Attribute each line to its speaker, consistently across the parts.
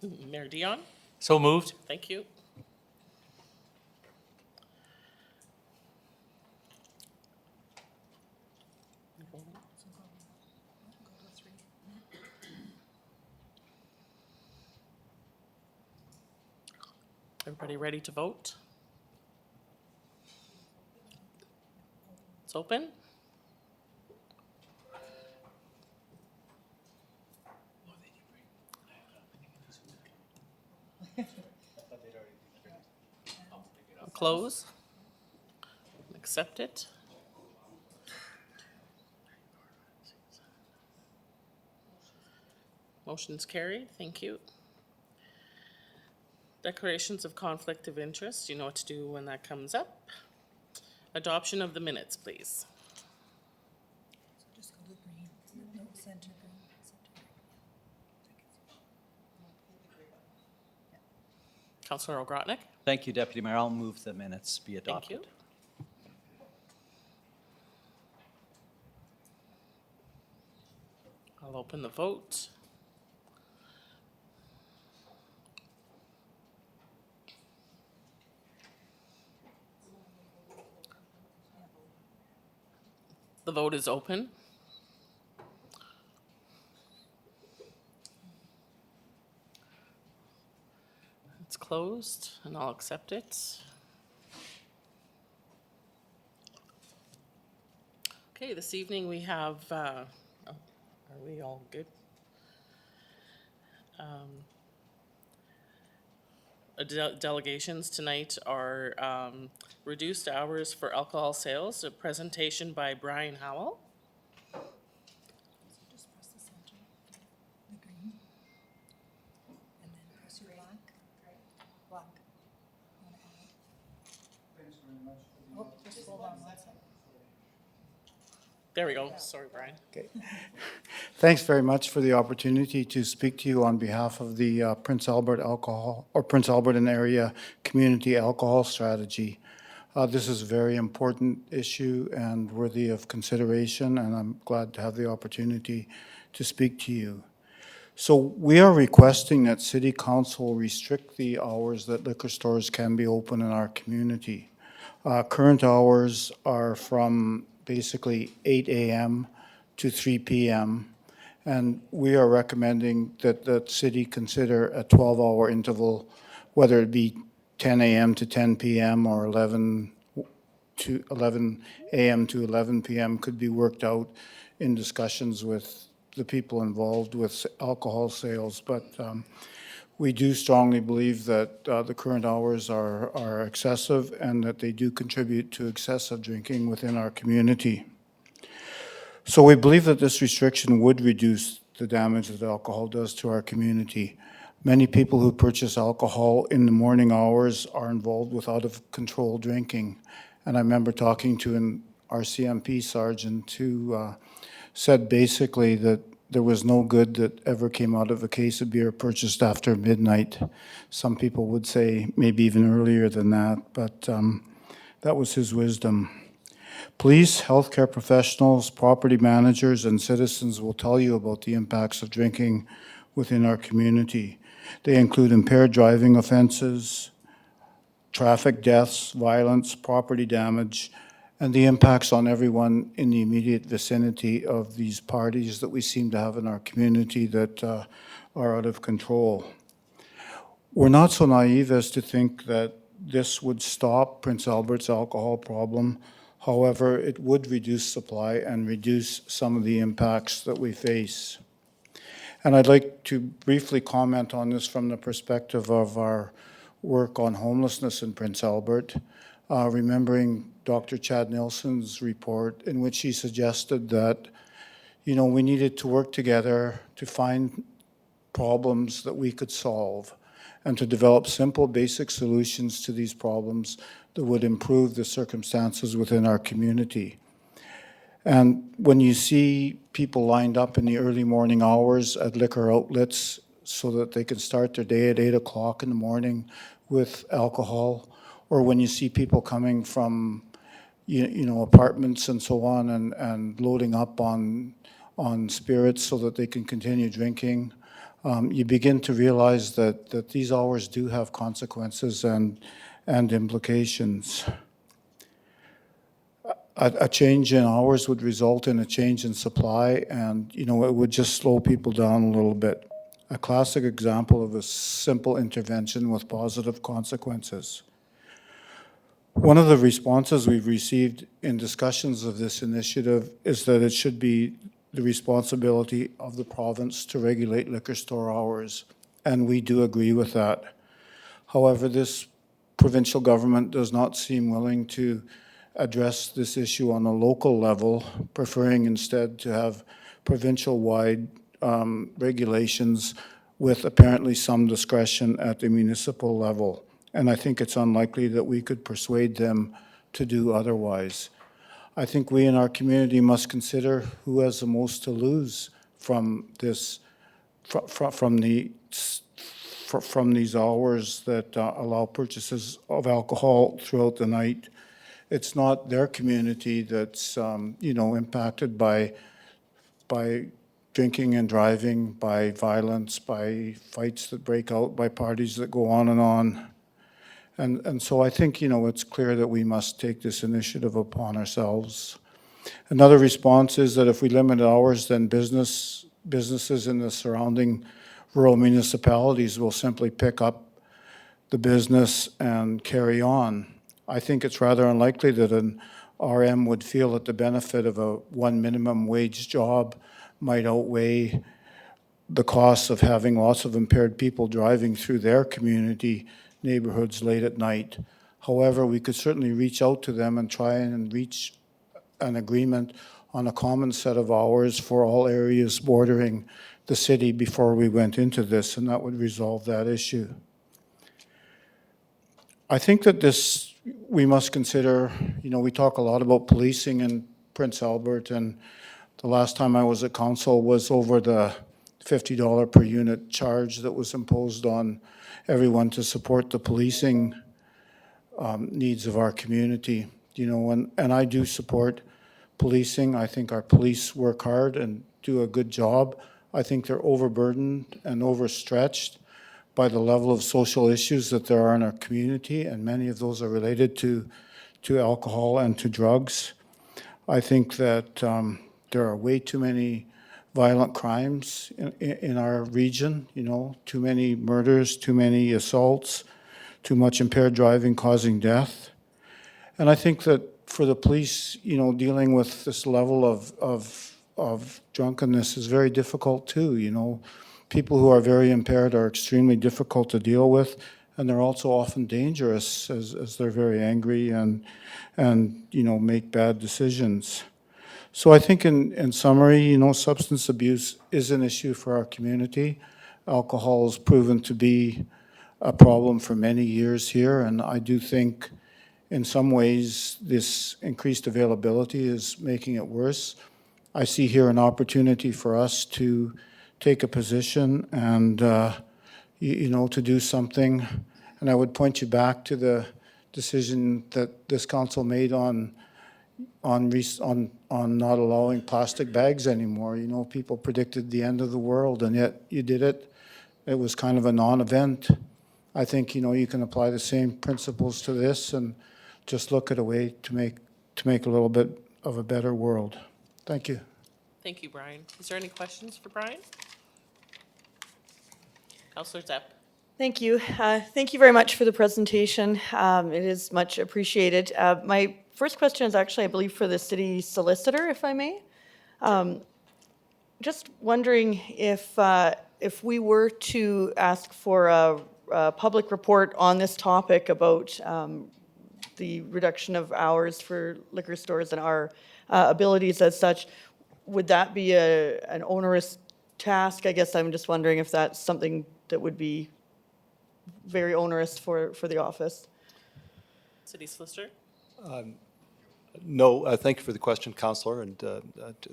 Speaker 1: Mayor Dion?
Speaker 2: So moved.
Speaker 1: Thank you. Everybody ready to vote? It's open. I'll close. Accept it. Motion's carried. Thank you. Declarations of conflict of interest. You know what to do when that comes up. Adoption of the minutes, please.
Speaker 3: Just go to green, no, center green, center green.
Speaker 1: Councillor Ogrotnik?
Speaker 2: Thank you, Deputy Mayor. I'll move the minutes be
Speaker 1: Thank
Speaker 2: adopted.
Speaker 1: you. I'll open the vote. The vote is open. It's closed, and I'll accept it. Okay, this evening we have, are we all good? Delegations tonight are reduced hours for alcohol sales, a presentation by Brian Howell.
Speaker 3: So just press the center, the green, and then press your black. Black. You wanna add it? Oh, just hold on one second.
Speaker 1: There we go. Sorry, Brian.
Speaker 4: Okay. Thanks very much for the opportunity to speak to you on behalf of the Prince Albert Alcohol, or Prince Albert and Area Community Alcohol Strategy. This is a very important issue and worthy of consideration, and I'm glad to have the opportunity to speak to you. So we are requesting that City Council restrict the hours that liquor stores can be open in our community. Current hours are from basically 8 a.m. to 3 p.m. And we are recommending that the city consider a 12-hour interval, whether it be 10 a.m. to 10 p.m. or 11 a.m. to 11 p.m. could be worked out in discussions with the people involved with alcohol sales. But we do strongly believe that the current hours are excessive and that they do contribute to excessive drinking within our community. So we believe that this restriction would reduce the damage that alcohol does to our community. Many people who purchase alcohol in the morning hours are involved with out-of-control drinking. And I remember talking to an RCMP sergeant who said basically that there was no good that ever came out of a case of beer purchased after midnight. Some people would say maybe even earlier than that, but that was his wisdom. Police, healthcare professionals, property managers, and citizens will tell you about the impacts of drinking within our community. They include impaired driving offenses, traffic deaths, violence, property damage, and the impacts on everyone in the immediate vicinity of these parties that we seem to have in our community that are out of control. We're not so naive as to think that this would stop Prince Albert's alcohol problem. However, it would reduce supply and reduce some of the impacts that we face. And I'd like to briefly comment on this from the perspective of our work on homelessness in Prince Albert, remembering Dr. Chad Nilsson's report in which he suggested that, you know, we needed to work together to find problems that we could solve and to develop simple, basic solutions to these problems that would improve the circumstances within our community. And when you see people lined up in the early morning hours at liquor outlets so that they can start their day at 8 o'clock in the morning with alcohol, or when you see people coming from you know, apartments and so on and loading up on spirits so that they can continue drinking, you begin to realize that these hours do have consequences and implications. A change in hours would result in a change in supply, and, you know, it would just slow people down a little bit. A classic example of a simple intervention with positive consequences. One of the responses we've received in discussions of this initiative is that it should be the responsibility of the province to regulate liquor store hours, and we do agree with that. However, this provincial government does not seem willing to address this issue on a local level, preferring instead to have provincial-wide regulations with apparently some discretion at the municipal level. And I think it's unlikely that we could persuade them to do otherwise. I think we in our community must consider who has the most to lose from this, from these hours that allow purchases of alcohol throughout the night. It's not their community that's, you know, impacted by drinking and driving, by violence, by fights that break out, by parties that go on and on. And so I think, you know, it's clear that we must take this initiative upon ourselves. Another response is that if we limit hours, then businesses in the surrounding rural municipalities will simply pick up the business and carry on. I think it's rather unlikely that an RM would feel that the benefit of a one minimum wage job might outweigh the costs of having lots of impaired people driving through their community neighborhoods late at night. However, we could certainly reach out to them and try and reach an agreement on a common set of hours for all areas bordering the city before we went into this, and that would resolve that issue. I think that we must consider, you know, we talk a lot about policing in Prince Albert, and the last time I was at council was over the $50 per unit charge that was imposed on everyone to support the policing needs of our community. You know, and I do support policing. I think our police work hard and do a good job. I think they're overburdened and overstretched by the level of social issues that there are in our community, and many of those are related to alcohol and to drugs. I think that there are way too many violent crimes in our region, you know, too many murders, too many assaults, too much impaired driving causing death. And I think that for the police, you know, dealing with this level of drunkenness is very difficult too, you know. People who are very impaired are extremely difficult to deal with, and they're also often dangerous as they're very angry and you know, make bad decisions. So I think in summary, you know, substance abuse is an issue for our community. Alcohol has proven to be a problem for many years here, and I do think in some ways this increased availability is making it worse. I see here an opportunity for us to take a position and, you know, to do something. And I would point you back to the decision that this council made on not allowing plastic bags anymore. You know, people predicted the end of the world, and yet you did it. It was kind of a non-event. I think, you know, you can apply the same principles to this and just look at a way to make a little bit of a better world. Thank you.
Speaker 1: Thank you, Brian. Is there any questions for Brian? Councillor Zepp.
Speaker 5: Thank you. Thank you very much for the presentation. It is much appreciated. My first question is actually, I believe, for the city solicitor, if I may. Just wondering if we were to ask for a public report on this topic about the reduction of hours for liquor stores and our abilities as such, would that be an onerous task? I guess I'm just wondering if that's something that would be very onerous for the office.
Speaker 1: City solicitor.
Speaker 6: No, thank you for the question, Councillor, and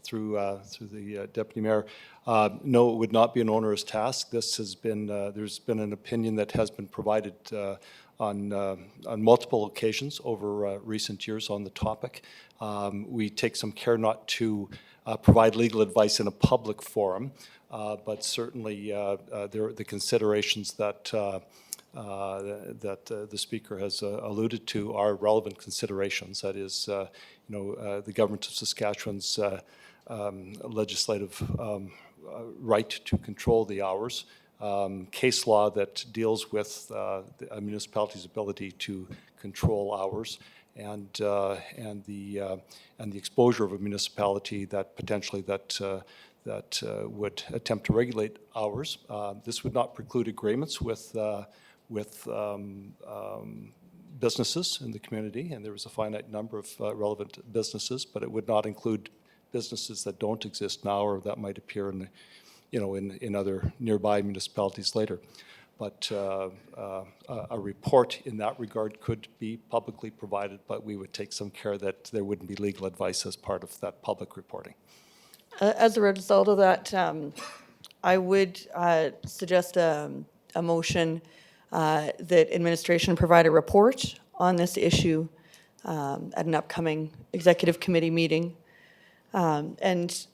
Speaker 6: through the Deputy Mayor. No, it would not be an onerous task. This has been, there's been an opinion that has been provided on multiple occasions over recent years on the topic. We take some care not to provide legal advice in a public forum, but certainly the considerations that the speaker has alluded to are relevant considerations. That is, the government of Saskatchewan's legislative right to control the hours, case law that deals with a municipality's ability to control hours, and the exposure of a municipality that potentially that would attempt to regulate hours. This would not preclude agreements with businesses in the community, and there was a finite number of relevant businesses, but it would not include businesses that don't exist now or that might appear in, in other nearby municipalities later. But a report in that regard could be publicly provided, but we would take some care that there wouldn't be legal advice as part of that public reporting.
Speaker 5: As a result of that, I would suggest a motion that administration provide a report on this issue at an upcoming executive committee meeting. And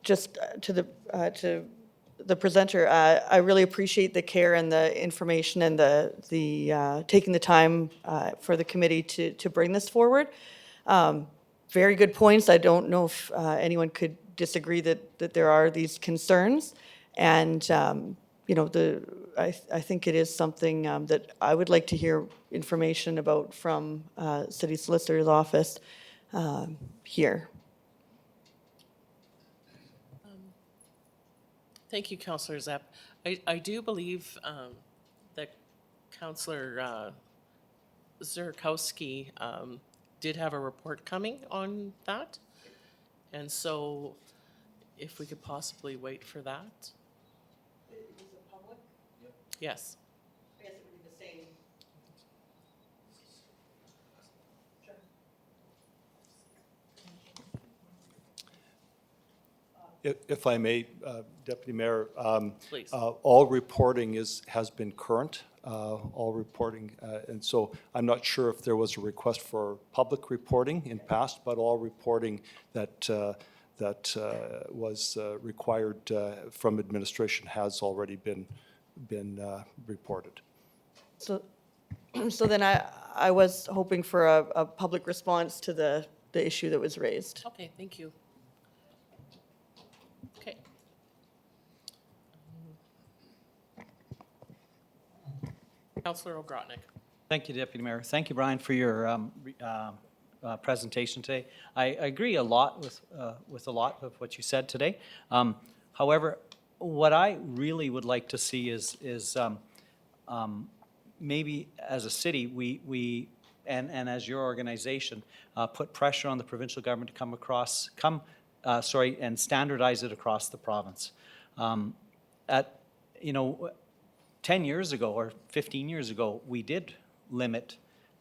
Speaker 5: just to the presenter, I really appreciate the care and the information and the taking the time for the committee to bring this forward. Very good points. I don't know if anyone could disagree that there are these concerns. And, I think it is something that I would like to hear information about from City Solicitor's Office here.
Speaker 1: Thank you, Councillor Zepp. I do believe that Councillor Zurkowski did have a report coming on that. And so if we could possibly wait for that. Yes.
Speaker 5: I guess it would be the same.
Speaker 6: If I may, Deputy Mayor,
Speaker 1: Please.
Speaker 6: all reporting has been current, all reporting, and so I'm not sure if there was a request for public reporting in past, but all reporting that was required from administration has already been reported.
Speaker 5: So then I was hoping for a public response to the issue that was raised.
Speaker 1: Okay, thank you. Okay. Councillor O'Grotnick.
Speaker 2: Thank you, Deputy Mayor. Thank you, Brian, for your presentation today. I agree a lot with a lot of what you said today. However, what I really would like to see is maybe as a city, we and as your organization, put pressure on the provincial government to and standardize it across the province. 10 years ago or 15 years ago, we did limit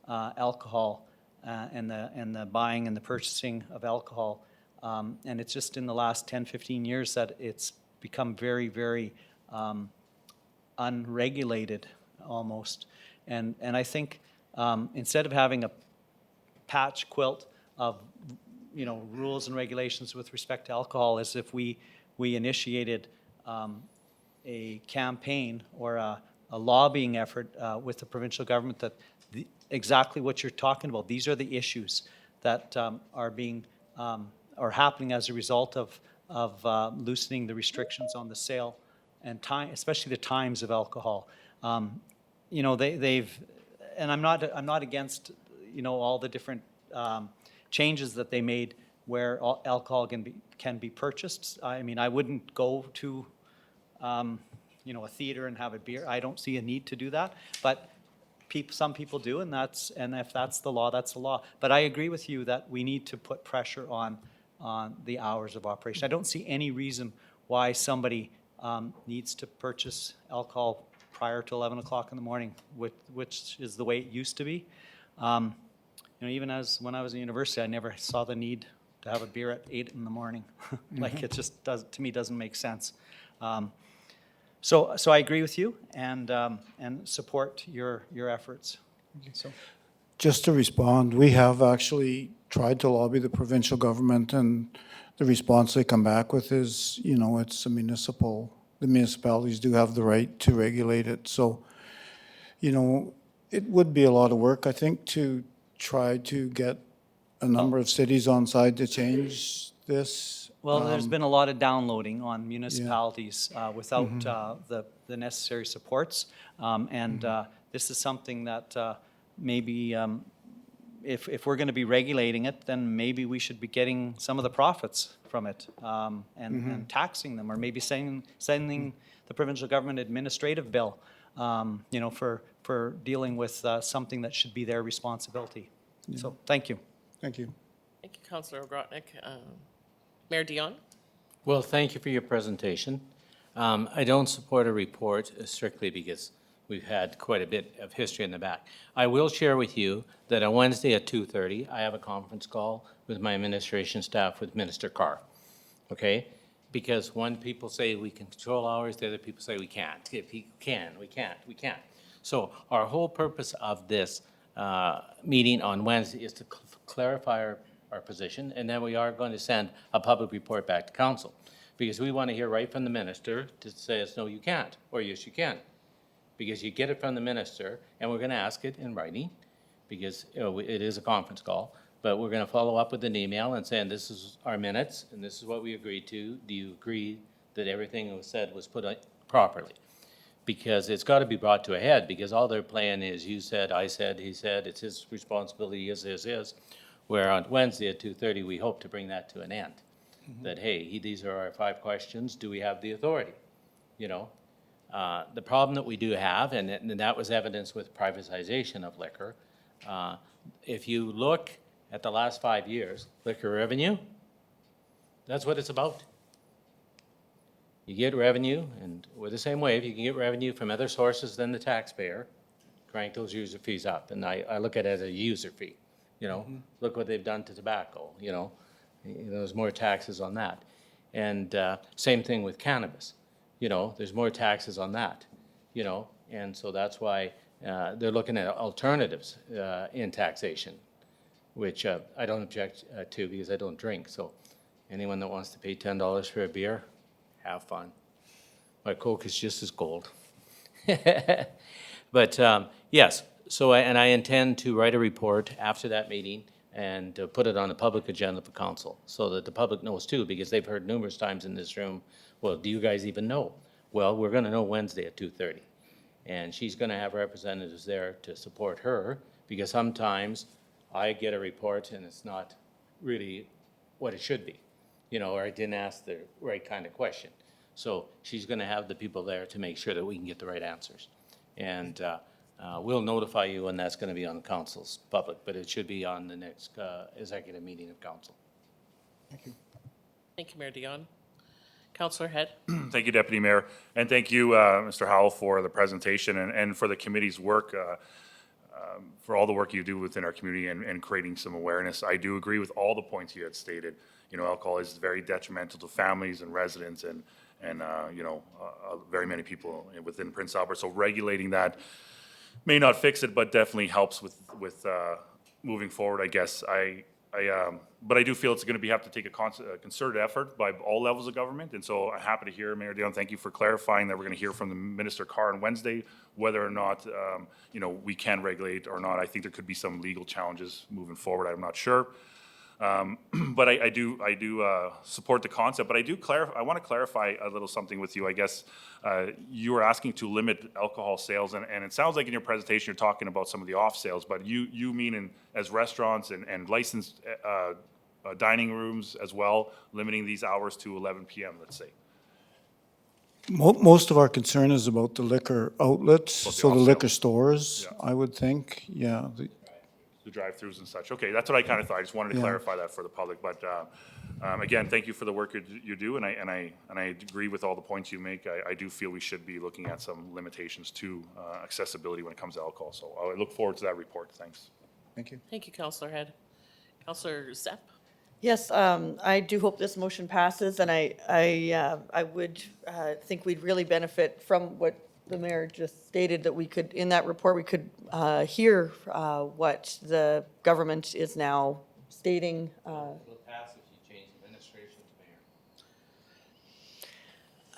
Speaker 2: alcohol and the buying and the purchasing of alcohol. And it's just in the last 10, 15 years that it's become very, very unregulated almost. And I think instead of having a patch quilt of rules and regulations with respect to alcohol, as if we initiated a campaign or a lobbying effort with the provincial government that exactly what you're talking about. These are the issues that are happening as a result of loosening the restrictions on the sale and time, especially the times of alcohol. They've, and I'm not against all the different changes that they made where alcohol can be purchased. I mean, I wouldn't go to a theater and have a beer. I don't see a need to do that, but some people do, and if that's the law, that's the law. But I agree with you that we need to put pressure on the hours of operation. I don't see any reason why somebody needs to purchase alcohol prior to 11 o'clock in the morning, which is the way it used to be. even when I was in university, I never saw the need to have a beer at 8 in the morning. Like, it just to me, doesn't make sense. So I agree with you and support your efforts. So,
Speaker 4: Just to respond, we have actually tried to lobby the provincial government, and the response they come back with is, it's a the municipalities do have the right to regulate it. So, it would be a lot of work, I think, to try to get a number of cities on side to change this.
Speaker 2: well, there's been a lot of downloading on municipalities without the necessary supports. And this is something that maybe if we're going to be regulating it, then maybe we should be getting some of the profits from it and taxing them, or maybe sending the provincial government administrative bill, for dealing with something that should be their responsibility. So, thank you.
Speaker 4: Thank you.
Speaker 1: Thank you, Councillor Grotnick. Mayor Dion?
Speaker 7: Well, thank you for your presentation. I don't support a report strictly because we've had quite a bit of history in the back. I will share with you that on Wednesday at 2:30, I have a conference call with my administration staff with Minister Carr, okay? Because one people say we can control hours, the other people say we can't. If he can, we can't, we can't. So our whole purpose of this meeting on Wednesday is to clarify our position, and then we are going to send a public report back to council. Because we want to hear right from the minister to say, no, you can't, or yes, you can. Because you get it from the minister, and we're going to ask it in writing, because it is a conference call, but we're going to follow up with an email and saying, this is our minutes, and this is what we agreed to. Do you agree that everything was said was put on properly? Because it's got to be brought to a head, because all they're playing is you said, I said, he said, it's his responsibility, his. Where on Wednesday at 2:30, we hope to bring that to an end. That, hey, these are our 5 questions, do we have the authority? The problem that we do have, and that was evidenced with privatization of liquor, if you look at the last 5 years, liquor revenue, that's what it's about. You get revenue, and we're the same way, if you can get revenue from other sources than the taxpayer, crank those user fees up, and I look at it as a user fee, Look what they've done to tobacco, there's more taxes on that. And same thing with cannabis, there's more taxes on that, and so that's why they're looking at alternatives in taxation, which I don't object to because I don't drink. So anyone that wants to pay $10 for a beer, have fun. My Coke is just as cold. But yes, so I intend to write a report after that meeting and put it on the public agenda for council so that the public knows too, because they've heard numerous times in this room, well, do you guys even know? Well, we're going to know Wednesday at 2:30. And she's going to have representatives there to support her, because sometimes I get a report and it's not really what it should be, or I didn't ask the right kind of question. So she's going to have the people there to make sure that we can get the right answers. And we'll notify you when that's going to be on council's public, but it should be on the next executive meeting of council.
Speaker 1: Thank you, Mayor Dion. Councillor Head?
Speaker 8: Thank you, Deputy Mayor, and thank you, Mr. Howell, for the presentation and for the committee's work, for all the work you do within our community and creating some awareness. I do agree with all the points you had stated. Alcohol is very detrimental to families and residents and very many people within Prince Albert. So regulating that may not fix it, but definitely helps with moving forward, I guess. But I do feel it's going to have to take a concerted effort by all levels of government. And so I'm happy to hear, Mayor Dion, thank you for clarifying that we're going to hear from the Minister Carr on Wednesday, whether or not, we can regulate or not. I think there could be some legal challenges moving forward. I'm not sure. But I do support the concept, but I want to clarify a little something with you. I guess you were asking to limit alcohol sales, and it sounds like in your presentation you're talking about some of the off sales, but you mean as restaurants and licensed dining rooms as well, limiting these hours to 11 p.m., let's say.
Speaker 4: Most of our concern is about the liquor outlets, so the
Speaker 8: off-sale.
Speaker 4: liquor stores,
Speaker 8: Yeah.
Speaker 4: I would think, yeah.
Speaker 8: The drive-throughs and such. Okay, that's what I kind of thought. I just wanted to clarify that for the public. But again, thank you for the work you do, and I agree with all the points you make. I do feel we should be looking at some limitations to accessibility when it comes to alcohol. So I look forward to that report. Thanks.
Speaker 4: Thank you.
Speaker 1: Thank you, Councillor Head. Councillor Zepp?
Speaker 5: Yes, I do hope this motion passes, and I would think we'd really benefit from what the mayor just stated, that we could, in that report, we could hear what the government is now stating.
Speaker 7: It'll pass if you change administration to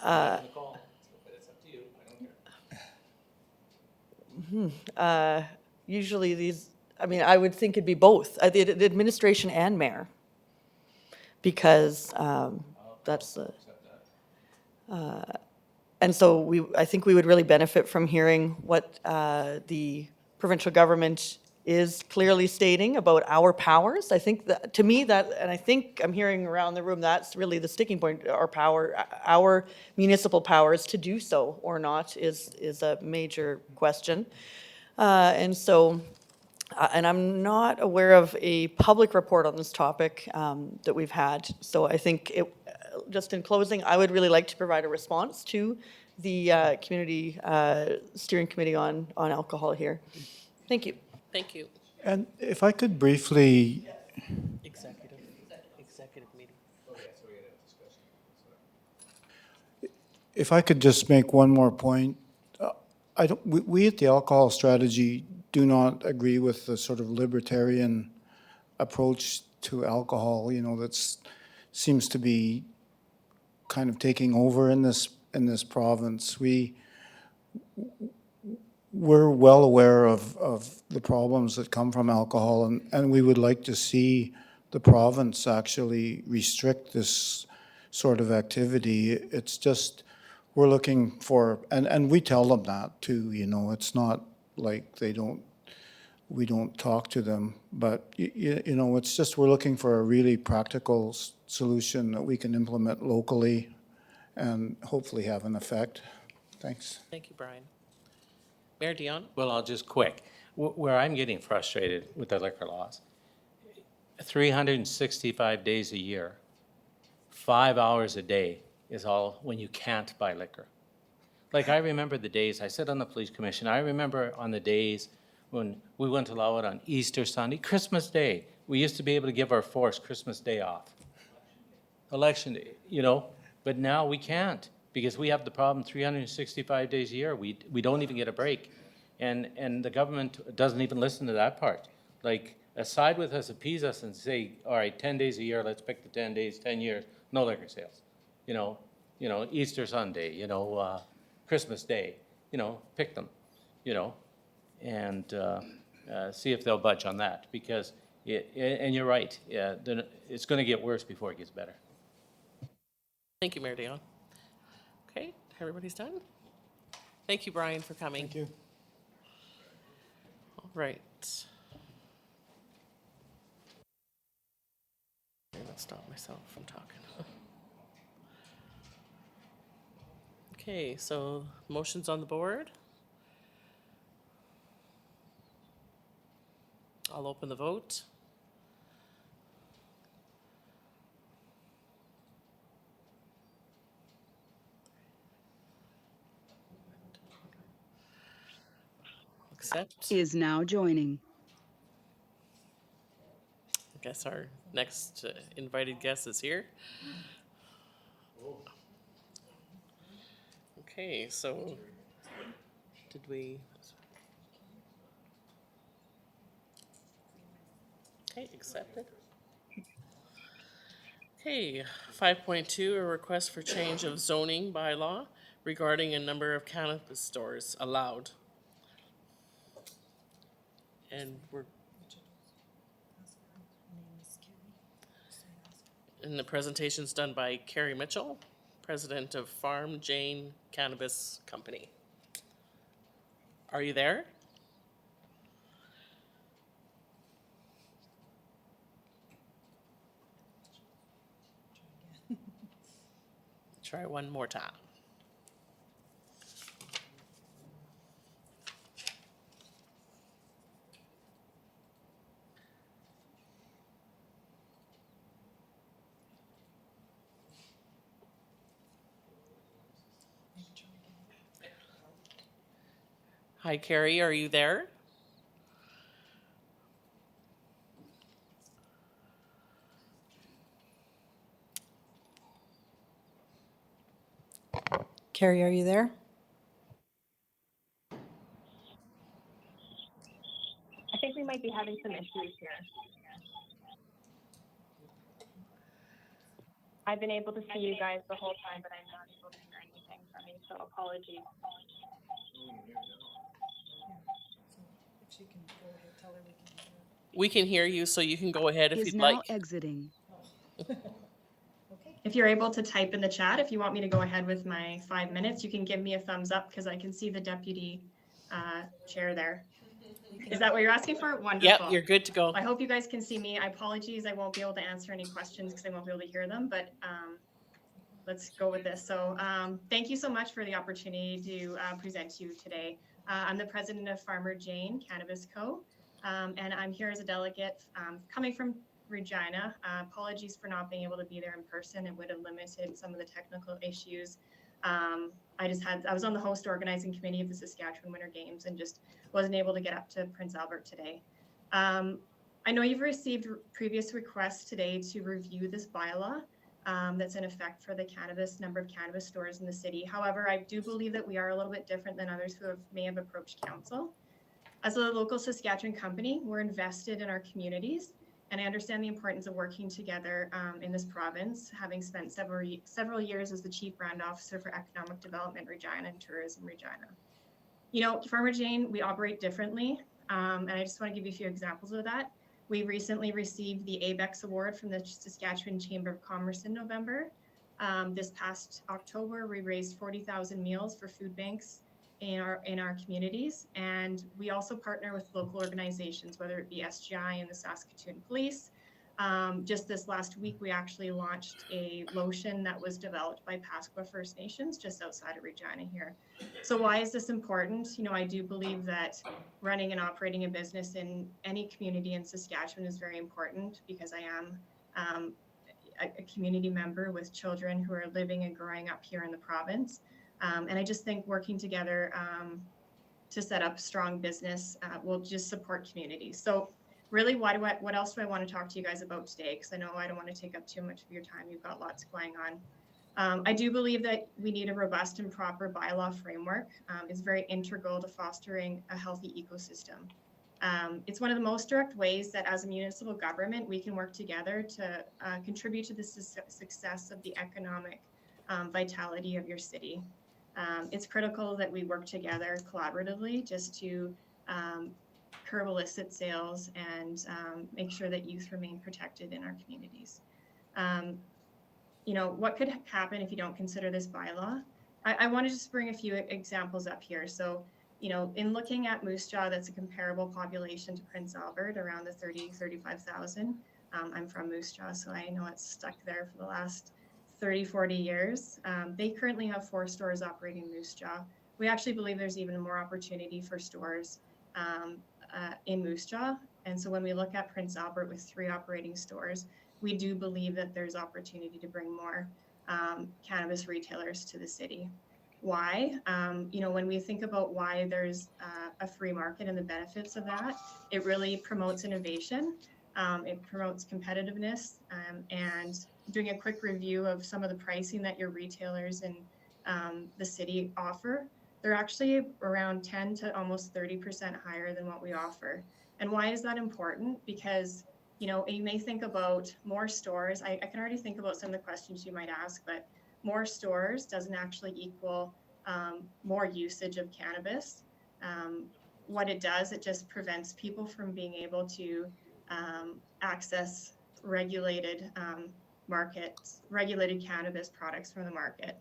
Speaker 7: mayor. Nicole, but it's up to you, I don't care.
Speaker 5: Usually these, I mean, I would think it'd be both, the administration and mayor. Because that's the, and so I think we would really benefit from hearing what the provincial government is clearly stating about our powers. I think that, to me, that, and I think I'm hearing around the room, that's really the sticking point, our power, our municipal powers to do so or not is a major question. And so, and I'm not aware of a public report on this topic that we've had. So I think, just in closing, I would really like to provide a response to the Community Steering Committee on alcohol here. Thank you.
Speaker 1: Thank you.
Speaker 4: And if I could briefly,
Speaker 1: Executive meeting.
Speaker 4: if I could just make one more point. I don't, we at the alcohol strategy do not agree with the sort of libertarian approach to alcohol, you know, that's seems to be kind of taking over in this province. We're well aware of the problems that come from alcohol, and we would like to see the province actually restrict this sort of activity. It's just, we're looking for, and we tell them that too, you know, it's not like we don't talk to them, but you know, it's just, we're looking for a really practical solution that we can implement locally and hopefully have an effect. Thanks.
Speaker 1: Thank you, Brian. Mayor Dion?
Speaker 7: Well, I'll just quick. Where I'm getting frustrated with the liquor laws, 365 days a year, 5 hours a day is all when you can't buy liquor. Like, I remember the days, I sit on the police commission, I remember on the days when we wouldn't allow it on Easter Sunday, Christmas Day. We used to be able to give our force Christmas Day off. Election Day, you know, but now we can't because we have the problem 365 days a year. We don't even get a break. And the government doesn't even listen to that part. Like, side with us, appease us and say, all right, 10 days a year, let's pick the 10 days, 10 years, no liquor sales. You know, Easter Sunday, you know, Christmas Day, you know, pick them, you know, and see if they'll budge on that. Because, and you're right, it's going to get worse before it gets better.
Speaker 1: Thank you, Mayor Dion. Okay, everybody's done? Thank you, Brian, for coming.
Speaker 4: Thank you.
Speaker 1: All right. Let's stop myself from talking. Okay, so motions on the board. I'll open the vote. Accept.
Speaker 9: Is now joining.
Speaker 1: I guess our next invited guest is here. Okay, so did we? Okay, accepted. Okay, 5.2, a request for change of zoning bylaw regarding a number of cannabis stores allowed. And the presentation's done by Carrie Mitchell, president of Farm Jane Cannabis Company. Are you there? Try one more time. Hi, Carrie, are you there?
Speaker 3: Carrie, are you there?
Speaker 9: I think we might be having some issues here. I've been able to see you guys the whole time, but I'm not able to hear anything from you, so apologies.
Speaker 1: We can hear you, so you can go ahead if
Speaker 10: Is
Speaker 1: you'd
Speaker 10: now
Speaker 1: like.
Speaker 10: exiting.
Speaker 9: If you're able to type in the chat, if you want me to go ahead with my 5 minutes, you can give me a thumbs up because I can see the deputy chair there. Is that what you're asking for? Wonderful.
Speaker 1: Yep, you're good to go.
Speaker 9: I hope you guys can see me. I apologize, I won't be able to answer any questions because I won't be able to hear them, but let's go with this. So thank you so much for the opportunity to present to you today. I'm the president of Farmer Jane Cannabis Co. And I'm here as a delegate coming from Regina. Apologies for not being able to be there in person. It would have limited some of the technical issues. I was on the host organizing committee of the Saskatchewan Winter Games and just wasn't able to get up to Prince Albert today. I know you've received previous requests today to review this bylaw that's in effect for the number of cannabis stores in the city. However, I do believe that we are a little bit different than others who may have approached council. As a local Saskatchewan company, we're invested in our communities, and I understand the importance of working together in this province, having spent several years as the Chief Brand Officer for Economic Development Regina and Tourism Regina. You know, Farmer Jane, we operate differently, and I just want to give you a few examples of that. We recently received the ABEX Award from the Saskatchewan Chamber of Commerce in November. This past October, we raised 40,000 meals for food banks in our communities, and we also partner with local organizations, whether it be SGI and the Saskatoon Police. Just this last week, we actually launched a lotion that was developed by Pasqua First Nations just outside of Regina here. So why is this important? You know, I do believe that running and operating a business in any community in Saskatchewan is very important because I am a community member with children who are living and growing up here in the province. And I just think working together to set up strong business will just support communities. So really, what else do I want to talk to you guys about today? Because I know I don't want to take up too much of your time. You've got lots going on. I do believe that we need a robust and proper bylaw framework. It's very integral to fostering a healthy ecosystem. It's one of the most direct ways that as a municipal government, we can work together to contribute to the success of the economic vitality of your city. It's critical that we work together collaboratively just to curb illicit sales and make sure that youth remain protected in our communities. You know, what could happen if you don't consider this bylaw? I want to just bring a few examples up here. So, you know, in looking at Moose Jaw, that's a comparable population to Prince Albert, around the 35,000. I'm from Moose Jaw, so I know it's stuck there for the last 30, 40 years. They currently have 4 stores operating Moose Jaw. We actually believe there's even more opportunity for stores in Moose Jaw. And so when we look at Prince Albert with 3 operating stores, we do believe that there's opportunity to bring more cannabis retailers to the city. Why? You know, when we think about why there's a free market and the benefits of that, it really promotes innovation. It promotes competitiveness, and doing a quick review of some of the pricing that your retailers in the city offer, they're actually around 10 to almost 30% higher than what we offer. And why is that important? Because, you know, you may think about more stores. I can already think about some of the questions you might ask, but more stores doesn't actually equal more usage of cannabis. What it does, it just prevents people from being able to access regulated regulated cannabis products from the market.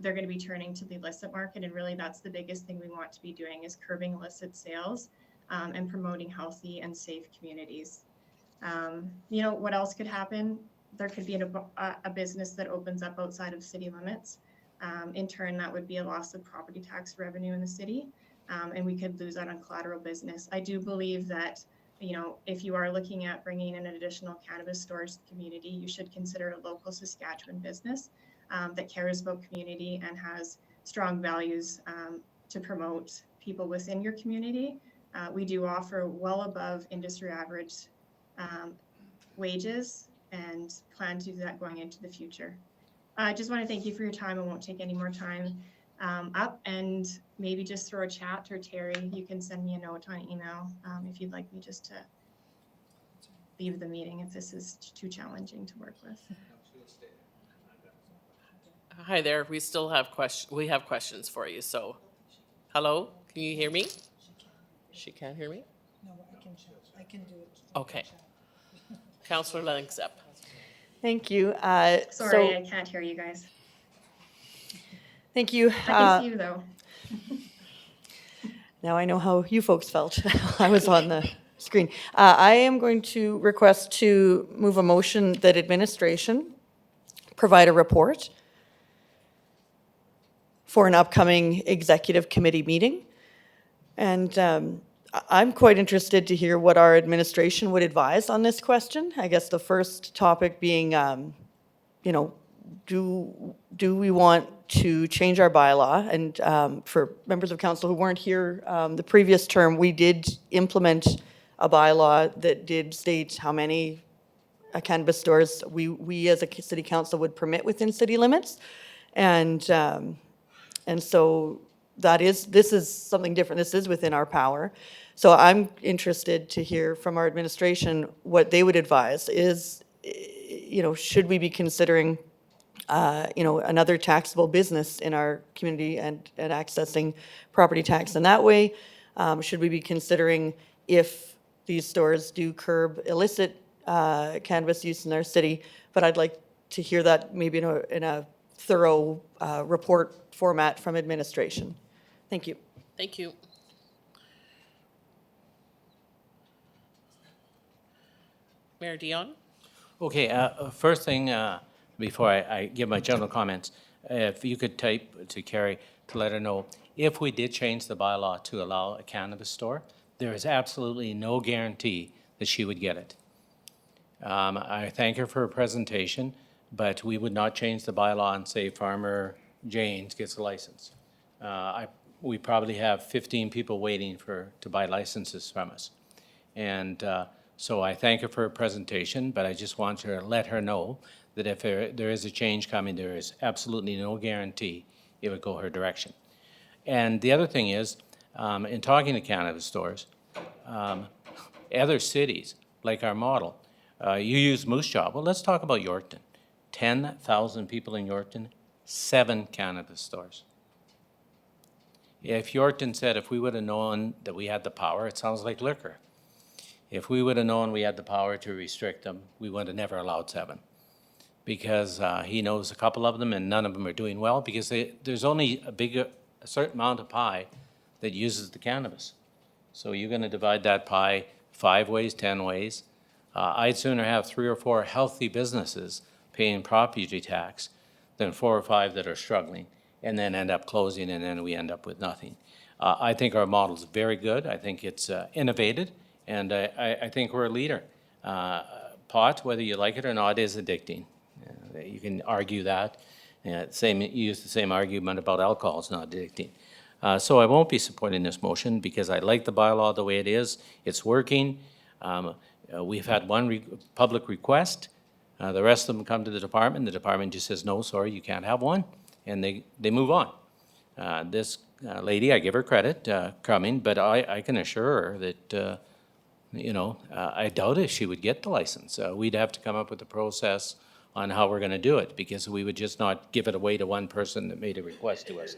Speaker 9: They're going to be turning to the illicit market, and really that's the biggest thing we want to be doing is curbing illicit sales and promoting healthy and safe communities. You know, what else could happen? There could be a business that opens up outside of city limits. In turn, that would be a loss of property tax revenue in the city, and we could lose out on collateral business. I do believe that, you know, if you are looking at bringing in an additional cannabis stores community, you should consider a local Saskatchewan business that cares about community and has strong values to promote people within your community. We do offer well above industry average wages and plan to do that going into the future. I just want to thank you for your time. I won't take any more time up, and maybe just throw a chat, or Terry, you can send me a note on email if you'd like me just to leave the meeting if this is too challenging to work with.
Speaker 1: Hi there, we still have we have questions for you, so, hello, can you hear me? She can't hear me?
Speaker 3: No, I can do it.
Speaker 1: Okay. Counselor Langsep.
Speaker 5: Thank you.
Speaker 9: Sorry, I can't hear you guys.
Speaker 5: Thank you.
Speaker 9: I can see you though.
Speaker 5: Now I know how you folks felt. I was on the screen. I am going to request to move a motion that administration provide a report for an upcoming executive committee meeting. And I'm quite interested to hear what our administration would advise on this question. I guess the first topic being, you know, do we want to change our bylaw? And for members of council who weren't here the previous term, we did implement a bylaw that did state how many cannabis stores we as a city council would permit within city limits. And so this is something different. This is within our power. So I'm interested to hear from our administration what they would advise is, you know, should we be considering, you know, another taxable business in our community and accessing property tax in that way? Should we be considering if these stores do curb illicit cannabis use in our city? But I'd like to hear that maybe in a thorough report format from administration. Thank you.
Speaker 1: Thank you. Mayor Dion?
Speaker 7: Okay, first thing, before I give my general comments, if you could type to Carrie to let her know, if we did change the bylaw to allow a cannabis store, there is absolutely no guarantee that she would get it. I thank her for her presentation, but we would not change the bylaw and say Farmer Jane's gets a license. We probably have 15 people waiting to buy licenses from us. And so I thank her for her presentation, but I just want to let her know that if there is a change coming, there is absolutely no guarantee it would go her direction. And the other thing is, in talking to cannabis stores, other cities, like our model, you use Moose Jaw. Well, let's talk about Yorkton. 10,000 people in Yorkton, 7 cannabis stores. If Yorkton said if we would have known that we had the power, it sounds like liquor. If we would have known we had the power to restrict them, we would have never allowed 7. Because he knows a couple of them and none of them are doing well because there's only a certain amount of pie that uses the cannabis. So you're going to divide that pie 5 ways, 10 ways. I'd sooner have 3 or 4 healthy businesses paying property tax than 4 or 5 that are struggling and then end up closing and then we end up with nothing. I think our model's very good. I think it's innovative and I think we're a leader. Pot, whether you like it or not, is addicting. You can argue that. Use the same argument about alcohol, it's not addicting. So I won't be supporting this motion because I like the bylaw the way it is. It's working. We've had one public request. The rest of them come to the department. The department just says, no, sorry, you can't have one. And they move on. This lady, I give her credit, coming, but I can assure her that, you know, I doubt if she would get the license. We'd have to come up with a process on how we're going to do it because we would just not give it away to one person that made a request to us.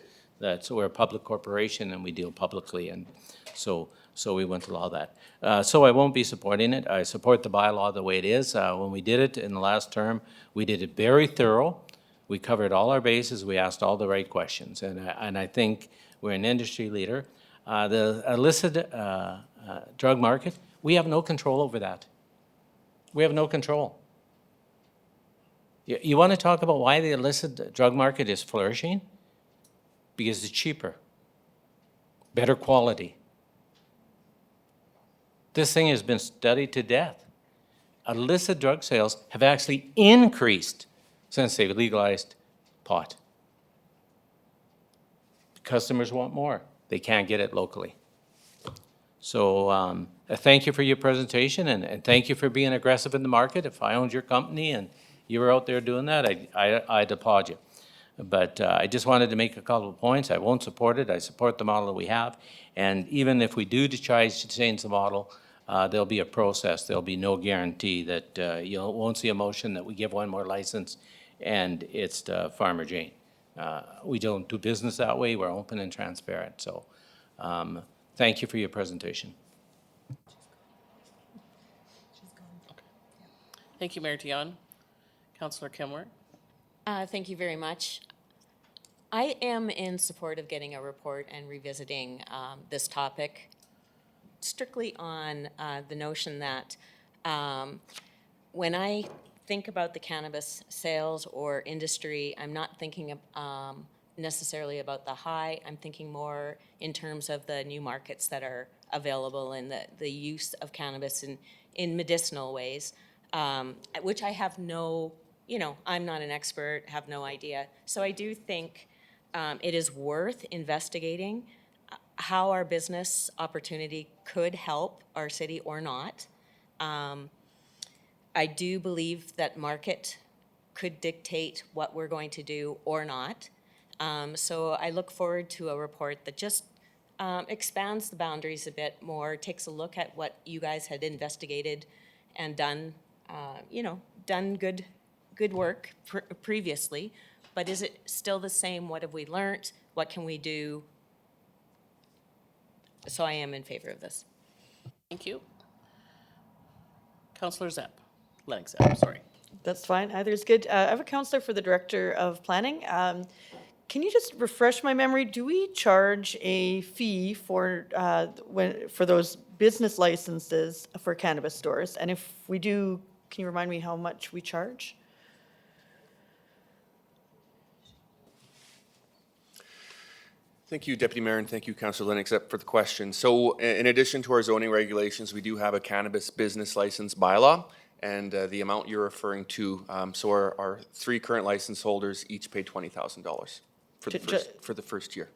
Speaker 7: We're a public corporation and we deal publicly, and so we wouldn't allow that. So I won't be supporting it. I support the bylaw the way it is. When we did it in the last term, we did it very thorough. We covered all our bases. We asked all the right questions, and I think we're an industry leader. The illicit drug market, we have no control over that. We have no control. You want to talk about why the illicit drug market is flourishing? Because it's cheaper, better quality. This thing has been studied to death. Illicit drug sales have actually increased since they've legalized pot. Customers want more. They can't get it locally. So thank you for your presentation and thank you for being aggressive in the market. If I owned your company and you were out there doing that, I'd applaud you. But I just wanted to make a couple of points. I won't support it. I support the model that we have. And even if we do decide to change the model, there'll be a process. There'll be no guarantee that you won't see a motion that we give one more license and it's to Farmer Jane. We don't do business that way. We're open and transparent. So thank you for your presentation.
Speaker 1: Thank you, Mayor Dion. Councillor Kimwer.
Speaker 10: Thank you very much. I am in support of getting a report and revisiting this topic strictly on the notion that when I think about the cannabis sales or industry, I'm not thinking of, necessarily about the high. I'm thinking more in terms of the new markets that are available and the use of cannabis in medicinal ways, which I have no, I'm not an expert, have no idea. So I do think it is worth investigating how our business opportunity could help our city or not. I do believe that market could dictate what we're going to do or not. So I look forward to a report that just expands the boundaries a bit more, takes a look at what you guys had investigated and done, done good work previously. But is it still the same? What have we learned? What can we do? So I am in favor of this.
Speaker 1: Thank you. Councillor Zepp. Lennox Zepp, sorry.
Speaker 5: That's fine. Either is good. I have a counselor for the Director of Planning. Can you just refresh my memory? Do we charge a fee for those business licenses for cannabis stores? And if we do, can you remind me how much we charge?
Speaker 11: Thank you, Deputy Mayor, and thank you, Councillor Lennox, for the question. So in addition to our zoning regulations, we do have a cannabis business license bylaw, and the amount you're referring to, so our 3 current license holders each pay $20,000 for the first year.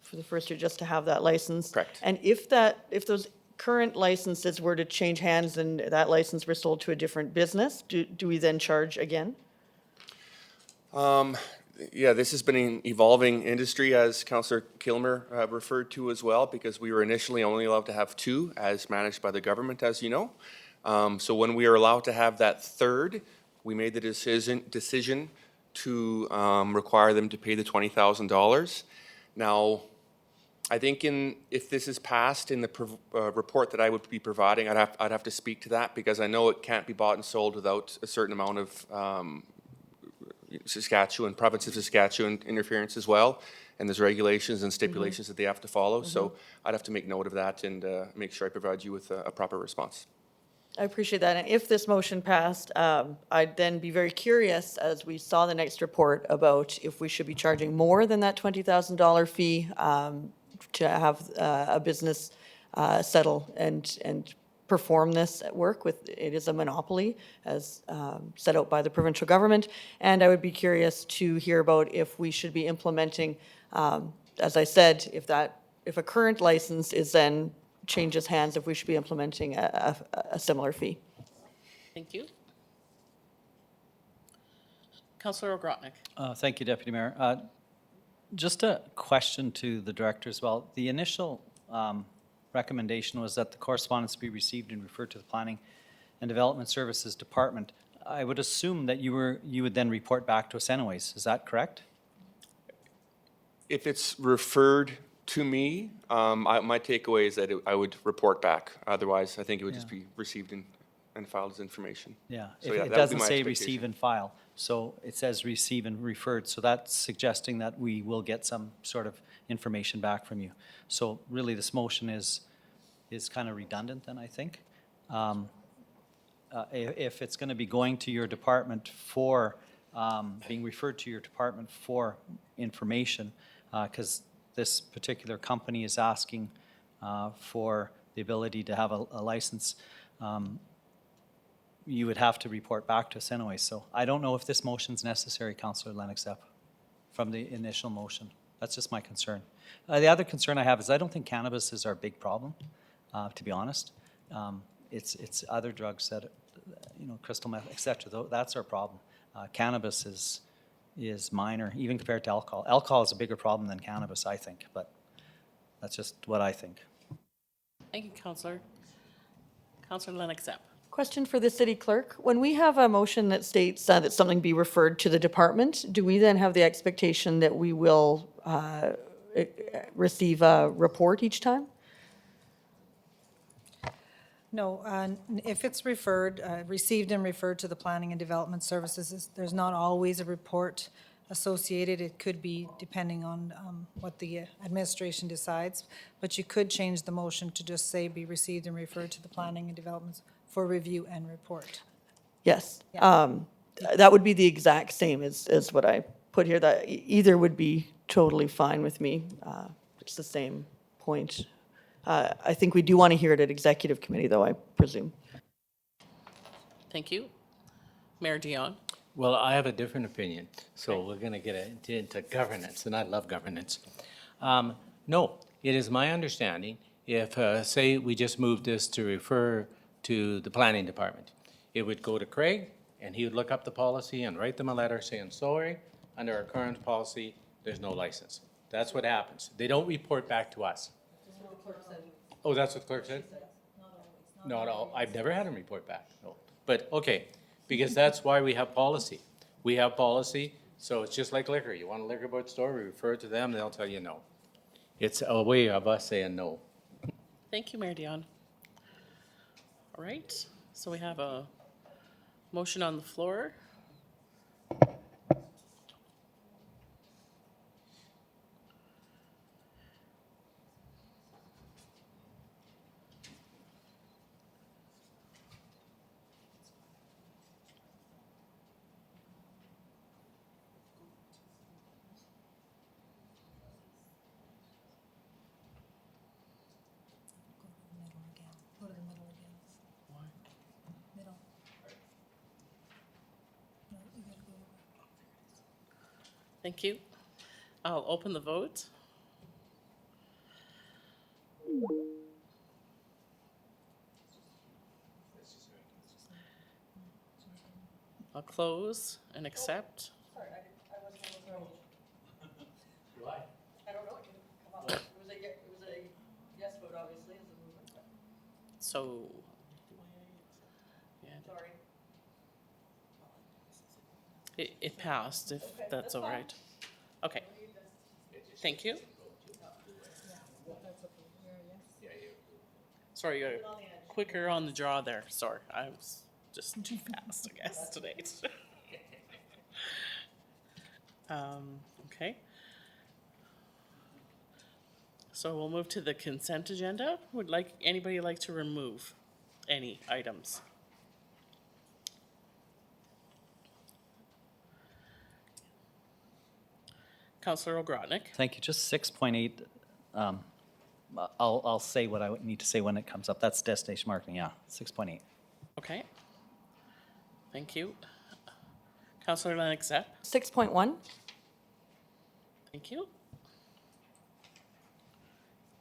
Speaker 5: For the first year, just to have that license?
Speaker 11: Correct.
Speaker 5: And if those current licenses were to change hands and that license were sold to a different business, do we then charge again?
Speaker 11: Yeah, this has been an evolving industry, as Councillor Kilmer referred to as well, because we were initially only allowed to have 2 as managed by the government, as you know. So when we are allowed to have that third, we made the decision to require them to pay the $20,000. Now, I think if this is passed in the report that I would be providing, I'd have to speak to that, because I know it can't be bought and sold without a certain amount of province of Saskatchewan interference as well, and there's regulations and stipulations that they have to follow. So I'd have to make note of that and make sure I provide you with a proper response.
Speaker 5: I appreciate that. And if this motion passed, I'd then be very curious, as we saw the next report, about if we should be charging more than that $20,000 fee to have a business settle and perform this work with. It is a monopoly as set out by the provincial government. And I would be curious to hear about if we should be implementing, as I said, if a current license is then changes hands, if we should be implementing a similar fee.
Speaker 1: Thank you. Councillor Ogrotnik.
Speaker 2: Thank you, Deputy Mayor. Just a question to the Director as well. The initial recommendation was that the correspondence be received and referred to the Planning and Development Services Department. I would assume that you would then report back to us anyways. Is that correct?
Speaker 11: If it's referred to me, my takeaway is that I would report back. Otherwise, I think it would just be received and filed as information.
Speaker 2: Yeah,
Speaker 11: So,
Speaker 2: it
Speaker 11: that would be
Speaker 2: doesn't
Speaker 11: my
Speaker 2: say
Speaker 11: expectation.
Speaker 2: receive and file, so it says receive and referred, so that's suggesting that we will get some sort of information back from you. So really, this motion is kind of redundant then, I think. If it's going to be going to your department for, being referred to your department for information, because this particular company is asking for the ability to have a license, you would have to report back to us anyway. So I don't know if this motion is necessary, Councillor Lennox, from the initial motion. That's just my concern. The other concern I have is I don't think cannabis is our big problem, to be honest. It's other drugs that, crystal meth, et cetera, that's our problem. Cannabis is minor, even compared to alcohol. Alcohol is a bigger problem than cannabis, I think, but that's just what I think.
Speaker 1: Thank you, Councillor. Councillor Lennox Epp.
Speaker 5: Question for the city clerk. When we have a motion that states that something be referred to the department, do we then have the expectation that we will receive a report each time?
Speaker 3: No, if it's referred, received and referred to the Planning and Development Services, there's not always a report associated. It could be depending on what the administration decides, but you could change the motion to just say be received and referred to the Planning and Development for review and report.
Speaker 5: Yes. That would be the exact same as what I put here. That either would be totally fine with me. It's the same point. I think we do want to hear it at executive committee, though, I presume.
Speaker 1: Thank you. Mayor Dion.
Speaker 7: Well, I have a different opinion, so we're going to get into governance, and I love governance. No, it is my understanding, if, say, we just moved this to refer to the planning department, it would go to Craig, and he would look up the policy and write them a letter saying, sorry, under our current policy, there's no license. That's what happens. They don't report back to us. Oh, that's what the clerk said? Not all. I've never had him report back, no. But, okay, because that's why we have policy. We have policy, so it's just like liquor. You want a liquor board store, we refer to them, they'll tell you no. It's a way of us saying no.
Speaker 1: Thank you, Mayor Dion. All right, so we have a motion on the floor.
Speaker 3: Go to the middle again. Middle. No, you gotta go over.
Speaker 1: Thank you. I'll open the vote. I'll close and accept.
Speaker 5: I don't know. It was a yes vote, obviously, as a movement.
Speaker 1: So, yeah,
Speaker 5: Sorry.
Speaker 1: it passed, if that's all right. Okay. Thank you. Sorry, you're quicker on the draw there. Sorry, I was just too fast, I guess, tonight. Okay. So we'll move to the consent agenda. Would anybody like to remove any items? Councillor Ogrodnik.
Speaker 2: Thank you. Just 6.8, I'll say what I need to say when it comes up. That's destination marketing, yeah, 6.8.
Speaker 1: Okay. Thank you. Councillor Lennox Epp.
Speaker 5: 6.1.
Speaker 1: Thank you.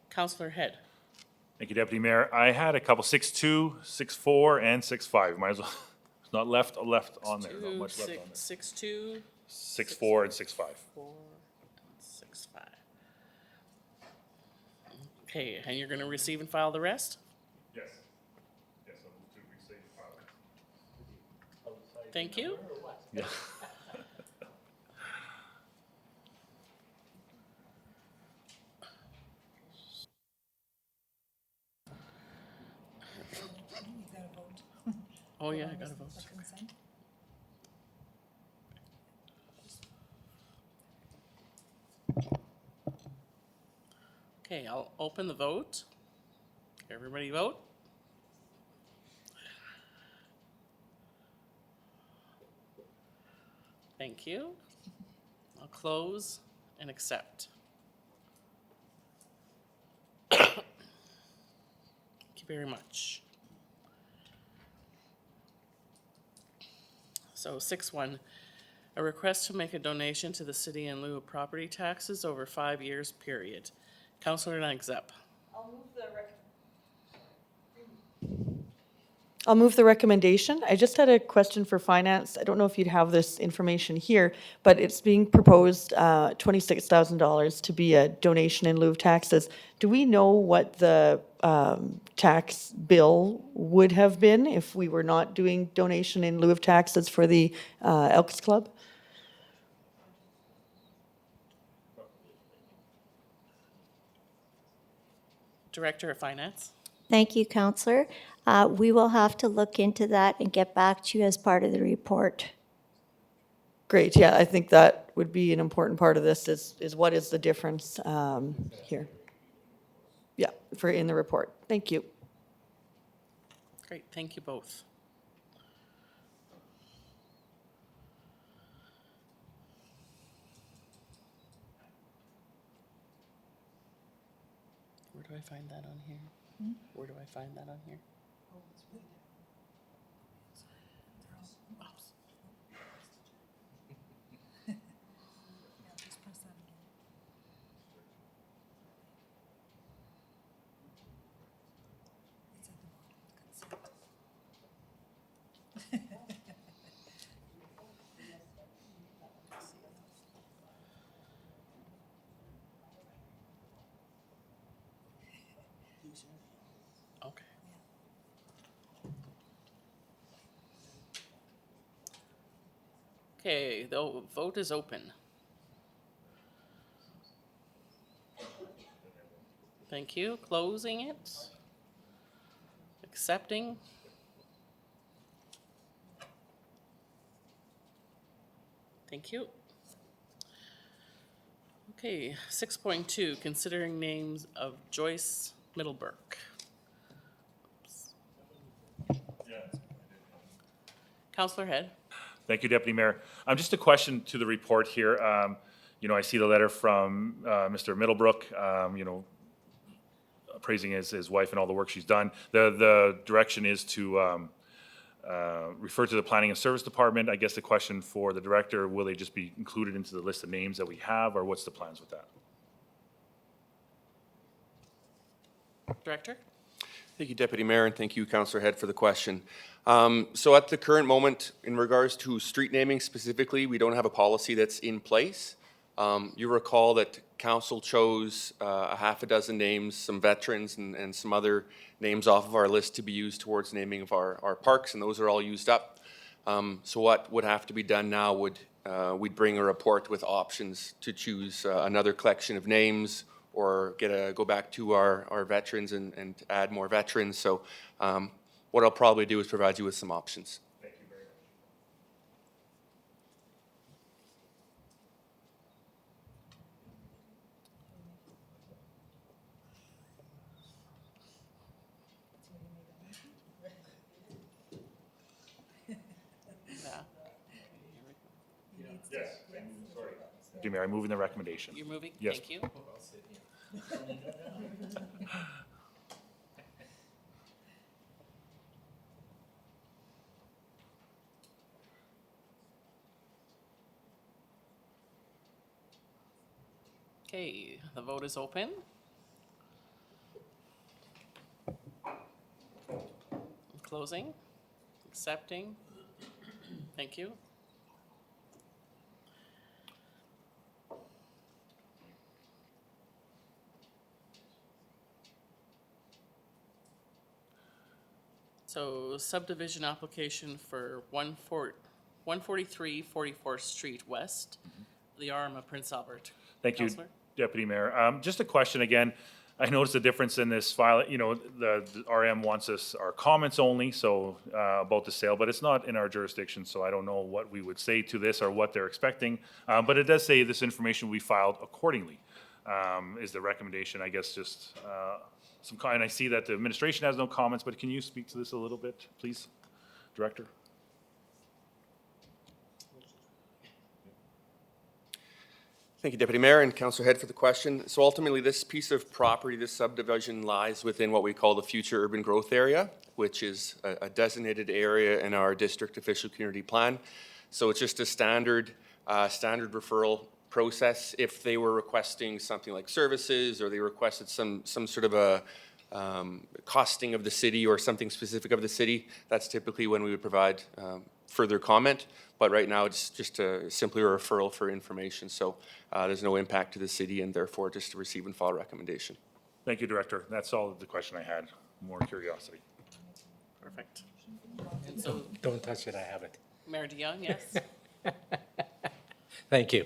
Speaker 1: Councillor Head.
Speaker 8: Thank you, Deputy Mayor. I had a couple, 6.2, 6.4, and 6.5. Might as well, there's not left on there, not much left on there.
Speaker 1: 6.2,
Speaker 8: 6.4 and 6.5.
Speaker 1: 4, and 6.5. Okay, and you're gonna receive and file the rest?
Speaker 8: Yes. Yes, I'll move to restate the file.
Speaker 1: Thank you.
Speaker 8: Yeah.
Speaker 3: You gotta vote.
Speaker 1: Oh, yeah, I gotta vote.
Speaker 3: For consent.
Speaker 1: Okay, I'll open the vote. Everybody vote. Thank you. I'll close and accept. Thank you very much. So 6.1, a request to make a donation to the city in lieu of property taxes over 5 years period. Councillor Lennox Epp.
Speaker 5: I'll move the I'll move the recommendation. I just had a question for finance. I don't know if you'd have this information here, but it's being proposed $26,000 to be a donation in lieu of taxes. Do we know what the tax bill would have been if we were not doing donation in lieu of taxes for the Elks Club?
Speaker 1: Director of Finance.
Speaker 12: Thank you, Counselor. We will have to look into that and get back to you as part of the report.
Speaker 5: Great, yeah, I think that would be an important part of this is what is the difference here? Yeah, for in the report. Thank you.
Speaker 1: Great, thank you both. Where do I find that on here? Where do I find that on here?
Speaker 3: Just press that again. It's at the bottom, consent.
Speaker 1: Okay. Okay, the vote is open. Thank you. Closing it. Accepting. Thank you. Okay, 6.2, considering names of Joyce Middlebrook. Councillor Head.
Speaker 8: Thank you, Deputy Mayor. Just a question to the report here. You know, I see the letter from Mr. Middlebrook, you know, praising his wife and all the work she's done. The direction is to refer to the Planning and Service Department. I guess the question for the director, will they just be included into the list of names that we have, or what's the plans with that?
Speaker 1: Director?
Speaker 11: Thank you, Deputy Mayor, and thank you, Councillor Head, for the question. So at the current moment, in regards to street naming specifically, we don't have a policy that's in place. You recall that Council chose a half a dozen names, some veterans and some other names off of our list to be used towards naming of our parks, and those are all used up. So what would have to be done now would, we'd bring a report with options to choose another collection of names or go back to our veterans and add more veterans. So what I'll probably do is provide you with some options.
Speaker 8: Thank you very much.
Speaker 1: Yeah.
Speaker 8: Yes, sorry. Deputy Mayor, I'm moving the recommendation.
Speaker 1: You're moving?
Speaker 8: Yes.
Speaker 1: Thank you. Okay, the vote is open. Closing, accepting. Thank you. So subdivision application for 143 44th Street West, the arm of Prince Albert.
Speaker 8: Thank you,
Speaker 1: Councillor?
Speaker 8: Deputy Mayor. Just a question again. I noticed a difference in this file. You know, the RM wants our comments only, so about the sale, but it's not in our jurisdiction, so I don't know what we would say to this or what they're expecting. But it does say this information will be filed accordingly, is the recommendation, I guess, just some kind. I see that the administration has no comments, but can you speak to this a little bit, please, Director?
Speaker 11: Thank you, Deputy Mayor and Councillor Head, for the question. So ultimately, this piece of property, this subdivision, lies within what we call the future urban growth area, which is a designated area in our district official community plan. So it's just a standard referral process. If they were requesting something like services, or they requested some sort of a costing of the city or something specific of the city, that's typically when we would provide further comment. But right now, it's just simply a referral for information. So there's no impact to the city and therefore just a receive and file recommendation.
Speaker 8: Thank you, Director. That's all the question I had. More curiosity.
Speaker 1: Perfect. And so,
Speaker 7: Don't touch it, I have it.
Speaker 1: Mayor DeYoung, yes?
Speaker 7: Thank you.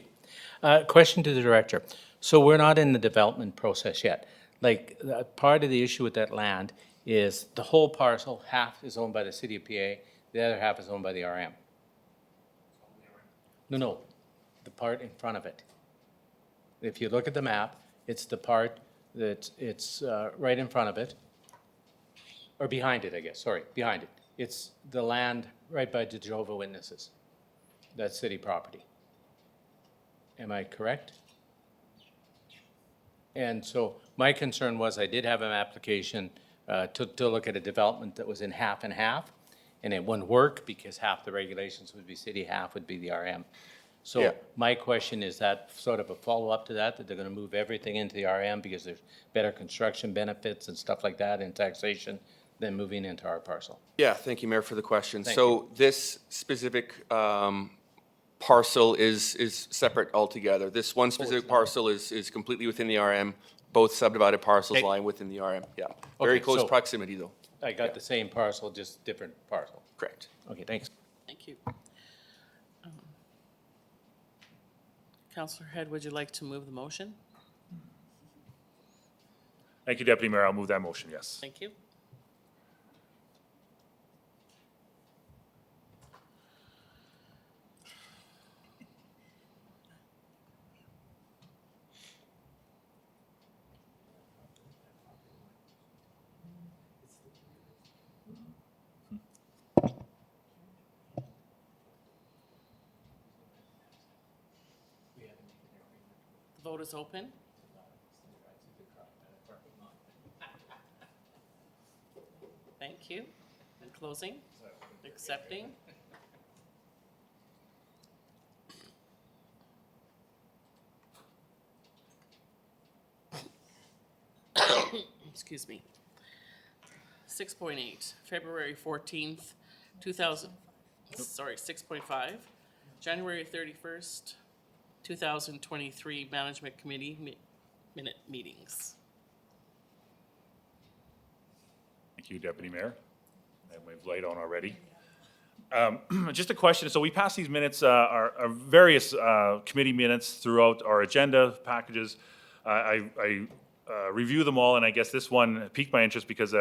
Speaker 7: Question to the director. So we're not in the development process yet. Like, part of the issue with that land is the whole parcel, half is owned by the city of PA, the other half is owned by the RM. No, the part in front of it. If you look at the map, it's the part it's right in front of it, or behind it, I guess, sorry, behind it. It's the land right by the Jehovah Witnesses. That's city property. Am I correct? And so my concern was I did have an application to look at a development that was in half and half, and it wouldn't work because half the regulations would be city, half would be the RM. So
Speaker 11: Yeah.
Speaker 7: my question is that sort of a follow-up to that they're gonna move everything into the RM because there's better construction benefits and stuff like that and taxation than moving into our parcel?
Speaker 11: Yeah, thank you, Mayor, for the question.
Speaker 7: Thank
Speaker 11: So this specific parcel is separate altogether. This one specific parcel is completely within the RM. Both subdivided parcels
Speaker 7: Okay.
Speaker 11: lie within the RM, yeah. Very
Speaker 7: Okay,
Speaker 11: close
Speaker 7: so-
Speaker 11: proximity, though.
Speaker 7: I got the same parcel, just different parcel.
Speaker 11: Correct.
Speaker 7: Okay, thanks.
Speaker 1: Thank you. Councillor Head, would you like to move the motion?
Speaker 8: Thank you, Deputy Mayor. I'll move that motion, yes.
Speaker 1: Thank you. The vote is open. Thank you. And closing, accepting. Excuse me. 6.8, February 14th, 6.5, January 31st, 2023 Management Committee minute meetings.
Speaker 8: Thank you, Deputy Mayor. And we've laid on already. Just a question. So we passed these minutes, our various committee minutes throughout our agenda packages. I review them all, and I guess this one piqued my interest because,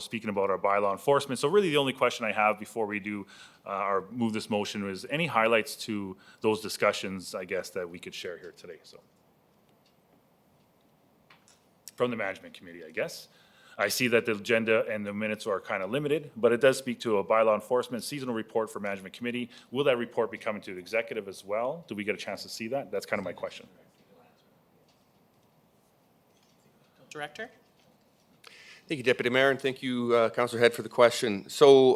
Speaker 8: speaking about our bylaw enforcement. So really the only question I have before we do or move this motion is any highlights to those discussions, I guess, that we could share here today, so. From the Management Committee, I guess. I see that the agenda and the minutes are kind of limited, but it does speak to a bylaw enforcement seasonal report for Management Committee. Will that report be coming to the executive as well? Do we get a chance to see that? That's kind of my question.
Speaker 1: Director?
Speaker 11: Thank you, Deputy Mayor, and thank you, Councillor Head, for the question. So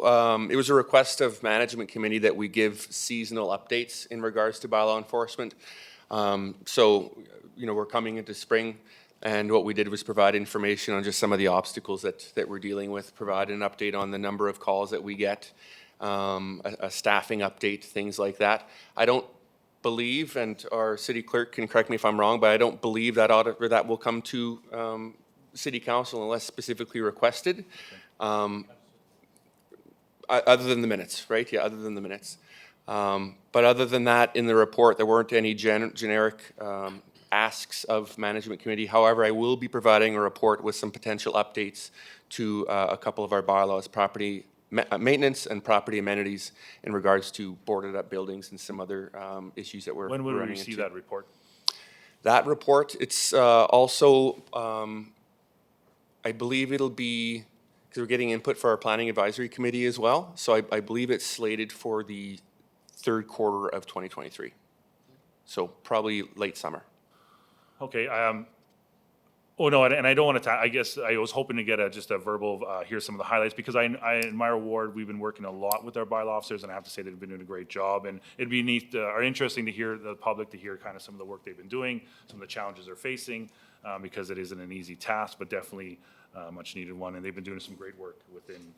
Speaker 11: it was a request of Management Committee that we give seasonal updates in regards to bylaw enforcement. We're coming into spring, and what we did was provide information on just some of the obstacles that we're dealing with, provide an update on the number of calls that we get, a staffing update, things like that. I don't believe, and our city clerk can correct me if I'm wrong, but I don't believe that audit or that will come to City Council unless specifically requested. Other than the minutes, right? Yeah, other than the minutes. But other than that, in the report, there weren't any generic asks of Management Committee. However, I will be providing a report with some potential updates to a couple of our bylaws, property maintenance and property amenities in regards to boarded up buildings and some other issues that we're
Speaker 8: When will we
Speaker 11: running
Speaker 8: receive
Speaker 11: into.
Speaker 8: that report?
Speaker 11: That report, it's also, I believe it'll be, because we're getting input for our Planning Advisory Committee as well, so I believe it's slated for the third quarter of 2023. So probably late summer.
Speaker 8: Okay, and I don't want to, I guess I was hoping to get just a verbal, here's some of the highlights, because I in my ward, we've been working a lot with our bylaw officers, and I have to say they've been doing a great job, and it'd be neat, or interesting to hear the public, to hear kind of some of the work they've been doing, some of the challenges they're facing, because it isn't an easy task, but definitely much needed one, and they've been doing some great work within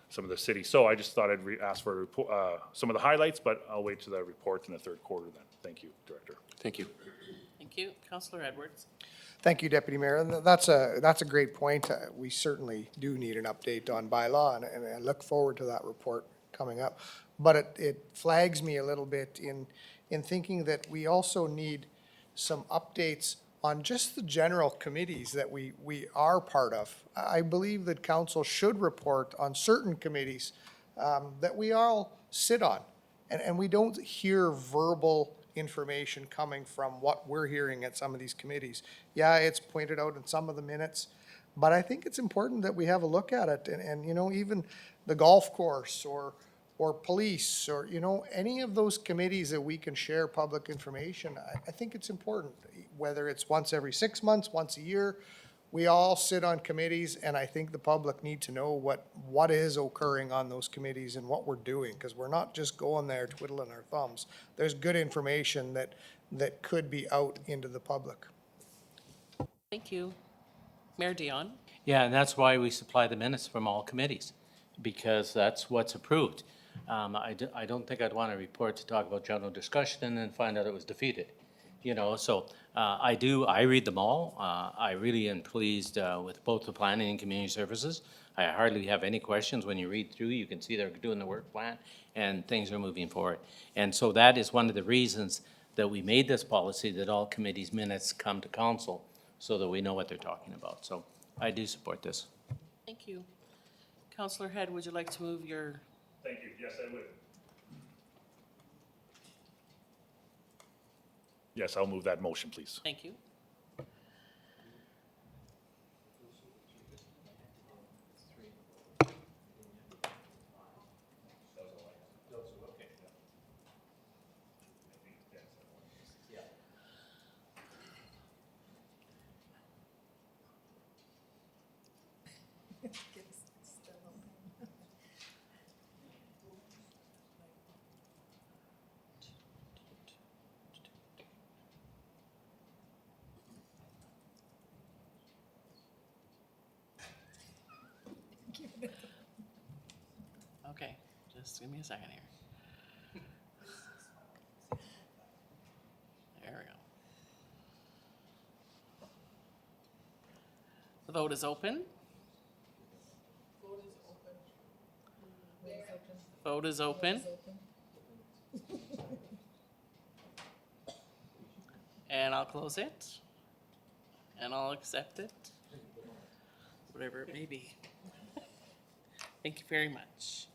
Speaker 8: some of the cities. So I just thought I'd ask for a report, some of the highlights, but I'll wait to the report in the third quarter then. Thank you, Director.
Speaker 11: Thank you.
Speaker 1: Thank you. Councillor Edwards.
Speaker 13: Thank you, Deputy Mayor. And that's a great point. We certainly do need an update on bylaw, and I look forward to that report coming up. But it flags me a little bit in thinking that we also need some updates on just the general committees that we are part of. I believe that council should report on certain committees that we all sit on. And we don't hear verbal information coming from what we're hearing at some of these committees. Yeah, it's pointed out in some of the minutes, but I think it's important that we have a look at it. And you know, even the golf course or police or, you know, any of those committees that we can share public information, I think it's important. Whether it's once every 6 months, once a year, we all sit on committees, and I think the public need to know what is occurring on those committees and what we're doing, because we're not just going there twiddling our thumbs. There's good information that could be out into the public.
Speaker 1: Thank you. Mayor Dion.
Speaker 7: Yeah, and that's why we supply the minutes from all committees, because that's what's approved. I don't think I'd want a report to talk about general discussion and then find out it was defeated. You know, so I read them all. I really am pleased with both the planning and community services. I hardly have any questions. When you read through, you can see they're doing the work plan and things are moving forward. And so that is one of the reasons that we made this policy, that all committees' minutes come to council so that we know what they're talking about. So I do support this.
Speaker 1: Thank you. Councillor Head, would you like to move your?
Speaker 8: Thank you. Yes, I would. Yes, I'll move that motion, please.
Speaker 1: Thank you. Okay, just give me a second here. There we go. The vote is open. Vote is open. And I'll close it. And I'll accept it. Whatever it may be. Thank you very much.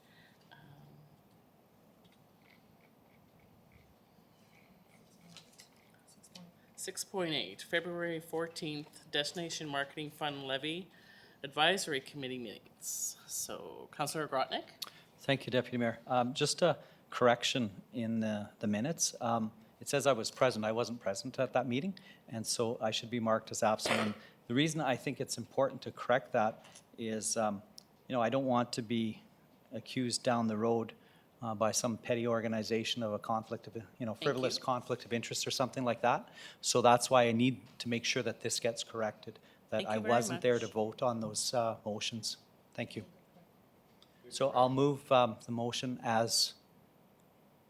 Speaker 1: 6.8, February 14th, Destination Marketing Fund Levy Advisory Committee meetings. So, Councillor Grotnick?
Speaker 2: Thank you, Deputy Mayor. Just a correction in the minutes. It says I was present. I wasn't present at that meeting, and so I should be marked as absent. And the reason I think it's important to correct that is, you know, I don't want to be accused down the road by some petty organization of a conflict of, you know, frivolous conflict of interest or something like that. So that's why I need to make sure that this gets corrected, that
Speaker 1: Thank you
Speaker 2: I
Speaker 1: very
Speaker 2: wasn't there
Speaker 1: much.
Speaker 2: to vote on those motions. Thank you. So I'll move the motion as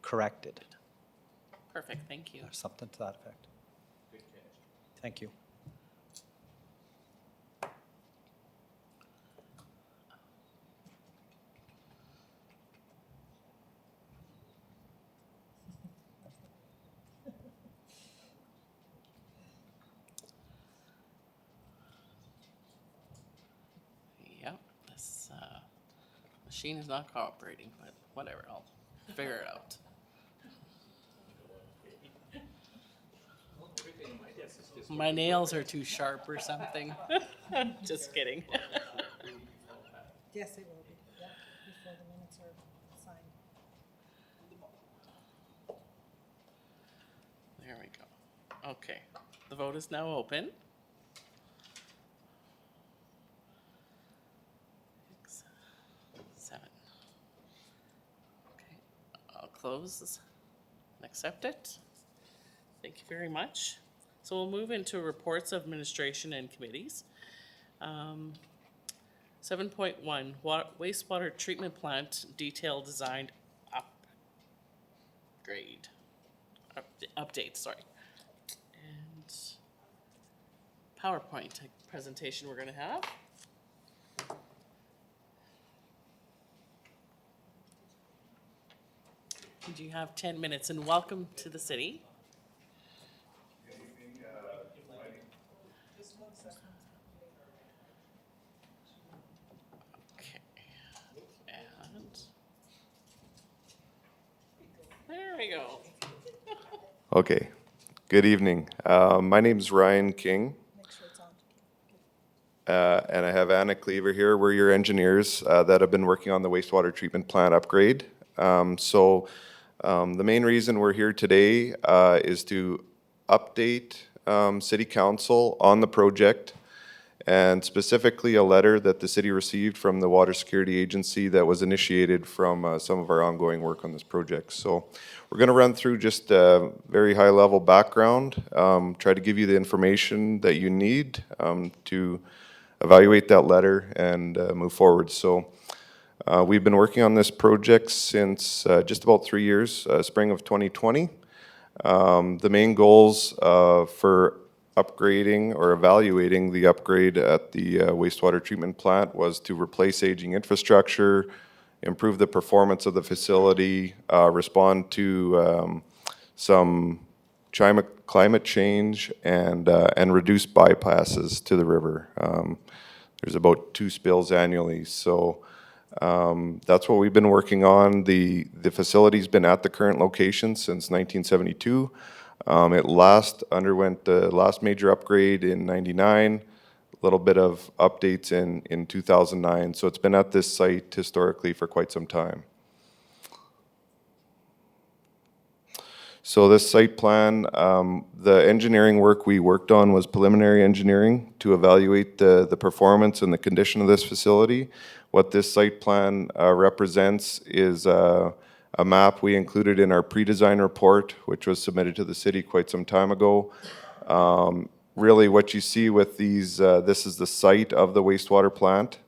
Speaker 2: corrected,
Speaker 1: Perfect, thank you.
Speaker 2: or something to that effect. Thank you.
Speaker 1: Yep, this machine is not cooperating, but whatever, I'll figure it out. My nails are too sharp or something. Just kidding.
Speaker 3: Yes, it will be, yeah, before the minutes are signed.
Speaker 1: There we go. Okay, the vote is now open. Six, 7. Okay, I'll close and accept it. Thank you very much. So we'll move into reports of administration and committees. 7.1, wastewater treatment plant detail design upgrade, update, sorry. And PowerPoint presentation we're gonna have. And you have 10 minutes, and welcome to the city. Okay. And there we go.
Speaker 14: Okay, good evening. My name's Ryan King. And I have Anna Cleaver here. We're your engineers that have been working on the wastewater treatment plant upgrade. The main reason we're here today is to update City Council on the project, and specifically a letter that the city received from the Water Security Agency that was initiated from some of our ongoing work on this project. So we're going to run through just a very high-level background, try to give you the information that you need to evaluate that letter and move forward. So we've been working on this project since just about 3 years, spring of 2020. The main goals for upgrading or evaluating the upgrade at the wastewater treatment plant was to replace aging infrastructure, improve the performance of the facility, respond to some climate change, and reduce bypasses to the river. There's about 2 spills annually, so that's what we've been working on. The facility's been at the current location since 1972. It underwent the last major upgrade in 99, a little bit of updates in 2009, so it's been at this site historically for quite some time. So this site plan, the engineering work we worked on was preliminary engineering to evaluate the performance and the condition of this facility. What this site plan represents is a map we included in our pre-design report, which was submitted to the city quite some time ago. Really what you see with these, this is the site of the wastewater plant,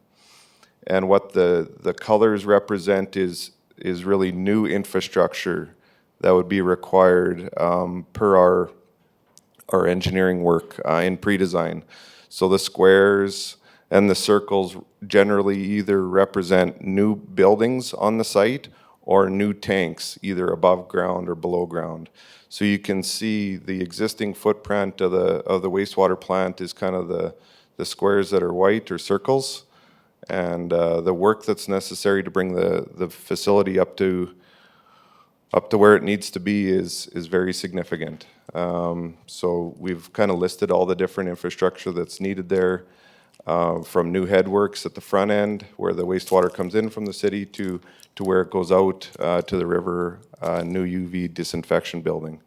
Speaker 14: and what the colors represent is really new infrastructure that would be required per our engineering work in pre-design. So the squares and the circles generally either represent new buildings on the site or new tanks, either above ground or below ground. So you can see the existing footprint of the wastewater plant is kind of the squares that are white or circles, and the work that's necessary to bring the facility up to where it needs to be is very significant. So we've kind of listed all the different infrastructure that's needed there, from new headworks at the front end where the wastewater comes in from the city to where it goes out to the river, new UV disinfection building.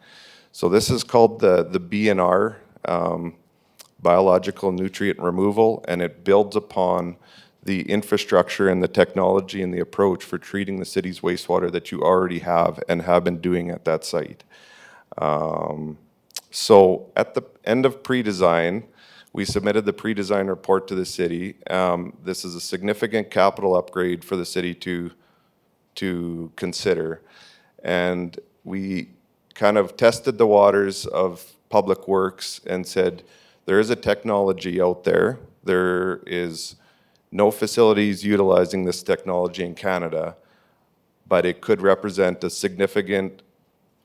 Speaker 14: So this is called the BNR, biological nutrient removal, and it builds upon the infrastructure and the technology and the approach for treating the city's wastewater that you already have and have been doing at that site. So at the end of pre-design, we submitted the pre-design report to the city. This is a significant capital upgrade for the city to consider. And we kind of tested the waters of Public Works and said, there is a technology out there. There is no facilities utilizing this technology in Canada, but it could represent a significant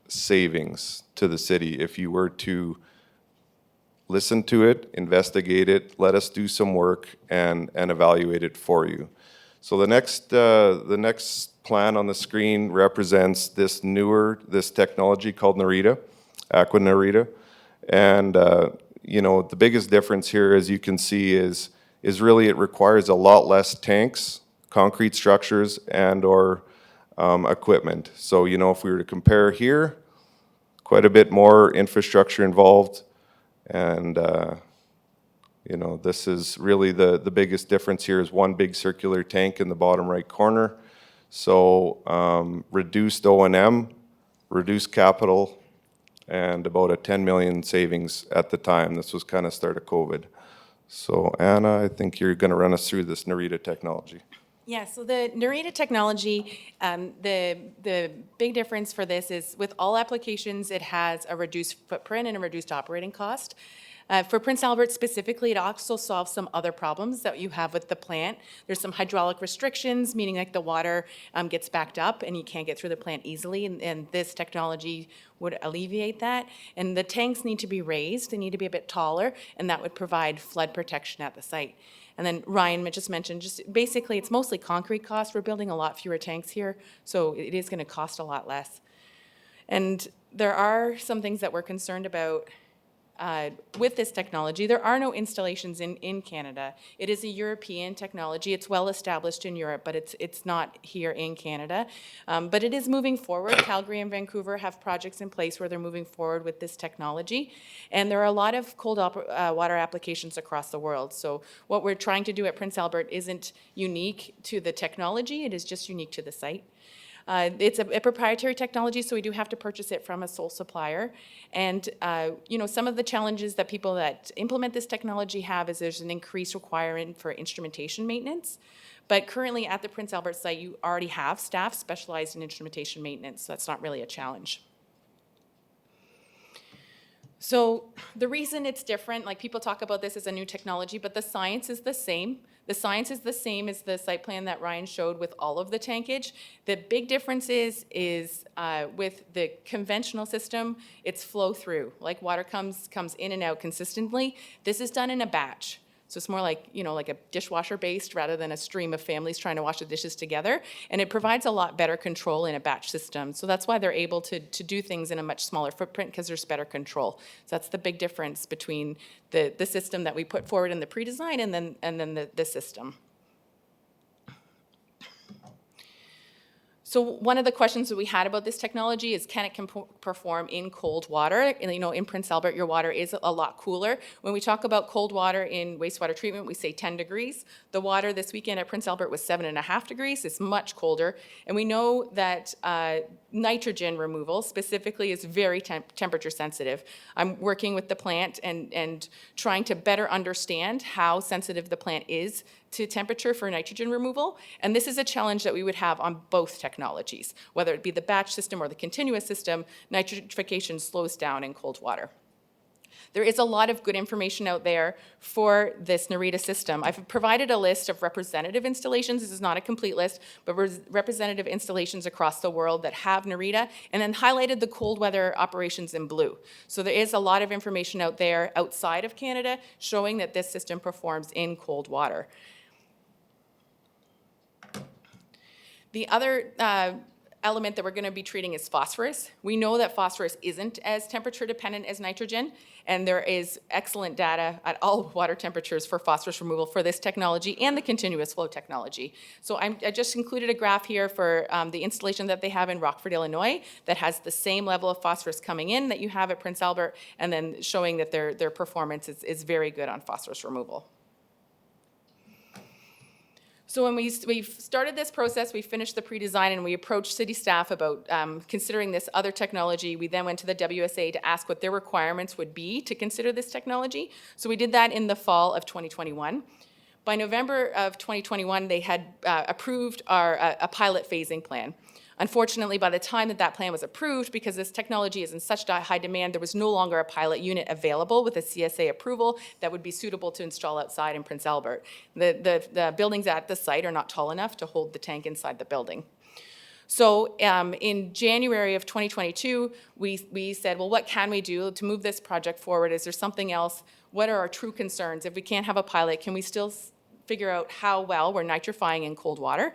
Speaker 14: savings to the city if you were to listen to it, investigate it, let us do some work, and evaluate it for you. So the next plan on the screen represents this technology called Nerita, Aqua Nerita, and the biggest difference here, as you can see, is really it requires a lot less tanks, concrete structures, and/or equipment. So if we were to compare here, quite a bit more infrastructure involved, and this is really the biggest difference here is one big circular tank in the bottom right corner. So reduced O&M, reduced capital, and about a 10 million savings at the time. This was kind of start of COVID. So Anna, I think you're going to run us through this Narita technology.
Speaker 15: Yeah, so the Narita technology, the big difference for this is with all applications, it has a reduced footprint and a reduced operating cost. For Prince Albert specifically, it also solves some other problems that you have with the plant. There's some hydraulic restrictions, meaning like the water gets backed up and you can't get through the plant easily, and this technology would alleviate that. And the tanks need to be raised, they need to be a bit taller, and that would provide flood protection at the site. And then Ryan just mentioned, just basically it's mostly concrete costs. We're building a lot fewer tanks here, so it is going to cost a lot less. And there are some things that we're concerned about with this technology. There are no installations in Canada. It is a European technology. It's well established in Europe, but it's not here in Canada. But it is moving forward. Calgary and Vancouver have projects in place where they're moving forward with this technology. And there are a lot of cold water applications across the world. So what we're trying to do at Prince Albert isn't unique to the technology. It is just unique to the site. It's a proprietary technology, so we do have to purchase it from a sole supplier. And, you know, some of the challenges that people that implement this technology have is there's an increased requirement for instrumentation maintenance. But currently at the Prince Albert site, you already have staff specialized in instrumentation maintenance, so that's not really a challenge. So the reason it's different, like people talk about this as a new technology, but the science is the same. The science is the same as the site plan that Ryan showed with all of the tankage. The big difference is with the conventional system, it's flow through. Like water comes in and out consistently. This is done in a batch. So it's more like, you know, like a dishwasher based rather than a stream of families trying to wash the dishes together. And it provides a lot better control in a batch system. So that's why they're able to do things in a much smaller footprint, because there's better control. So that's the big difference between the system that we put forward in the pre-design and then the system. So one of the questions that we had about this technology is, can it perform in cold water? And, you know, in Prince Albert, your water is a lot cooler. When we talk about cold water in wastewater treatment, we say 10 degrees. The water this weekend at Prince Albert was 7.5 degrees. It's much colder. And we know that nitrogen removal specifically is very temperature sensitive. I'm working with the plant and trying to better understand how sensitive the plant is to temperature for nitrogen removal. And this is a challenge that we would have on both technologies. Whether it be the batch system or the continuous system, nitrification slows down in cold water. There is a lot of good information out there for this Narita system. I've provided a list of representative installations. This is not a complete list, but representative installations across the world that have Narita, and then highlighted the cold weather operations in blue. So there is a lot of information out there outside of Canada showing that this system performs in cold water. The other element that we're going to be treating is phosphorus. We know that phosphorus isn't as temperature dependent as nitrogen, and there is excellent data at all water temperatures for phosphorus removal for this technology and the continuous flow technology. So I just included a graph here for the installation that they have in Rockford, Illinois, that has the same level of phosphorus coming in that you have at Prince Albert, and then showing that their performance is very good on phosphorus removal. So when we started this process, we finished the pre-design and we approached city staff about considering this other technology. We then went to the WSA to ask what their requirements would be to consider this technology. So we did that in the fall of 2021. By November of 2021, they had approved a pilot phasing plan. Unfortunately, by the time that plan was approved, because this technology is in such high demand, there was no longer a pilot unit available with a CSA approval that would be suitable to install outside in Prince Albert. The buildings at the site are not tall enough to hold the tank inside the building. So in January of 2022, we said, well, what can we do to move this project forward? Is there something else? What are our true concerns? If we can't have a pilot, can we still figure out how well we're nitrifying in cold water?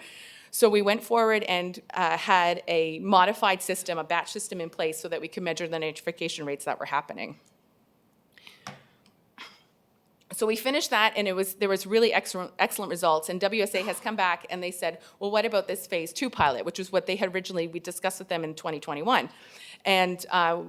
Speaker 15: So we went forward and had a modified system, a batch system in place so that we could measure the nitrification rates that were happening. So we finished that, and there was really excellent results. And WSA has come back and they said, well, what about this phase 2 pilot, which was what they had we discussed with them in 2021. And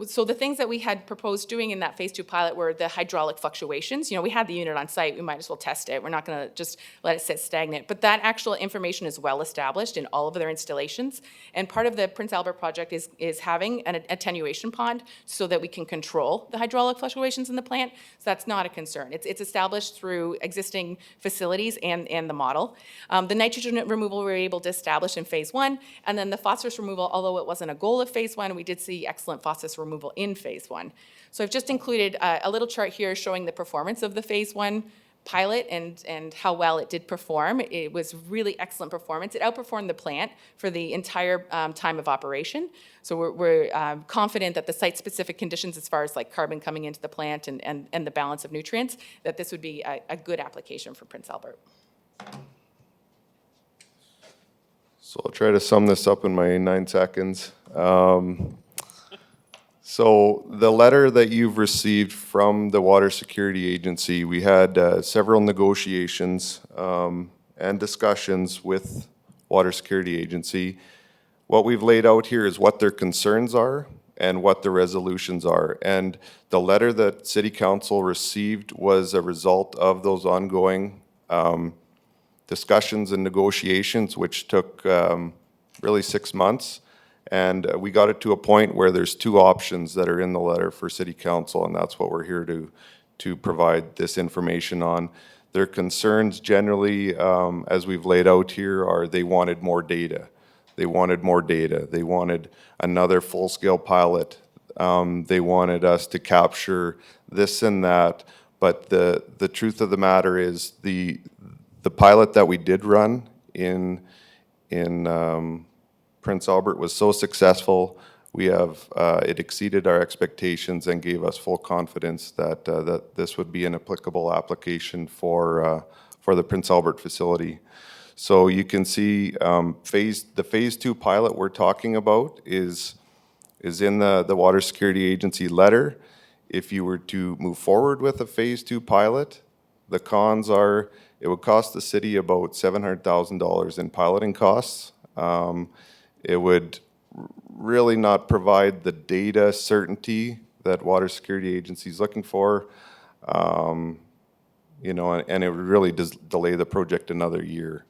Speaker 15: so the things that we had proposed doing in that phase 2 pilot were the hydraulic fluctuations. You know, we had the unit on site, we might as well test it. We're not gonna just let it sit stagnant. But that actual information is well established in all of their installations. And part of the Prince Albert project is having an attenuation pond so that we can control the hydraulic fluctuations in the plant. So that's not a concern. It's established established through existing facilities and the model. The nitrogen removal we were able to establish in phase 1, and then the phosphorus removal, although it wasn't a goal of phase 1, we did see excellent phosphorus removal in phase 1. So I've just included a little chart here showing the performance of the phase 1 pilot and how well it did perform. It was really excellent performance. It outperformed the plant for the entire time of operation. So we're confident that the site-specific conditions as far as like carbon coming into the plant and the balance of nutrients, that this would be a good application for Prince Albert.
Speaker 14: So I'll try to sum this up in my 9 seconds. So the letter that you've received from the Water Security Agency, we had several negotiations and discussions with Water Security Agency. What we've laid out here is what their concerns are and what the resolutions are. And the letter that City Council received was a result of those ongoing discussions and negotiations, which took really 6 months. And we got it to a point where there's 2 options that are in the letter for City Council, and that's what we're here to provide this information on. Their concerns generally, as we've laid out here, are they wanted more data. They wanted more data. They wanted another full-scale pilot. They wanted us to capture this and that. But the truth of the matter is the pilot that we did run in Prince Albert was so successful. We have it exceeded our expectations and gave us full confidence that that this would be an applicable application for the Prince Albert facility. So you can see the phase 2 pilot we're talking about is in the Water Security Agency letter. If you were to move forward with a phase 2 pilot, the cons are it would cost the city about $700,000 in piloting costs. It would really not provide the data certainty that Water Security Agency is looking for, you know, and it would really delay the project another year.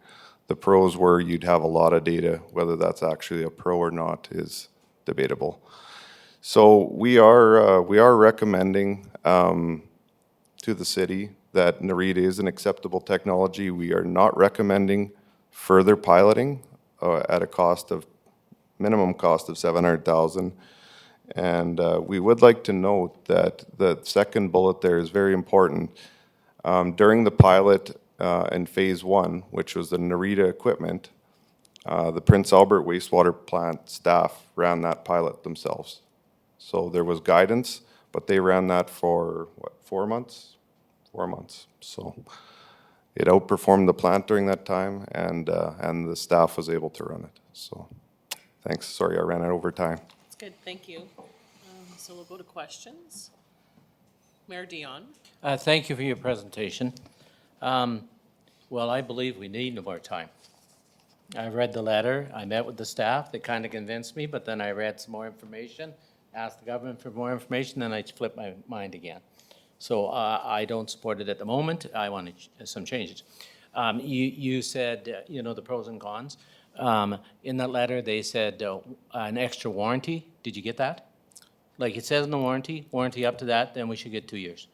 Speaker 14: The pros were you'd have a lot of data. Whether that's actually a pro or not is debatable. So we are recommending to the city that Nerita is an acceptable technology. We are not recommending further piloting at a minimum cost of $700,000. And we would like to note that the second bullet there is very important. During the pilot in phase 1, which was the Nerita equipment, the Prince Albert wastewater plant staff ran that pilot themselves. So there was guidance, but they ran that for, what, 4 months? 4 months. So it outperformed the plant during that time, and the staff was able to run it. So thanks. Sorry, I ran out over time.
Speaker 1: That's good, thank you. So we'll go to questions. Mayor Dion.
Speaker 7: Thank you for your presentation. Well, I believe we need more time. I read the letter, I met with the staff, they kind of convinced me, but then I read some more information, asked the government for more information, then I flipped my mind again. So I don't support it at the moment. I want some changes. You said, you know, the pros and cons. In that letter, they said an extra warranty. Did you get that? Like it says in the warranty up to that, then we should get 2 years.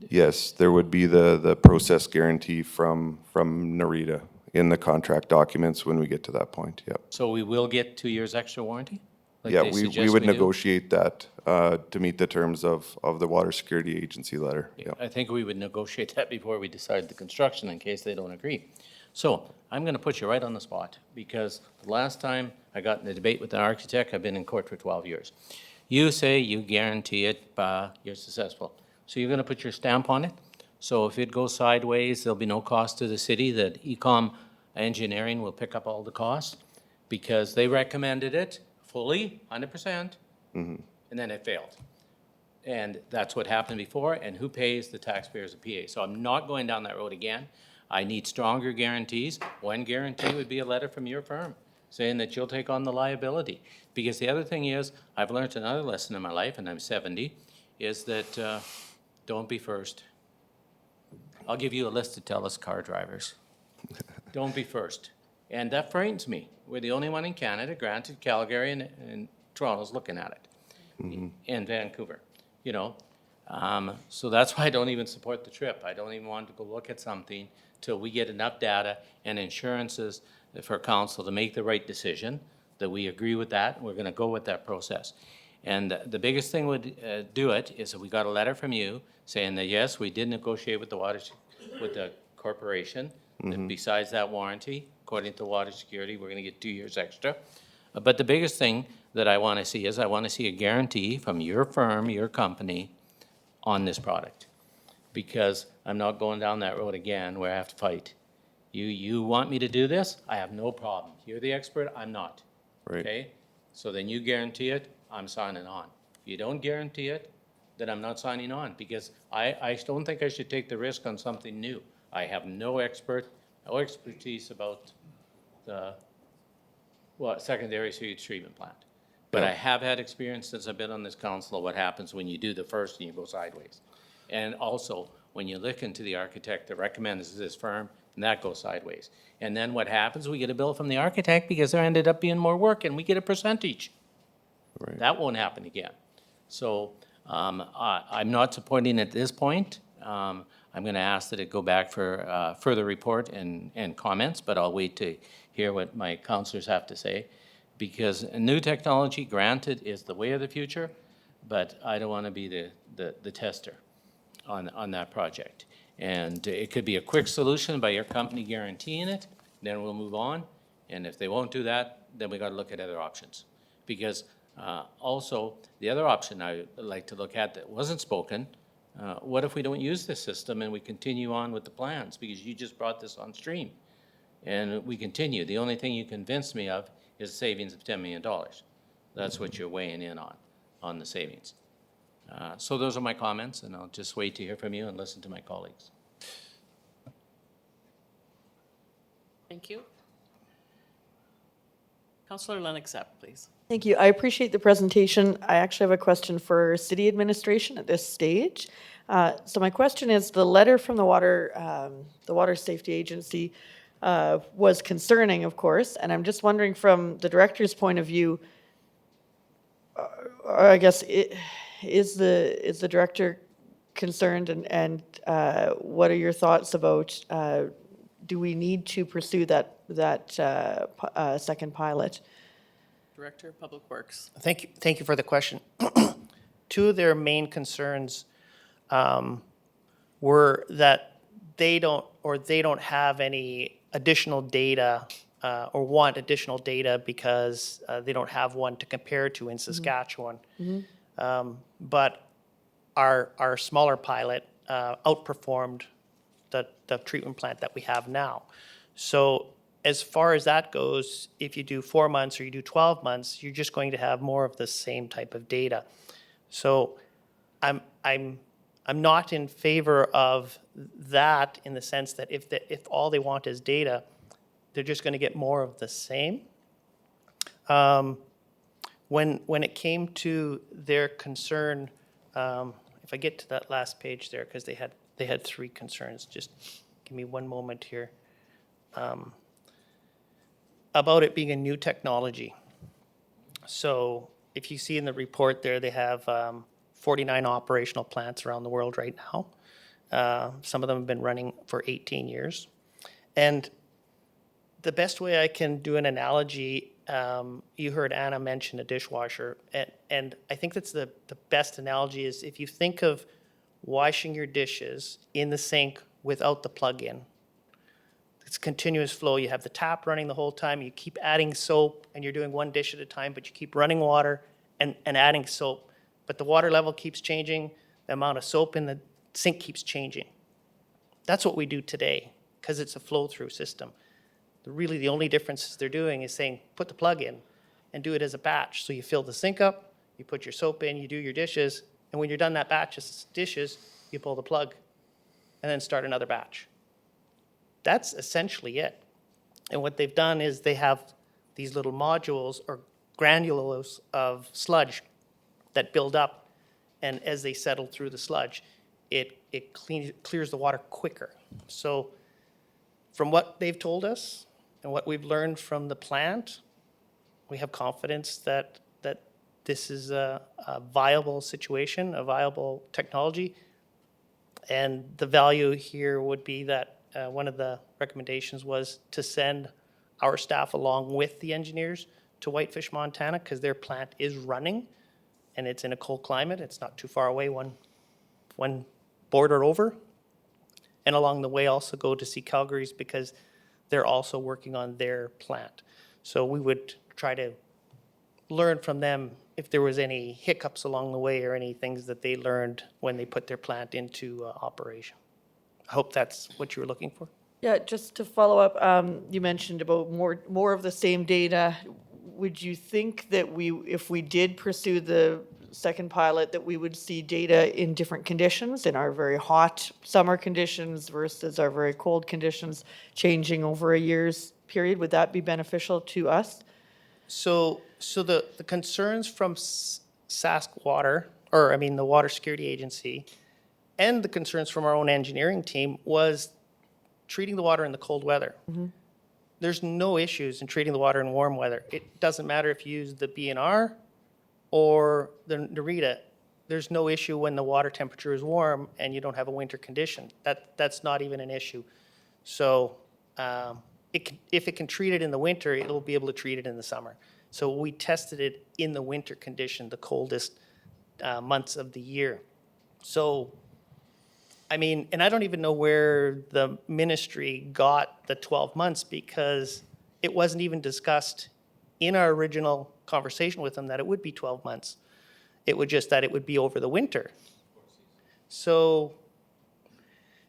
Speaker 14: Yes, there would be the process guarantee from Nerita in the contract documents when we get to that point, yep.
Speaker 7: So we will get 2 years extra warranty? Like
Speaker 14: Yeah,
Speaker 7: they
Speaker 14: we
Speaker 7: suggest
Speaker 14: would
Speaker 7: do?
Speaker 14: negotiate that to meet the terms of the Water Security Agency letter, yep.
Speaker 7: I think we would negotiate that before we decide the construction in case they don't agree. So I'm going to put you right on the spot because the last time I got in a debate with an architect, I've been in court for 12 years. You say you guarantee it, you're successful. So you're going to put your stamp on it. So if it goes sideways, there'll be no cost to the city, that Ecom Engineering will pick up all the costs because they recommended it fully, 100%, and then it failed. And that's what happened before, and who pays? The taxpayers of PA. So I'm not going down that road again. I need stronger guarantees. One guarantee would be a letter from your firm saying that you'll take on the liability. Because the other thing is, I've learned another lesson in my life, and I'm 70, is that don't be first. I'll give you a list to tell us car drivers. Don't be first. And that frightens me. We're the only one in Canada, granted Calgary and Toronto's looking at it, and Vancouver. You know, So that's why I don't even support the trip. I don't even want to go look at something till we get enough data and insurances for council to make the right decision, that we agree with that, we're gonna go with that process. And the biggest thing would do it is that we got a letter from you saying that, yes, we did negotiate with with the corporation, that besides that warranty, according to water security, we're gonna get 2 years extra. But the biggest thing that I wanna see is I wanna see a guarantee from your firm, your company, on this product. Because I'm not going down that road again where I have to fight. You want me to do this? I have no problem. You're the expert, I'm not.
Speaker 14: Right.
Speaker 7: Okay? So then you guarantee it, I'm signing on. If you don't guarantee it, then I'm not signing on, because I don't think I should take the risk on something new. I have no expertise about the, secondary sewage treatment plant. But I have had experience since I've been on this council of what happens when you do the first and you go sideways. And also, when you look into the architect that recommends this firm, and that goes sideways. And then what happens, we get a bill from the architect because there ended up being more work and we get a percentage.
Speaker 14: Right.
Speaker 7: That won't happen again. So I'm not supporting it at this point. I'm going to ask that it go back for further report and comments, but I'll wait to hear what my councillors have to say. Because new technology, granted, is the way of the future, but I don't want to be the tester on that project. And it could be a quick solution by your company guaranteeing it, then we'll move on. And if they won't do that, then we got to look at other options. Because also, the other option I would like to look at that wasn't spoken, what if we don't use this system and we continue on with the plans? Because you just brought this on stream. And we continue. The only thing you convinced me of is a savings of $10 million. That's what you're weighing in on the savings. So those are my comments, and I'll just wait to hear from you and listen to my colleagues.
Speaker 1: Thank you. Councillor Lennox, please.
Speaker 5: Thank you. I appreciate the presentation. I actually have a question for city administration at this stage. So my question is, the letter from the Water Safety Agency was concerning, of course, and I'm just wondering from the director's point of view, I guess, is the director concerned, and what are your thoughts about, do we need to pursue that second pilot?
Speaker 1: Director of Public Works.
Speaker 16: Thank you for the question. Two of their main concerns were that they don't have any additional data or want additional data because they don't have one to compare to in Saskatchewan. But our smaller pilot outperformed the treatment plant that we have now. So as far as that goes, if you do 4 months or you do 12 months, you're just going to have more of the same type of data. So I'm not in favor of that in the sense that if all they want is data, they're just going to get more of the same. When it came to their concern, if I get to that last page there, because they had three concerns. Just give me one moment here. About it being a new technology. So if you see in the report there, they have 49 operational plants around the world right now. Some of them have been running for 18 years. And the best way I can do an analogy, you heard Anna mention a dishwasher, and I think that's the best analogy is if you think of washing your dishes in the sink without the plug-in. It's continuous flow. You have the tap running the whole time. You keep adding soap, and you're doing one dish at a time, but you keep running water and adding soap. But the water level keeps changing. The amount of soap in the sink keeps changing. That's what we do today because it's a flow-through system. Really, the only difference they're doing is saying, put the plug in and do it as a batch. So you fill the sink up, you put your soap in, you do your dishes, and when you're done that batch of dishes, you pull the plug and then start another batch. That's essentially it. And what they've done is they have these little modules or granules of sludge that build up, and as they settle through the sludge, it clears the water quicker. So from what they've told us and what we've learned from the plant, we have confidence that this is a viable situation, a viable technology. And the value here would be that one of the recommendations was to send our staff along with the engineers to Whitefish, Montana, because their plant is running and it's in a cold climate. It's not too far away, one border over. And along the way also go to see Calgary's because they're also working on their plant. So we would try to learn from them if there was any hiccups along the way or any things that they learned when they put their plant into operation. I hope that's what you were looking for.
Speaker 5: Yeah, just to follow up, you mentioned about more of the same data. Would you think that if we did pursue the second pilot, that we would see data in different conditions, in our very hot summer conditions versus our very cold conditions, changing over a year's period? Would that be beneficial to us?
Speaker 16: So the concerns from Sask Water, or I mean the Water Security Agency, and the concerns from our own engineering team was treating the water in the cold weather. There's no issues in treating the water in warm weather. It doesn't matter if you use the BNR or the Narita. There's no issue when the water temperature is warm and you don't have a winter condition. That's not even an issue. So if it can treat it in the winter, it'll be able to treat it in the summer. So we tested it in the winter condition, the coldest months of the year. So, I mean, and I don't even know where the ministry got the 12 months because it wasn't even discussed in our original conversation with them that it would be 12 months. It would just that it would be over the winter. So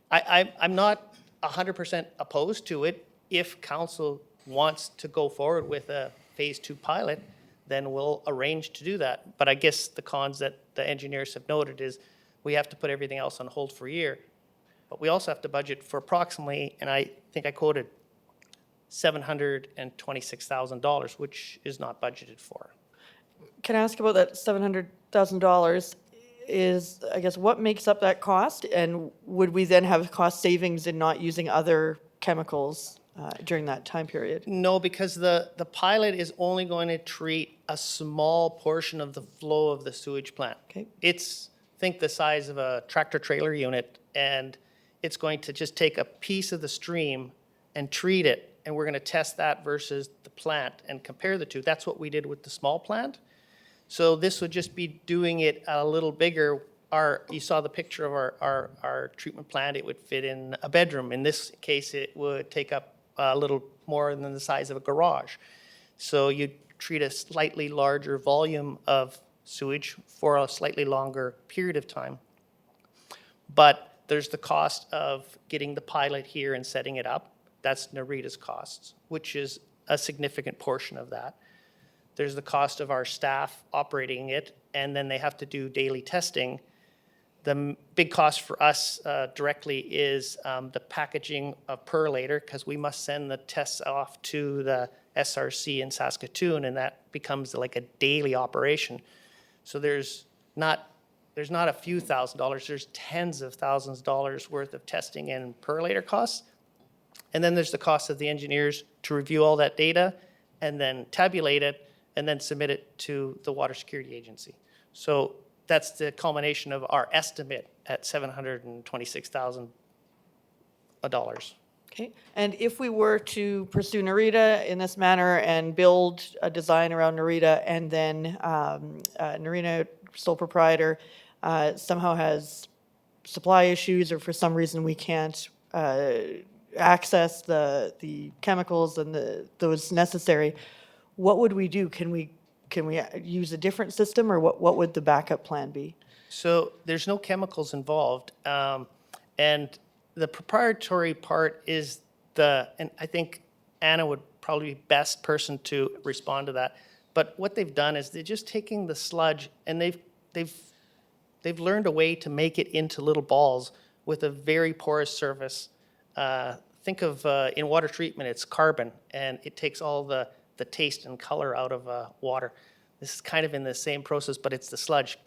Speaker 16: I'm not 100% opposed to it. If council wants to go forward with a phase 2 pilot, then we'll arrange to do that. But I guess the cons that the engineers have noted is we have to put everything else on hold for a year. But we also have to budget for approximately, and I think I quoted $726,000, which is not budgeted for.
Speaker 5: Can I ask about that $700,000? Is, I guess, what makes up that cost? And would we then have cost savings in not using other chemicals during that time period?
Speaker 16: No, because the pilot is only going to treat a small portion of the flow of the sewage plant.
Speaker 5: Okay.
Speaker 16: It's, think the size of a tractor trailer unit, and it's going to just take a piece of the stream and treat it. And we're going to test that versus the plant and compare the two. That's what we did with the small plant. So this would just be doing it a little bigger. You saw the picture of our treatment plant. It would fit in a bedroom. In this case, it would take up a little more than the size of a garage. So you'd treat a slightly larger volume of sewage for a slightly longer period of time. But there's the cost of getting the pilot here and setting it up. That's Narita's costs, which is a significant portion of that. There's the cost of our staff operating it, and then they have to do daily testing. The big cost for us directly is the packaging of Perlator, because we must send the tests off to the SRC in Saskatoon, and that becomes like a daily operation. So there's not a few $1,000s, there's tens of thousands of dollars worth of testing and Perlator costs. And then there's the cost of the engineers to review all that data and then tabulate it and then submit it to the Water Security Agency. So that's the culmination of our estimate at $726,000.
Speaker 5: Okay, and if we were to pursue Narita in this manner and build a design around Narita, and then Narita, sole proprietor, somehow has supply issues, or for some reason we can't access the chemicals and those necessary, what would we do? Can we use a different system, or what would the backup plan be?
Speaker 16: So there's no chemicals involved, and the proprietary part is and I think Anna would probably be best person to respond to that. But what they've done is they're just taking the sludge and they've learned a way to make it into little balls with a very porous surface. Think of in water treatment, it's carbon, and it takes all the taste and color out of water. This is kind of in the same process, but it's the sludge.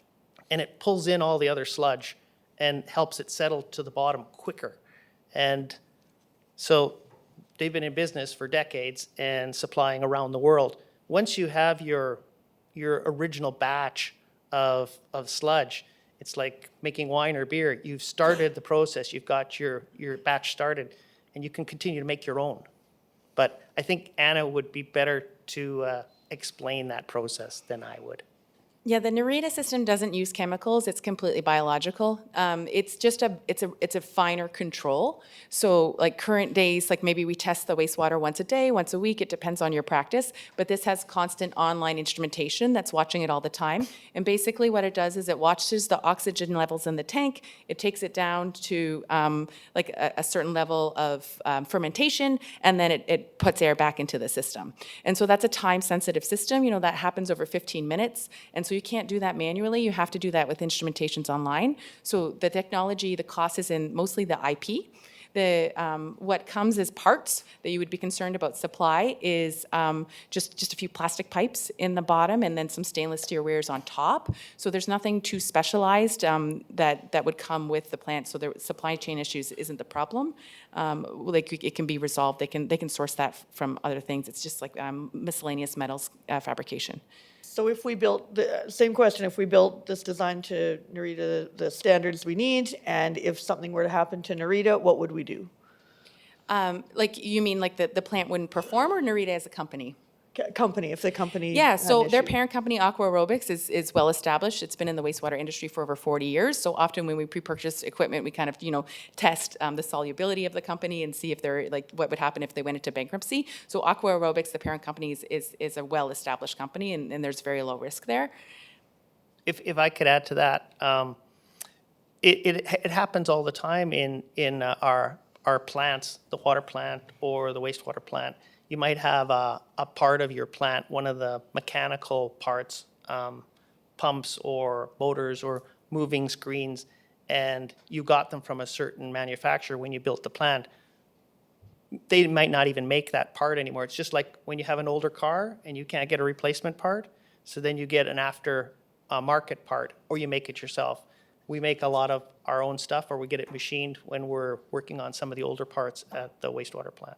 Speaker 16: And it pulls in all the other sludge and helps it settle to the bottom quicker. And so they've been in business for decades and supplying around the world. Once you have your your original batch of sludge. It's like making wine or beer. You've started the process, you've got your batch started, and you can continue to make your own. But I think Anna would be better to explain that process than I would.
Speaker 15: Yeah, the Nerita system doesn't use chemicals. It's completely biological. It's just it's a finer control. So like current days, like maybe we test the wastewater once a day, once a week. It depends on your practice. But this has constant online instrumentation that's watching it all the time. And basically what it does is it watches the oxygen levels in the tank. It takes it down to like a certain level of fermentation, and then it puts air back into the system. And so that's a time-sensitive system. You know, that happens over 15 minutes. And so you can't do that manually. You have to do that with instrumentations online. So the technology, the cost is in mostly the IP. What comes as parts that you would be concerned about supply is just a few plastic pipes in the bottom and then some stainless steel weirs on top. So there's nothing too specialized that would come with the plant. So the supply chain issues isn't the problem. Like it can be resolved. They can source that from other things. It's just like miscellaneous metals fabrication.
Speaker 5: So if we built, the same question, if we built this design to Nerita, the standards we need, and if something were to happen to Nerita, what would we do?
Speaker 15: Like you mean like the plant wouldn't perform, or Nerita as a company?
Speaker 5: Company, if the company
Speaker 15: Yeah,
Speaker 5: had
Speaker 15: so
Speaker 5: an
Speaker 15: their
Speaker 5: issue.
Speaker 15: parent company, Aqua Aerobics, is well established. It's been in the wastewater industry for over 40 years. So often when we pre-purchase equipment, we kind of, test the solubility of the company and see if they're, like, what would happen if they went into bankruptcy. So Aqua Aerobics, the parent company, is a well-established company, and there's very low risk there.
Speaker 16: If I could add to that, it happens all the time in our plants, the water plant or the wastewater plant. You might have a part of your plant, one of the mechanical parts, pumps or motors or moving screens, and you got them from a certain manufacturer when you built the plant. They might not even make that part anymore. It's just like when you have an older car and you can't get a replacement part, so then you get an after market part, or you make it yourself. We make a lot of our own stuff, or we get it machined when we're working on some of the older parts at the wastewater plant.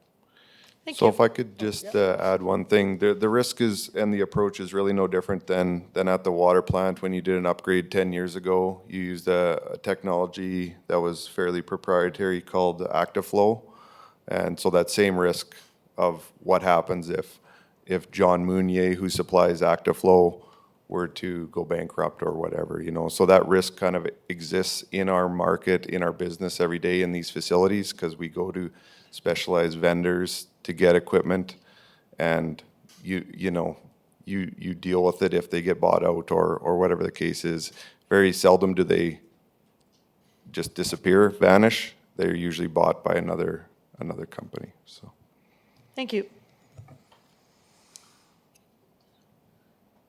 Speaker 14: So if I could just add one thing, the risk is, and the approach is really no different than at the water plant. When you did an upgrade 10 years ago, you used a technology that was fairly proprietary called ActiFlow. And so that same risk of what happens if John Mounier, who supplies ActiFlow, were to go bankrupt or whatever, So that risk kind of exists in our market, in our business every day in these facilities, because we go to specialized vendors to get equipment, and you deal with it if they get bought out or whatever the case is. Very seldom do they just disappear, vanish. They're usually bought by another company. So,
Speaker 5: Thank you.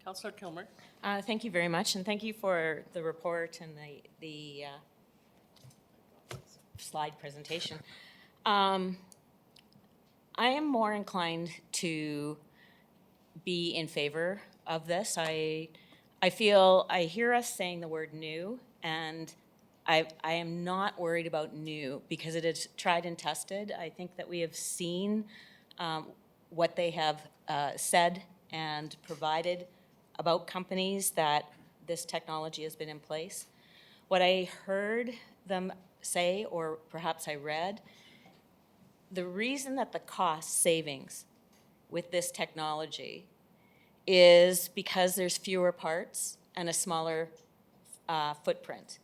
Speaker 1: Councillor Kilmer.
Speaker 10: Thank you very much, and thank you for the report and the slide presentation. I am more inclined to be in favor of this. I hear us saying the word new, and I am not worried about new because it is tried and tested. I think that we have seen what they have said and provided about companies that this technology has been in place. What I heard them say, or perhaps I read, the reason that the cost savings with this technology is because there's fewer parts and a smaller footprint.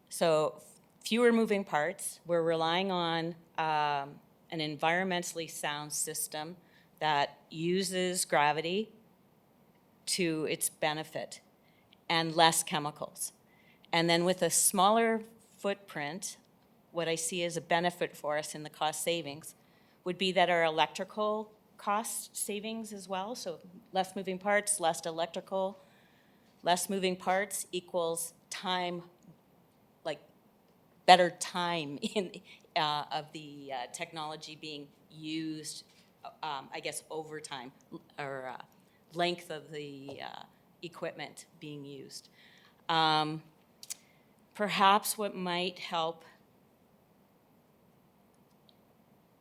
Speaker 10: So fewer moving parts. We're relying on an environmentally sound system that uses gravity to its benefit and less chemicals. And then with a smaller footprint, what I see as a benefit for us in the cost savings would be that our electrical cost savings as well, so less moving parts, less electrical, less moving parts equals time, like better time in of the technology being used, I guess, over time, or length of the equipment being used. Perhaps what might help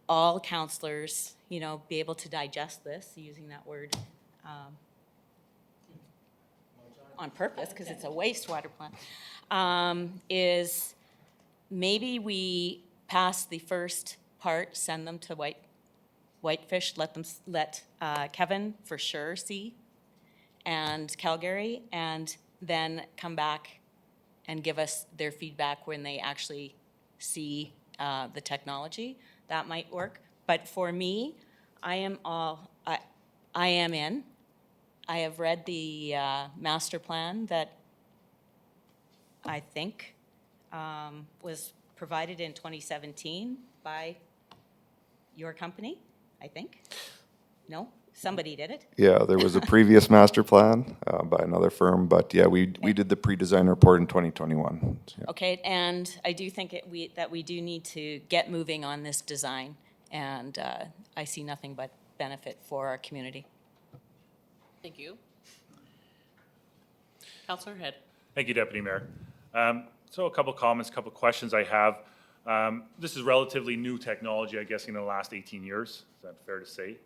Speaker 10: all councillors, be able to digest this, using that word, on purpose, because it's a wastewater plant, is maybe we pass the first part, send them to Whitefish, let Kevin for sure see, and Calgary, and then come back and give us their feedback when they actually see the technology. That might work. But for me, I am in. I have read the master plan that I think was provided in 2017 by your company, I think. No? Somebody did it?
Speaker 14: Yeah, there was a previous master plan by another firm, but yeah, we did the pre-design report in 2021. Yeah.
Speaker 10: Okay, and I do think that we do need to get moving on this design, and I see nothing but benefit for our community.
Speaker 1: Thank you. Councillor Head.
Speaker 8: Thank you, Deputy Mayor. So a couple comments, a couple questions I have. This is relatively new technology, I guess, in the last 18 years. Is that fair to say?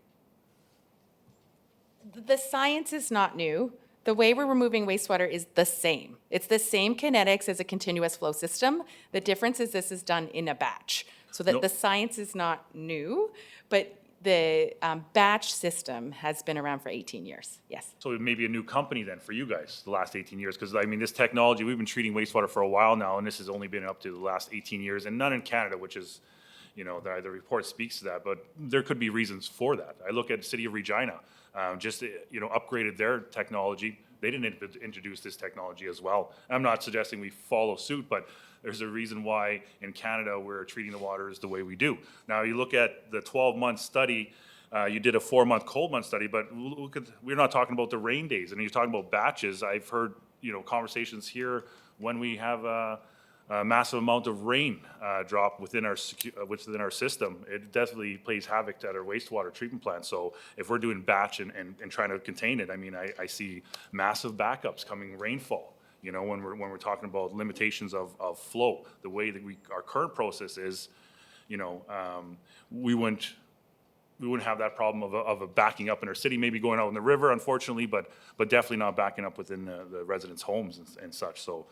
Speaker 15: The science is not new. The way we're removing wastewater is the same. It's the same kinetics as a continuous flow system. The difference is this is done in a batch. So that
Speaker 8: Nope.
Speaker 15: the science is not new, but the batch system has been around for 18 years. Yes.
Speaker 8: So it may be a new company then for you guys, the last 18 years, because I mean, this technology, we've been treating wastewater for a while now, and this has only been up to the last 18 years, and none in Canada, which is, you know, the report speaks to that, but there could be reasons for that. I look at the city of Regina, just, you know, upgraded their technology. They didn't introduce this technology as well. I'm not suggesting we follow suit, but there's a reason why in Canada we're treating the waters the way we do. Now, you look at the 12-month study, you did a 4-month cold month study, but look at, we're not talking about the rain days. And you're talking about batches. I've heard, you know, conversations here when we have a massive amount of rain drop within our system. It definitely plays havoc at our wastewater treatment plant. So if we're doing batch and trying to contain it, I mean, I see massive backups coming rainfall. You know, when we're talking about limitations of flow, the way that our current process is, you know, we wouldn't have that problem of a backing up in our city, maybe going out in the river, unfortunately, but definitely not backing up within the residents' homes and such. So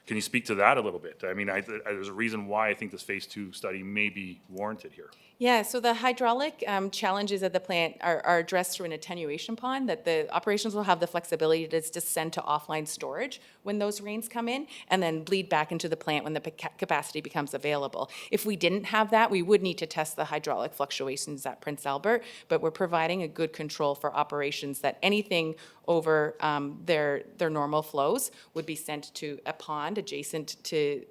Speaker 8: can you speak to that a little bit? I mean, there's a reason why I think this phase 2 study may be warranted here.
Speaker 15: Yeah, so the hydraulic challenges at the plant are addressed through an attenuation pond, that the operations will have the flexibility to just send to offline storage when those rains come in, and then bleed back into the plant when the capacity becomes available. If we didn't have that, we would need to test the hydraulic fluctuations at Prince Albert, but we're providing a good control for operations that anything over their normal flows would be sent to a pond adjacent to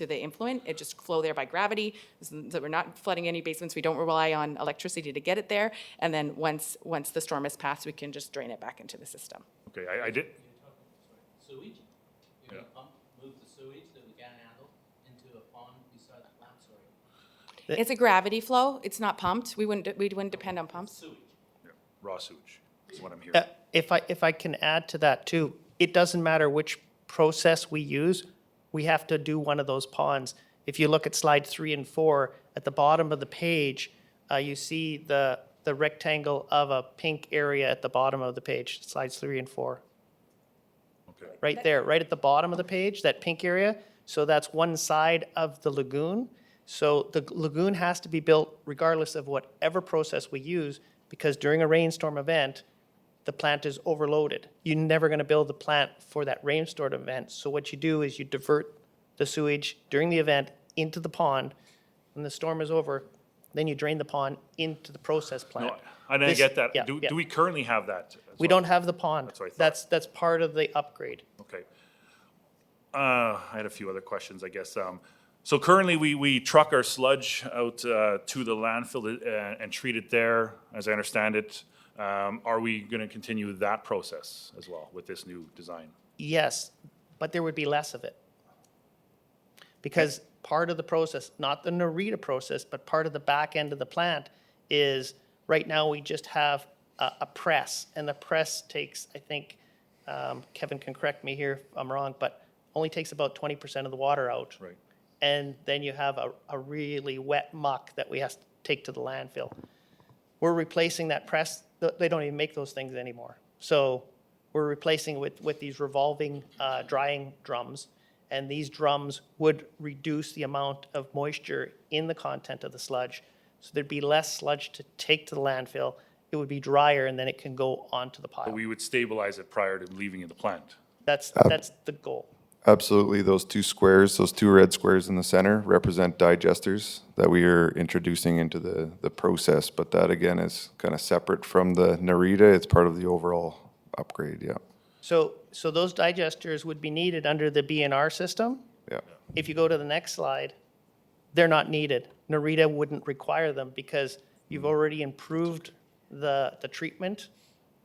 Speaker 15: the influent. It just flow there by gravity, so we're not flooding any basements. We don't rely on electricity to get it there. And then once the storm has passed, we can just drain it back into the system.
Speaker 8: Okay, I did.
Speaker 7: Sewage? You're gonna move the sewage that we can't handle into a pond beside the plant, sorry.
Speaker 15: It's a gravity flow. It's not pumped. We wouldn't depend on pumps.
Speaker 7: Sewage.
Speaker 8: Yeah, raw sewage is what I'm hearing.
Speaker 16: If I can add to that too, it doesn't matter which process we use, we have to do one of those ponds. If you look at slide 3 and 4, at the bottom of the page, you see the rectangle of a pink area at the bottom of the page, slides 3 and 4.
Speaker 8: Okay.
Speaker 16: Right there, right at the bottom of the page, that pink area. So that's one side of the lagoon. So the lagoon has to be built regardless of whatever process we use, because during a rainstorm event, the plant is overloaded. You're never going to build the plant for that rainstorm event. So what you do is you divert the sewage during the event into the pond. When the storm is over, then you drain the pond into the process plant.
Speaker 8: No, I didn't get that.
Speaker 16: Yeah,
Speaker 8: Do
Speaker 16: yeah.
Speaker 8: we currently have that? as
Speaker 16: We
Speaker 8: well?
Speaker 16: don't have the pond.
Speaker 8: That's what I thought.
Speaker 16: That's part of the upgrade.
Speaker 8: Okay. I had a few other questions, I guess. So currently, we truck our sludge out to the landfill and treat it there, as I understand it. Are we going to continue that process as well with this new design?
Speaker 16: Yes, but there would be less of it. Because part of the process, not the Narita process, but part of the back end of the plant is, right now we just have a press, and the press takes, I think, Kevin can correct me here if I'm wrong, but only takes about 20% of the water out.
Speaker 8: Right.
Speaker 16: And then you have a really wet muck that we have to take to the landfill. We're replacing that press. They don't even make those things anymore. So we're replacing with these revolving drying drums. And these drums would reduce the amount of moisture in the content of the sludge. So there'd be less sludge to take to the landfill. It would be drier, and then it can go onto the pile.
Speaker 8: We would stabilize it prior to leaving the plant.
Speaker 16: That's the goal.
Speaker 14: Absolutely. Those two squares, those two red squares in the center represent digesters that we are introducing into the process. But that, again, is kind of separate from the Narita. It's part of the overall upgrade, yeah.
Speaker 16: So those digesters would be needed under the BNR system.
Speaker 14: Yeah.
Speaker 16: If you go to the next slide, they're not needed. Narita wouldn't require them because you've already improved the treatment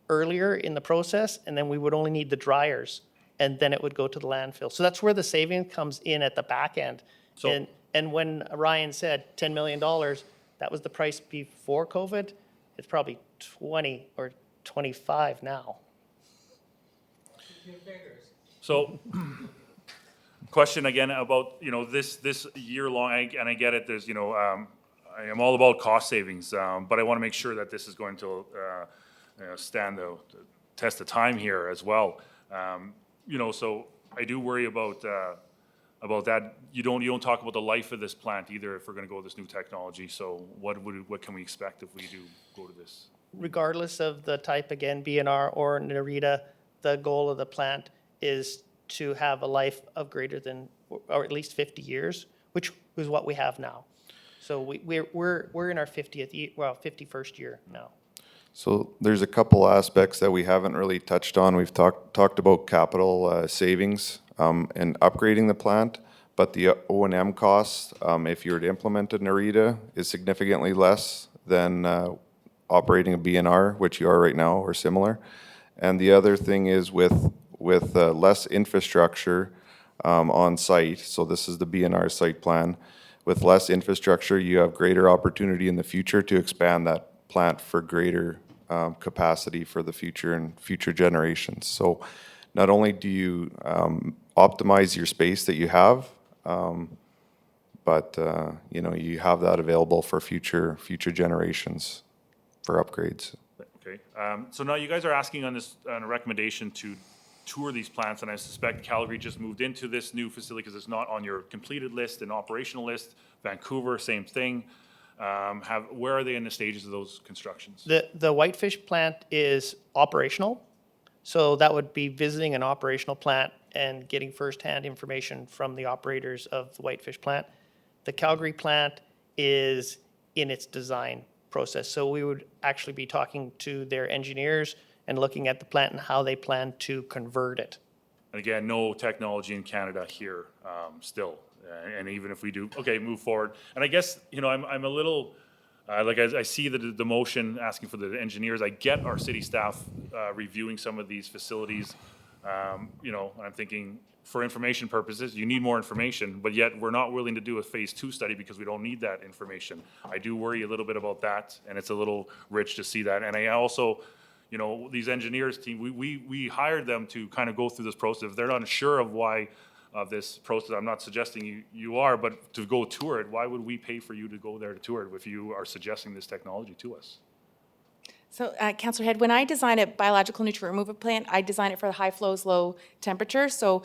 Speaker 16: earlier in the process, and then we would only need the dryers, and then it would go to the landfill. So that's where the saving comes in at the back end.
Speaker 8: So-
Speaker 16: And when Ryan said $10 million, that was the price before COVID. It's probably 20 or 25 now.
Speaker 8: So, question again about, you know, this year long, and I get it, there's, you know, I am all about cost savings, but I want to make sure that this is going to, you know, stand the test of time here as well. You know, so I do worry about that. You don't talk about the life of this plant either if we're going to go with this new technology. So what can we expect if we do go to this?
Speaker 16: Regardless of the type, again, BNR or Narita, the goal of the plant is to have a life of greater than, or at least 50 years, which is what we have now. So we're in our 51st year now.
Speaker 14: So there's a couple aspects that we haven't really touched on. We've talked about capital savings and upgrading the plant, but the O&M costs, if you were to implement a Narita, is significantly less than operating a BNR, which you are right now, or similar. And the other thing is with less infrastructure on site, so this is the BNR site plan, with less infrastructure, you have greater opportunity in the future to expand that plant for greater capacity for the future and future generations. So not only do you optimize your space that you have, but you know, you have that available for future generations for upgrades.
Speaker 8: Okay, so now you guys are asking on a recommendation to tour these plants, and I suspect Calgary just moved into this new facility because it's not on your completed list and operational list. Vancouver, same thing. Where are they in the stages of those constructions?
Speaker 16: The Whitefish plant is operational, so that would be visiting an operational plant and getting firsthand information from the operators of the Whitefish plant. The Calgary plant is in its design process, so we would actually be talking to their engineers and looking at the plant and how they plan to convert it.
Speaker 8: And again, no technology in Canada here still. And even if we do, okay, move forward. And I guess, you know, I'm a little, like I see the motion asking for the engineers. I get our city staff reviewing some of these facilities. You know, I'm thinking for information purposes, you need more information, but yet we're not willing to do a phase 2 study because we don't need that information. I do worry a little bit about that, and it's a little rich to see that. And I also, you know, these engineers team, we hired them to kind of go through this process. If they're not sure of why of this process, I'm not suggesting you are, but to go tour it, why would we pay for you to go there to tour it if you are suggesting this technology to us?
Speaker 15: So, Councillor Head, when I design a biological nutrient removal plant, I design it for the high flows, low temperature. So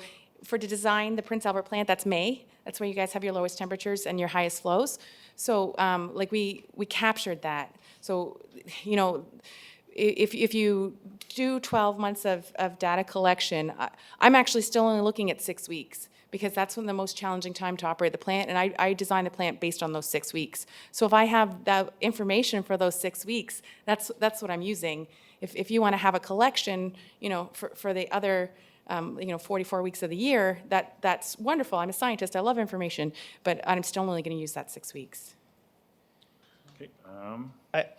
Speaker 15: to design the Prince Albert plant, that's May. That's where you guys have your lowest temperatures and your highest flows. So like we captured that. So, you know, if you do 12 months of data collection, I'm actually still only looking at 6 weeks because that's when the most challenging time to operate the plant, and I design the plant based on those 6 weeks. So if I have that information for those 6 weeks, that's what I'm using. If you want to have a collection, you know, for the other, you know, 44 weeks of the year, that's wonderful. I'm a scientist, I love information, but I'm still only going to use that 6 weeks.
Speaker 8: Okay.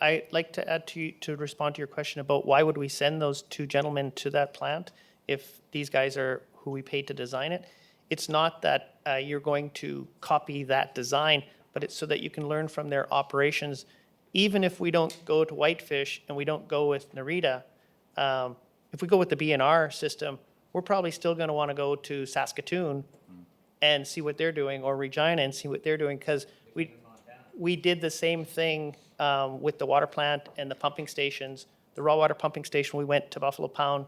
Speaker 16: I'd like to add to respond to your question about why would we send those two gentlemen to that plant if these guys are who we paid to design it. It's not that you're going to copy that design, but it's so that you can learn from their operations. Even if we don't go to Whitefish and we don't go with Narita, if we go with the BNR system, we're probably still going to want to go to Saskatoon and see what they're doing, or Regina and see what they're doing, because we did the same thing with the water plant and the pumping stations. The raw water pumping station, we went to Buffalo Pound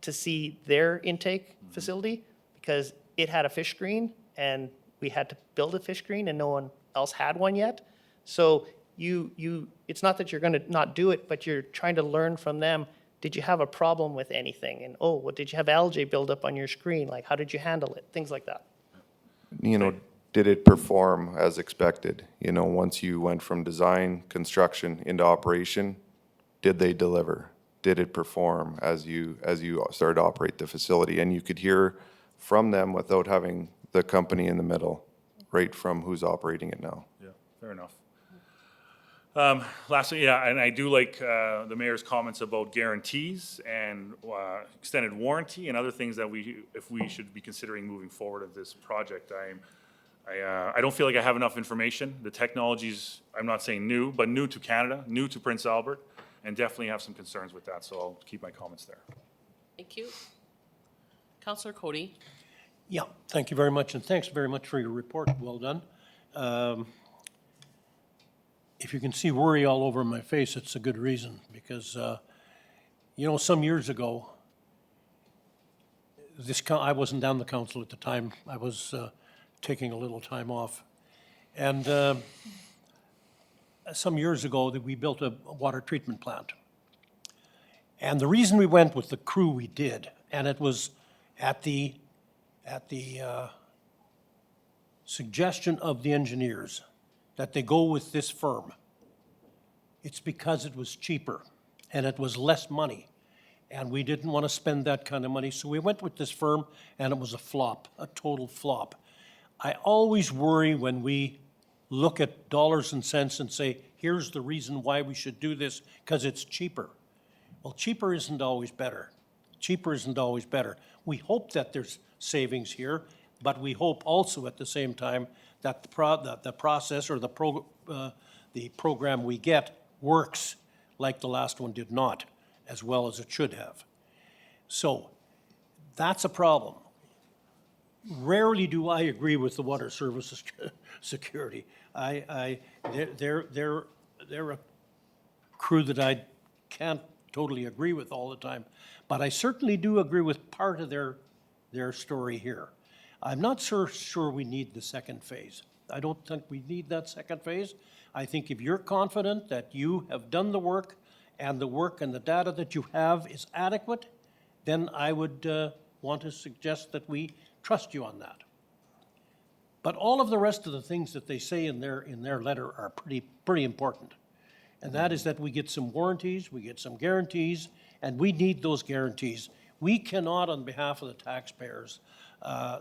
Speaker 16: to see their intake facility because it had a fish screen and we had to build a fish screen and no one else had one yet. So it's not that you're going to not do it, but you're trying to learn from them. Did you have a problem with anything? And, oh, well, did you have algae build up on your screen? Like, how did you handle it? Things like that.
Speaker 14: You know, did it perform as expected? You know, once you went from design, construction into operation, did they deliver? Did it perform as you started to operate the facility? And you could hear from them without having the company in the middle, right from who's operating it now.
Speaker 8: Yeah, fair enough. Lastly, yeah, and I do like the mayor's comments about guarantees and extended warranty and other things that if we should be considering moving forward of this project. I don't feel like I have enough information. The technology's, I'm not saying new, but new to Canada, new to Prince Albert, and definitely have some concerns with that, so I'll keep my comments there.
Speaker 1: Thank you. Councillor Cody.
Speaker 17: Yeah, thank you very much, and thanks very much for your report. Well done. If you can see worry all over my face, it's a good reason, because, you know, some years ago, I wasn't down the council at the time. I was taking a little time off. And some years ago, that we built a water treatment plant. And the reason we went with the crew we did, and it was at the suggestion of the engineers that they go with this firm. It's because it was cheaper and it was less money. And we didn't want to spend that kind of money, so we went with this firm, and it was a flop, a total flop. I always worry when we look at dollars and cents and say, here's the reason why we should do this, because it's cheaper. Well, cheaper isn't always better. Cheaper isn't always better. We hope that there's savings here, but we hope also at the same time that the process or the program we get works like the last one did not, as well as it should have. So that's a problem. Rarely do I agree with the Water Services Security. They're a crew that I can't totally agree with all the time, but I certainly do agree with part of their story here. I'm not sure we need the second phase. I don't think we need that second phase. I think if you're confident that you have done the work and the data that you have is adequate, then I would want to suggest that we trust you on that. But all of the rest of the things that they say in their letter are pretty important. And that is that we get some warranties, we get some guarantees, and we need those guarantees. We cannot, on behalf of the taxpayers,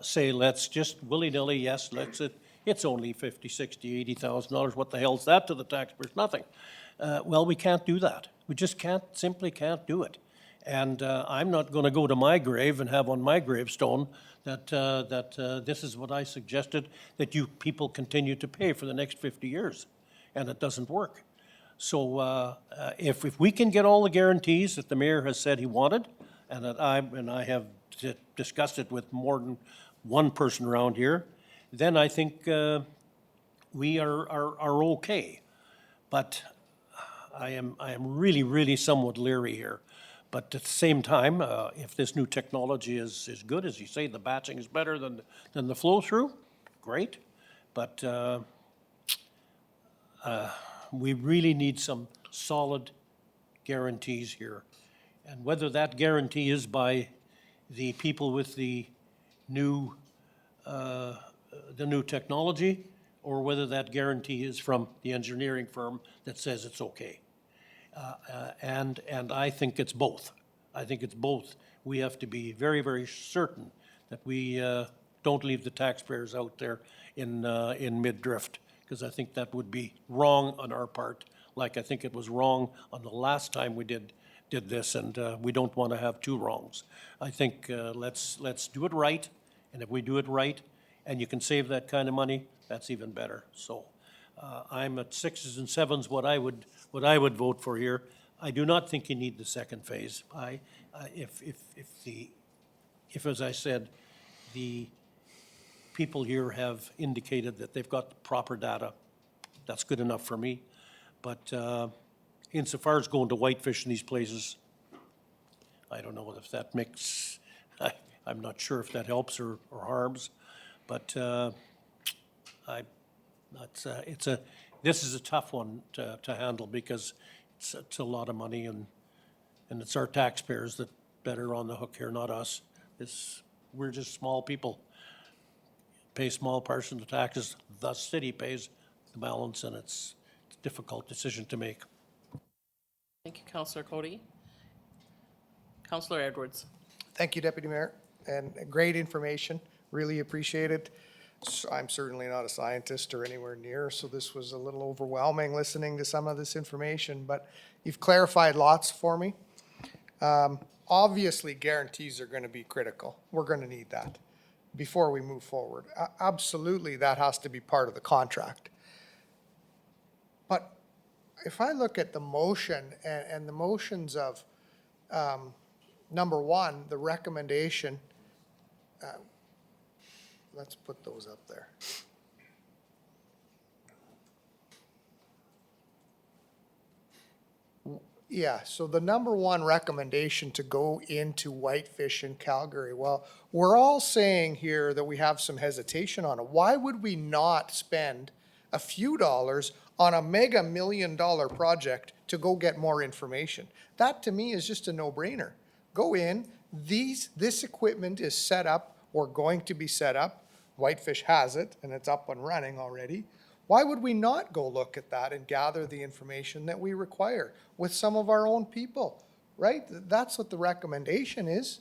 Speaker 17: say, let's just willy-nilly, yes, it's only $50,000, $60,000, $80,000. What the hell's that to the taxpayers? Nothing. Well, we can't do that. We just simply can't do it. And I'm not going to go to my grave and have on my gravestone that this is what I suggested that you people continue to pay for the next 50 years. And it doesn't work. So if we can get all the guarantees that the mayor has said he wanted, and that I have discussed it with more than one person around here, then I think we are okay. But I am really, really somewhat leery here. But at the same time, if this new technology is good, as you say, the batching is better than the flow-through, great. But we really need some solid guarantees here. And whether that guarantee is by the people with the new technology, or whether that guarantee is from the engineering firm that says it's okay. And I think it's both. I think it's both. We have to be very, very certain that we don't leave the taxpayers out there in mid-drift, because I think that would be wrong on our part, like I think it was wrong on the last time we did this, and we don't want to have two wrongs. I think let's do it right, and if we do it right, and you can save that kind of money, that's even better. So I'm at 6s and 7s what I would vote for here. I do not think you need the second phase. If as I said, the people here have indicated that they've got the proper data, that's good enough for me. But insofar as going to whitefish in these places, I don't know if that makes, I'm not sure if that helps or harms, but this is a tough one to handle because it's a lot of money and it's our taxpayers that are on the hook here, not us. We're just small people, pay small portion of the taxes, the city pays the balance, and it's a difficult decision to make.
Speaker 1: Thank you, Councillor Cody. Councillor Edwards.
Speaker 13: Thank you, Deputy Mayor, and great information. Really appreciate it. I'm certainly not a scientist or anywhere near, so this was a little overwhelming listening to some of this information, but you've clarified lots for me. Obviously, guarantees are going to be critical. We're going to need that before we move forward. Absolutely, that has to be part of the contract. But if I look at the motion and the motions of number one, the recommendation, let's put those up there. Yeah, so the number one recommendation to go into Whitefish in Calgary, well, we're all saying here that we have some hesitation on it. Why would we not spend a few dollars on a mega $1 million project to go get more information? That to me is just a no-brainer. Go in, this equipment is set up or going to be set up. Whitefish has it and it's up and running already. Why would we not go look at that and gather the information that we require with some of our own people, right? That's what the recommendation is.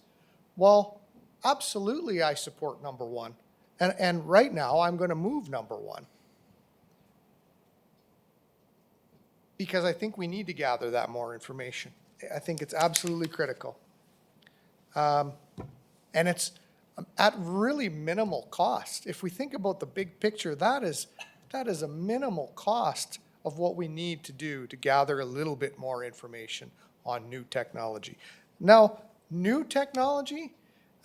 Speaker 13: Well, absolutely I support number one. And right now I'm going to move number one. Because I think we need to gather that more information. I think it's absolutely critical. And it's at really minimal cost. If we think about the big picture, that is a minimal cost of what we need to do to gather a little bit more information on new technology. Now, new technology,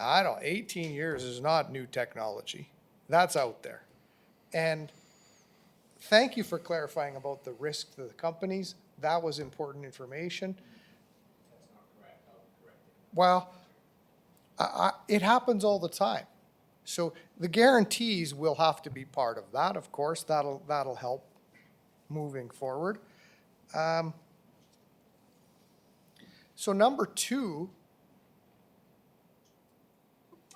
Speaker 13: 18 years is not new technology. That's out there. And thank you for clarifying about the risk to the companies. That was important information. That's not correct. I'll correct it. Well, it happens all the time. So the guarantees will have to be part of that, of course. That'll help moving forward. So number two,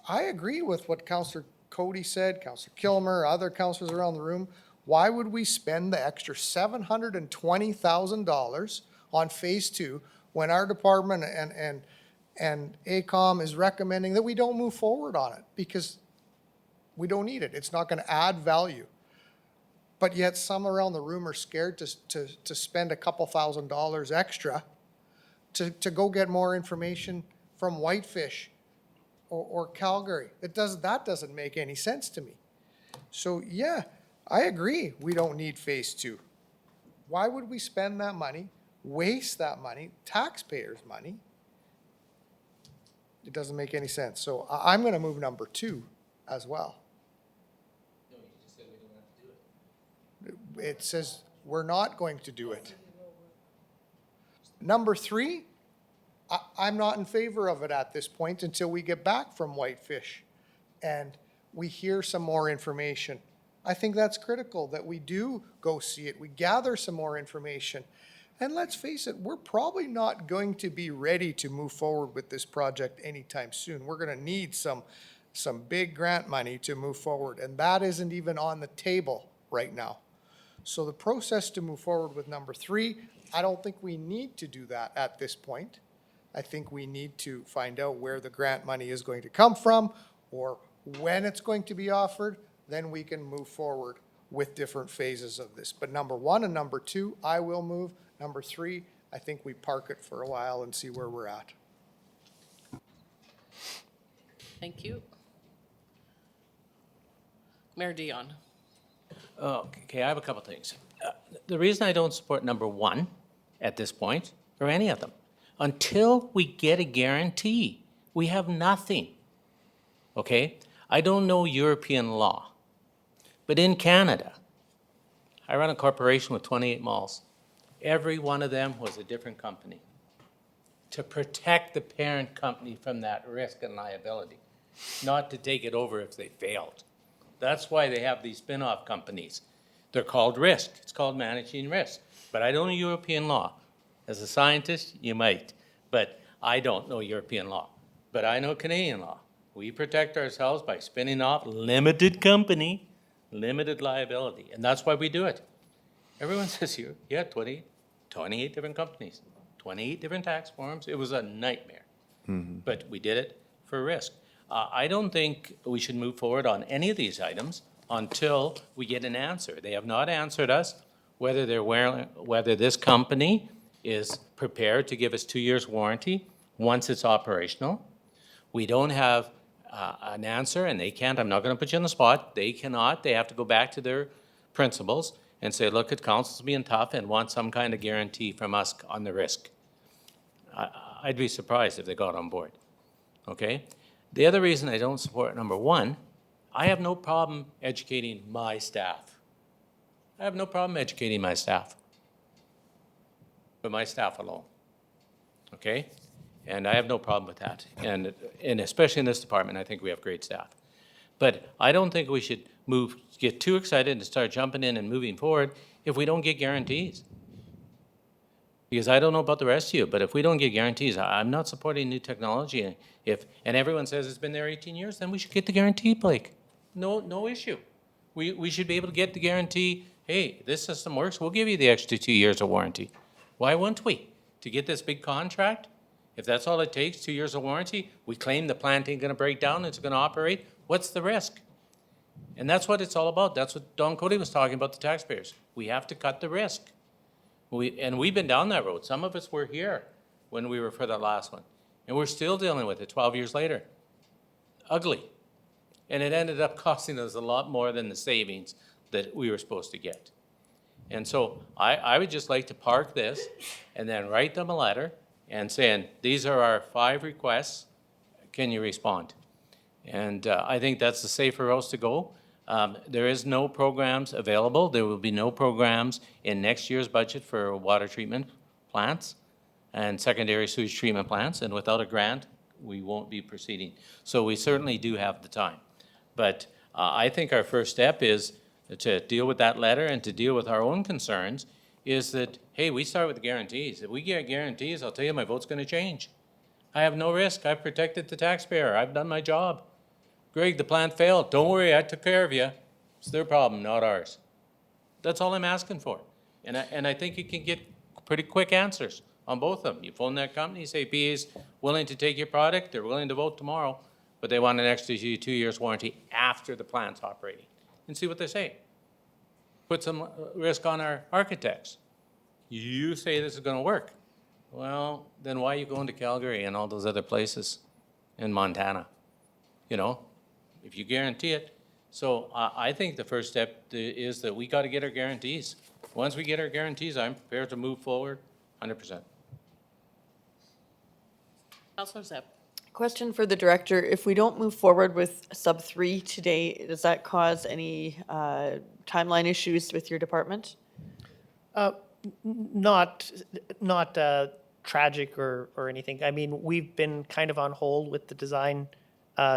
Speaker 13: I agree with what Councillor Cody said, Councillor Kilmer, other councillors around the room. Why would we spend the extra $720,000 on phase two when our department and AECOM is recommending that we don't move forward on it because we don't need it. It's not going to add value. But yet some around the room are scared to spend a couple $1,000s extra to go get more information from Whitefish or Calgary. That doesn't make any sense to me. So yeah, I agree we don't need phase two. Why would we spend that money, waste that money, taxpayers' money? It doesn't make any sense. So I'm going to move number two as well.
Speaker 7: No, you just said we don't have to do it.
Speaker 13: It says we're not going to do it. Number three, I'm not in favor of it at this point until we get back from Whitefish and we hear some more information. I think that's critical that we do go see it. We gather some more information. And let's face it, we're probably not going to be ready to move forward with this project anytime soon. We're going to need some big grant money to move forward, and that isn't even on the table right now. So the process to move forward with number three, I don't think we need to do that at this point. I think we need to find out where the grant money is going to come from or when it's going to be offered, then we can move forward with different phases of this. But number one and number two, I will move. Number three, I think we park it for a while and see where we're at.
Speaker 1: Thank you. Mayor Dion.
Speaker 7: Okay, I have a couple things. The reason I don't support number one at this point, or any of them, until we get a guarantee, we have nothing. Okay? I don't know European law, but in Canada, I run a corporation with 28 malls. Every one of them was a different company. to protect the parent company from that risk and liability, not to take it over if they failed. That's why they have these spin-off companies. They're called risk. It's called managing risk. But I don't know European law. As a scientist, you might, but I don't know European law. But I know Canadian law. We protect ourselves by spinning off limited company, limited liability, and that's why we do it. Everyone says here, yeah, 28 different companies, 28 different tax forms. It was a nightmare, but we did it for risk. I don't think we should move forward on any of these items until we get an answer. They have not answered us whether whether this company is prepared to give us 2 years warranty once it's operational. We don't have an answer, and they can't. I'm not going to put you on the spot. They cannot. They have to go back to their principals and say, look, at council's being tough and want some kind of guarantee from us on the risk. I'd be surprised if they got on board, okay? The other reason I don't support number one, I have no problem educating my staff. I have no problem educating my staff, but my staff alone, okay? And I have no problem with that. And especially in this department, I think we have great staff. But I don't think we should get too excited and start jumping in and moving forward if we don't get guarantees. Because I don't know about the rest of you, but if we don't get guarantees, I'm not supporting new technology. And everyone says it's been there 18 years, then we should get the guarantee, Blake. No issue. We should be able to get the guarantee, hey, this system works, we'll give you the extra 2 years of warranty. Why wouldn't we? To get this big contract, if that's all it takes, 2 years of warranty, we claim the plant ain't gonna break down, it's gonna operate, what's the risk? And that's what it's all about. That's what Don Cody was talking about, the taxpayers. We have to cut the risk. And we've been down that road. Some of us were here when we were for that last one. And we're still dealing with it 12 years later. Ugly. And it ended up costing us a lot more than the savings that we were supposed to get. And so I would just like to park this and then write them a letter and saying, these are our 5 requests, can you respond? And I think that's the safer route to go. There is no programs available. There will be no programs in next year's budget for water treatment plants and secondary sewage treatment plants. And without a grant, we won't be proceeding. So we certainly do have the time. But I think our first step is to deal with that letter and to deal with our own concerns is that, hey, we start with the guarantees. If we get guarantees, I'll tell you my vote's going to change. I have no risk. I've protected the taxpayer. I've done my job. Greg, the plant failed. Don't worry, I took care of you. It's their problem, not ours. That's all I'm asking for. And I think you can get pretty quick answers on both of them. You phone that company, say PA's willing to take your product, they're willing to vote tomorrow, but they want an extra 2 years warranty after the plant's operating. And see what they say. Put some risk on our architects. You say this is going to work. Well, then why are you going to Calgary and all those other places in Montana? You know, if you guarantee it. So I think the first step is that we got to get our guarantees. Once we get our guarantees, I'm prepared to move forward 100%.
Speaker 1: Councilor Zepp.
Speaker 5: Question for the director. If we don't move forward with sub 3 today, does that cause any timeline issues with your department?
Speaker 16: Not tragic or anything. I mean, we've been kind of on hold with the design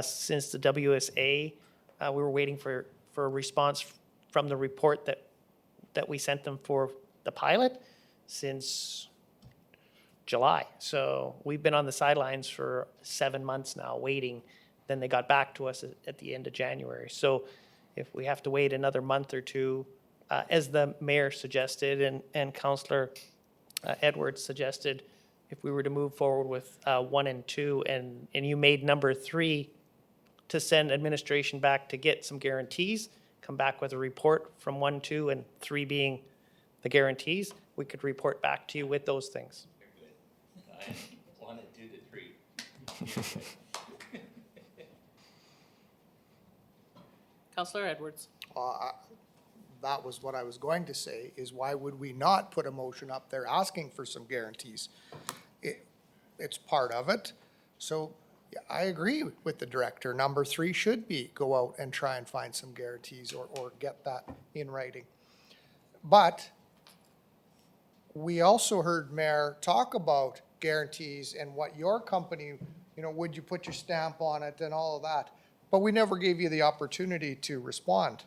Speaker 16: since the WSA. We were waiting for a response from the report that we sent them for the pilot since July. So we've been on the sidelines for 7 months now waiting. Then they got back to us at the end of January. So if we have to wait another month or two, as the mayor suggested and Councillor Edwards suggested, if we were to move forward with 1 and 2 and you made number 3 to send administration back to get some guarantees, come back with a report from 1, 2, and 3 being the guarantees, we could report back to you with those things.
Speaker 7: I want to do the 3.
Speaker 1: Councillor Edwards.
Speaker 13: That was what I was going to say, is why would we not put a motion up there asking for some guarantees? It's part of it. So yeah, I agree with the director. Number 3 should be go out and try and find some guarantees or get that in writing. But we also heard Mayor talk about guarantees and what your company, would you put your stamp on it and all of that? But we never gave you the opportunity to respond.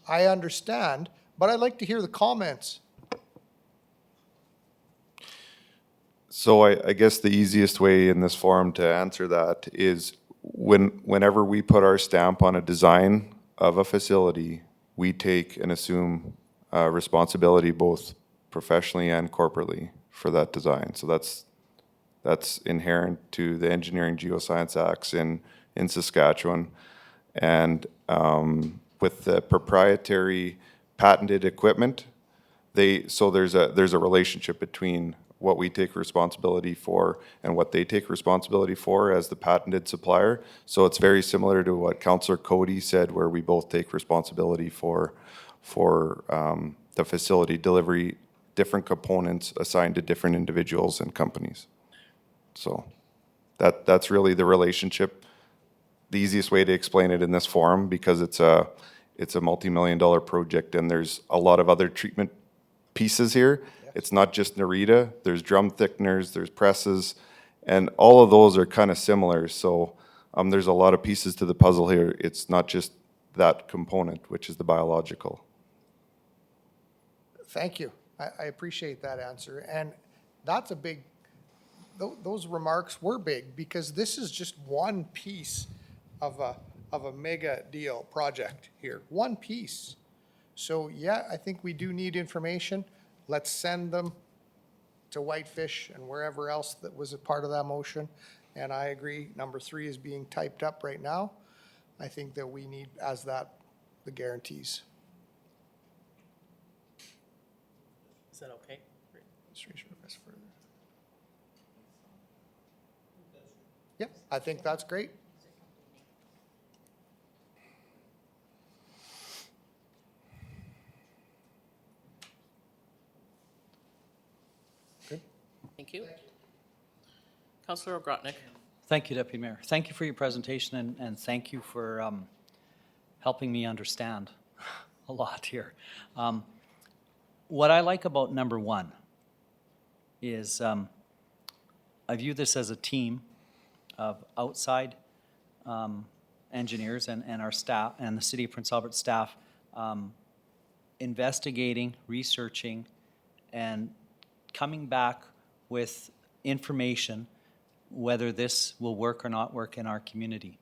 Speaker 13: I understand, but I'd like to hear the comments.
Speaker 14: So I guess the easiest way in this forum to answer that is whenever we put our stamp on a design of a facility, we take and assume responsibility both professionally and corporately for that design. So that's inherent to the Engineering Geoscience Acts in Saskatchewan. And with the proprietary patented equipment, there's a relationship between what we take responsibility for and what they take responsibility for as the patented supplier. So it's very similar to what Councillor Cody said, where we both take responsibility for the facility delivery, different components assigned to different individuals and companies. So that's really the relationship. The easiest way to explain it in this forum, because it's a multi-million-dollar project and there's a lot of other treatment pieces here. It's not just Nerita, there's drum thickeners, there's presses, and all of those are kind of similar. So there's a lot of pieces to the puzzle here. It's not just that component, which is the biological.
Speaker 13: Thank you. I appreciate that answer. And that's a big, those remarks were big, because this is just one piece of a mega deal project here. One piece. So yeah, I think we do need information. Let's send them to Whitefish and wherever else that was a part of that motion. And I agree, number 3 is being typed up right now. I think that we need, as that, the guarantees.
Speaker 1: Is that okay?
Speaker 13: Yep, I think that's great.
Speaker 1: Thank you. Councillor Grotnick.
Speaker 2: Thank you, Deputy Mayor. Thank you for your presentation, and thank you for helping me understand a lot here. What I like about number 1 is I view this as a team of outside engineers and our staff and the City of Prince Albert staff investigating, researching, and coming back with information whether this will work or not work in our community.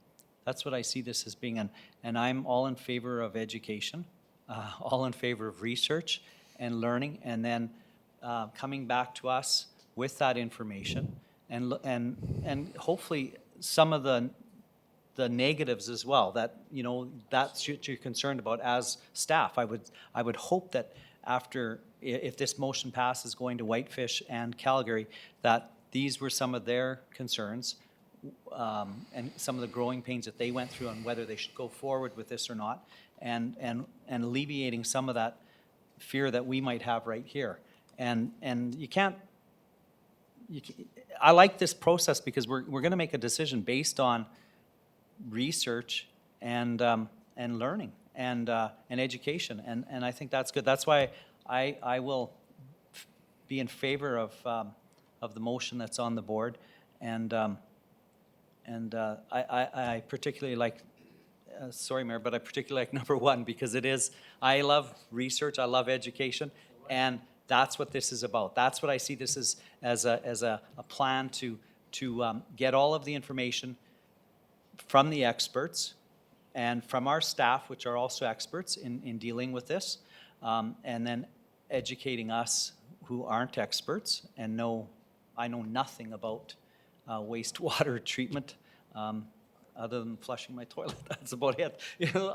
Speaker 2: That's what I see this as being, and I'm all in favor of education, all in favor of research and learning, and then coming back to us with that information, and hopefully some of the negatives as well, that, that's what you're concerned about as staff. I would hope that after, if this motion passes going to Whitefish and Calgary, that these were some of their concerns and some of the growing pains that they went through on whether they should go forward with this or not, and alleviating some of that fear that we might have right here. And I like this process because we're going to make a decision based on research and learning and education, and I think that's good. That's why I will be in favor of the motion that's on the board, and I particularly like. Sorry, Mayor, but I particularly like number 1 because it is. I love research. I love education, and that's what this is about. That's what I see this as a plan to get all of the information from the experts and from our staff, which are also experts in dealing with this, and then educating us who aren't experts and I know nothing about wastewater treatment other than flushing my toilet. That's about it.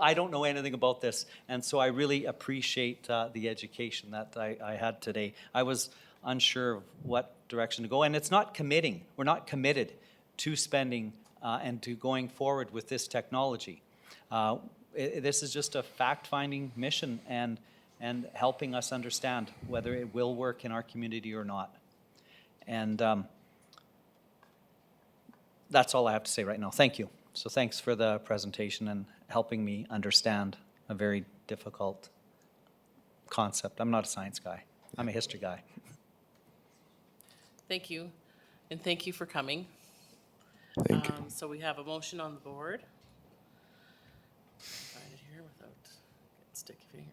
Speaker 2: I don't know anything about this, and so I really appreciate the education that I had today. I was unsure of what direction to go, and it's not committing. We're not committed to spending and to going forward with this technology. This is just a fact-finding mission and helping us understand whether it will work in our community or not. And that's all I have to say right now. Thank you. So thanks for the presentation and helping me understand a very difficult concept. I'm not a science guy. I'm a history guy.
Speaker 1: Thank you, and thank you for coming.
Speaker 14: Thank you.
Speaker 1: So we have a motion on the board. Find it here without getting sticky fingers.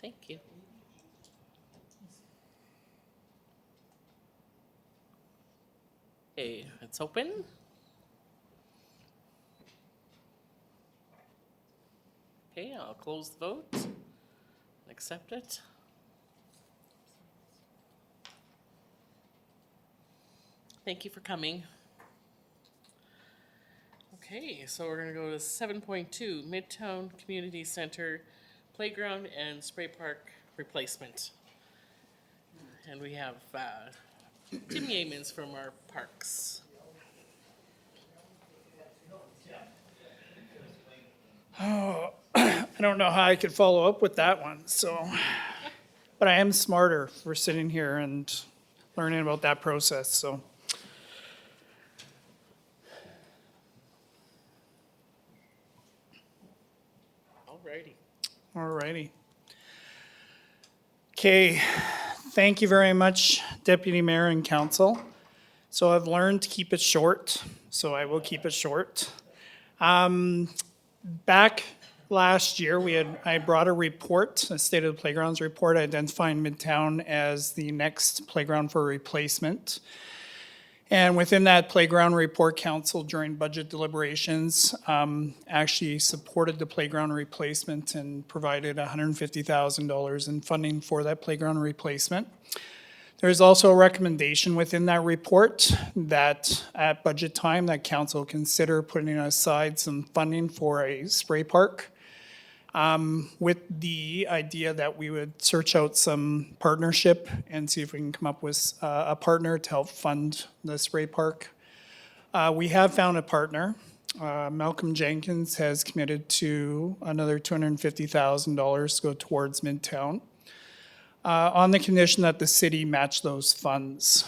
Speaker 1: Thank you. Okay, it's open. Okay, I'll close the vote. Accept it. Thank you for coming. Okay, so we're gonna go to 7.2, Midtown Community Center Playground and Spray Park Replacement. And we have Tim Yeamans from our parks.
Speaker 18: Oh, I don't know how I could follow up with that one, so. But I am smarter for sitting here and learning about that process, so.
Speaker 1: Alrighty.
Speaker 18: Alrighty. Okay, thank you very much, Deputy Mayor and Council. So I've learned to keep it short, so I will keep it short. Back last year, I brought a report, a State of the Playgrounds report, identifying Midtown as the next playground for replacement. And within that playground report, council during budget deliberations actually supported the playground replacement and provided $150,000 in funding for that playground replacement. There's also a recommendation within that report that at budget time that council consider putting aside some funding for a spray park with the idea that we would search out some partnership and see if we can come up with a partner to help fund the spray park. We have found a partner. Malcolm Jenkins has committed to another $250,000 to go towards Midtown on the condition that the city match those funds.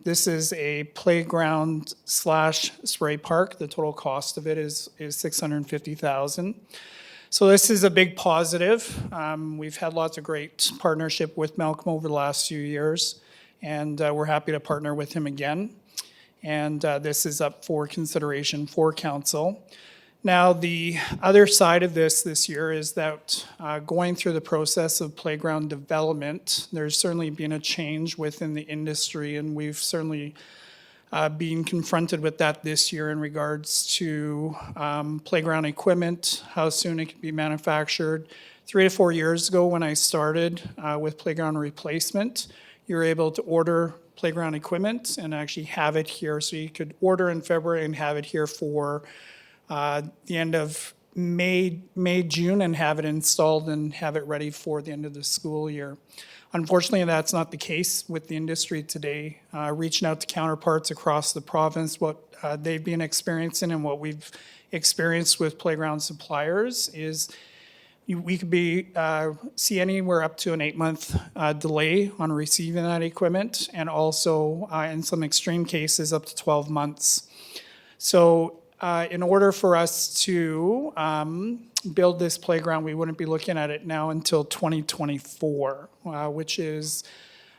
Speaker 18: This is a playground / spray park. The total cost of it is $650,000. So this is a big positive. We've had lots of great partnership with Malcolm over the last few years, and we're happy to partner with him again. And this is up for consideration for council. Now, the other side of this year is that going through the process of playground development, there's certainly been a change within the industry, and we've certainly being confronted with that this year in regards to playground equipment, how soon it can be manufactured. 3 to 4 years ago when I started with playground replacement, you were able to order playground equipment and actually have it here. So you could order in February and have it here for the end of May, June, and have it installed and have it ready for the end of the school year. Unfortunately, that's not the case with the industry today. Reaching out to counterparts across the province, what they've been experiencing and what we've experienced with playground suppliers is we could see anywhere up to an 8-month delay on receiving that equipment, and also in some extreme cases up to 12 months. So in order for us to build this playground, we wouldn't be looking at it now until 2024, which is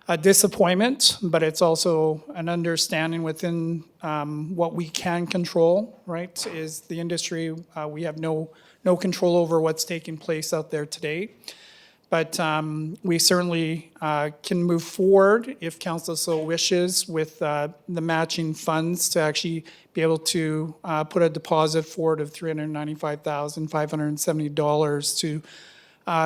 Speaker 18: a disappointment, but it's also an understanding within what we can control, right? Is the industry, we have no control over what's taking place out there today. But we certainly can move forward if council so wishes with the matching funds to actually be able to put a deposit forward of $395,570 to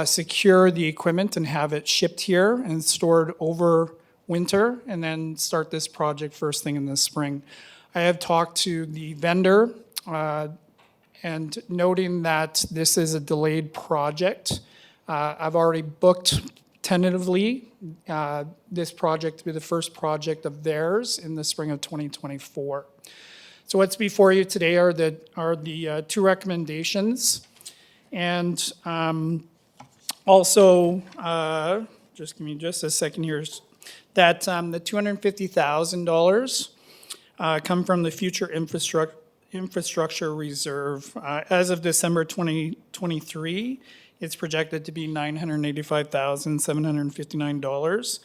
Speaker 18: secure the equipment and have it shipped here and stored over winter, and then start this project first thing in the spring. I have talked to the vendor and noting that this is a delayed project. I've already booked tentatively this project to be the first project of theirs in the spring of 2024. So what's before you today are the two recommendations. And Also, just give me just a second here, that the $250,000 come from the future infrastructure reserve. As of December 2023, it's projected to be $985,759.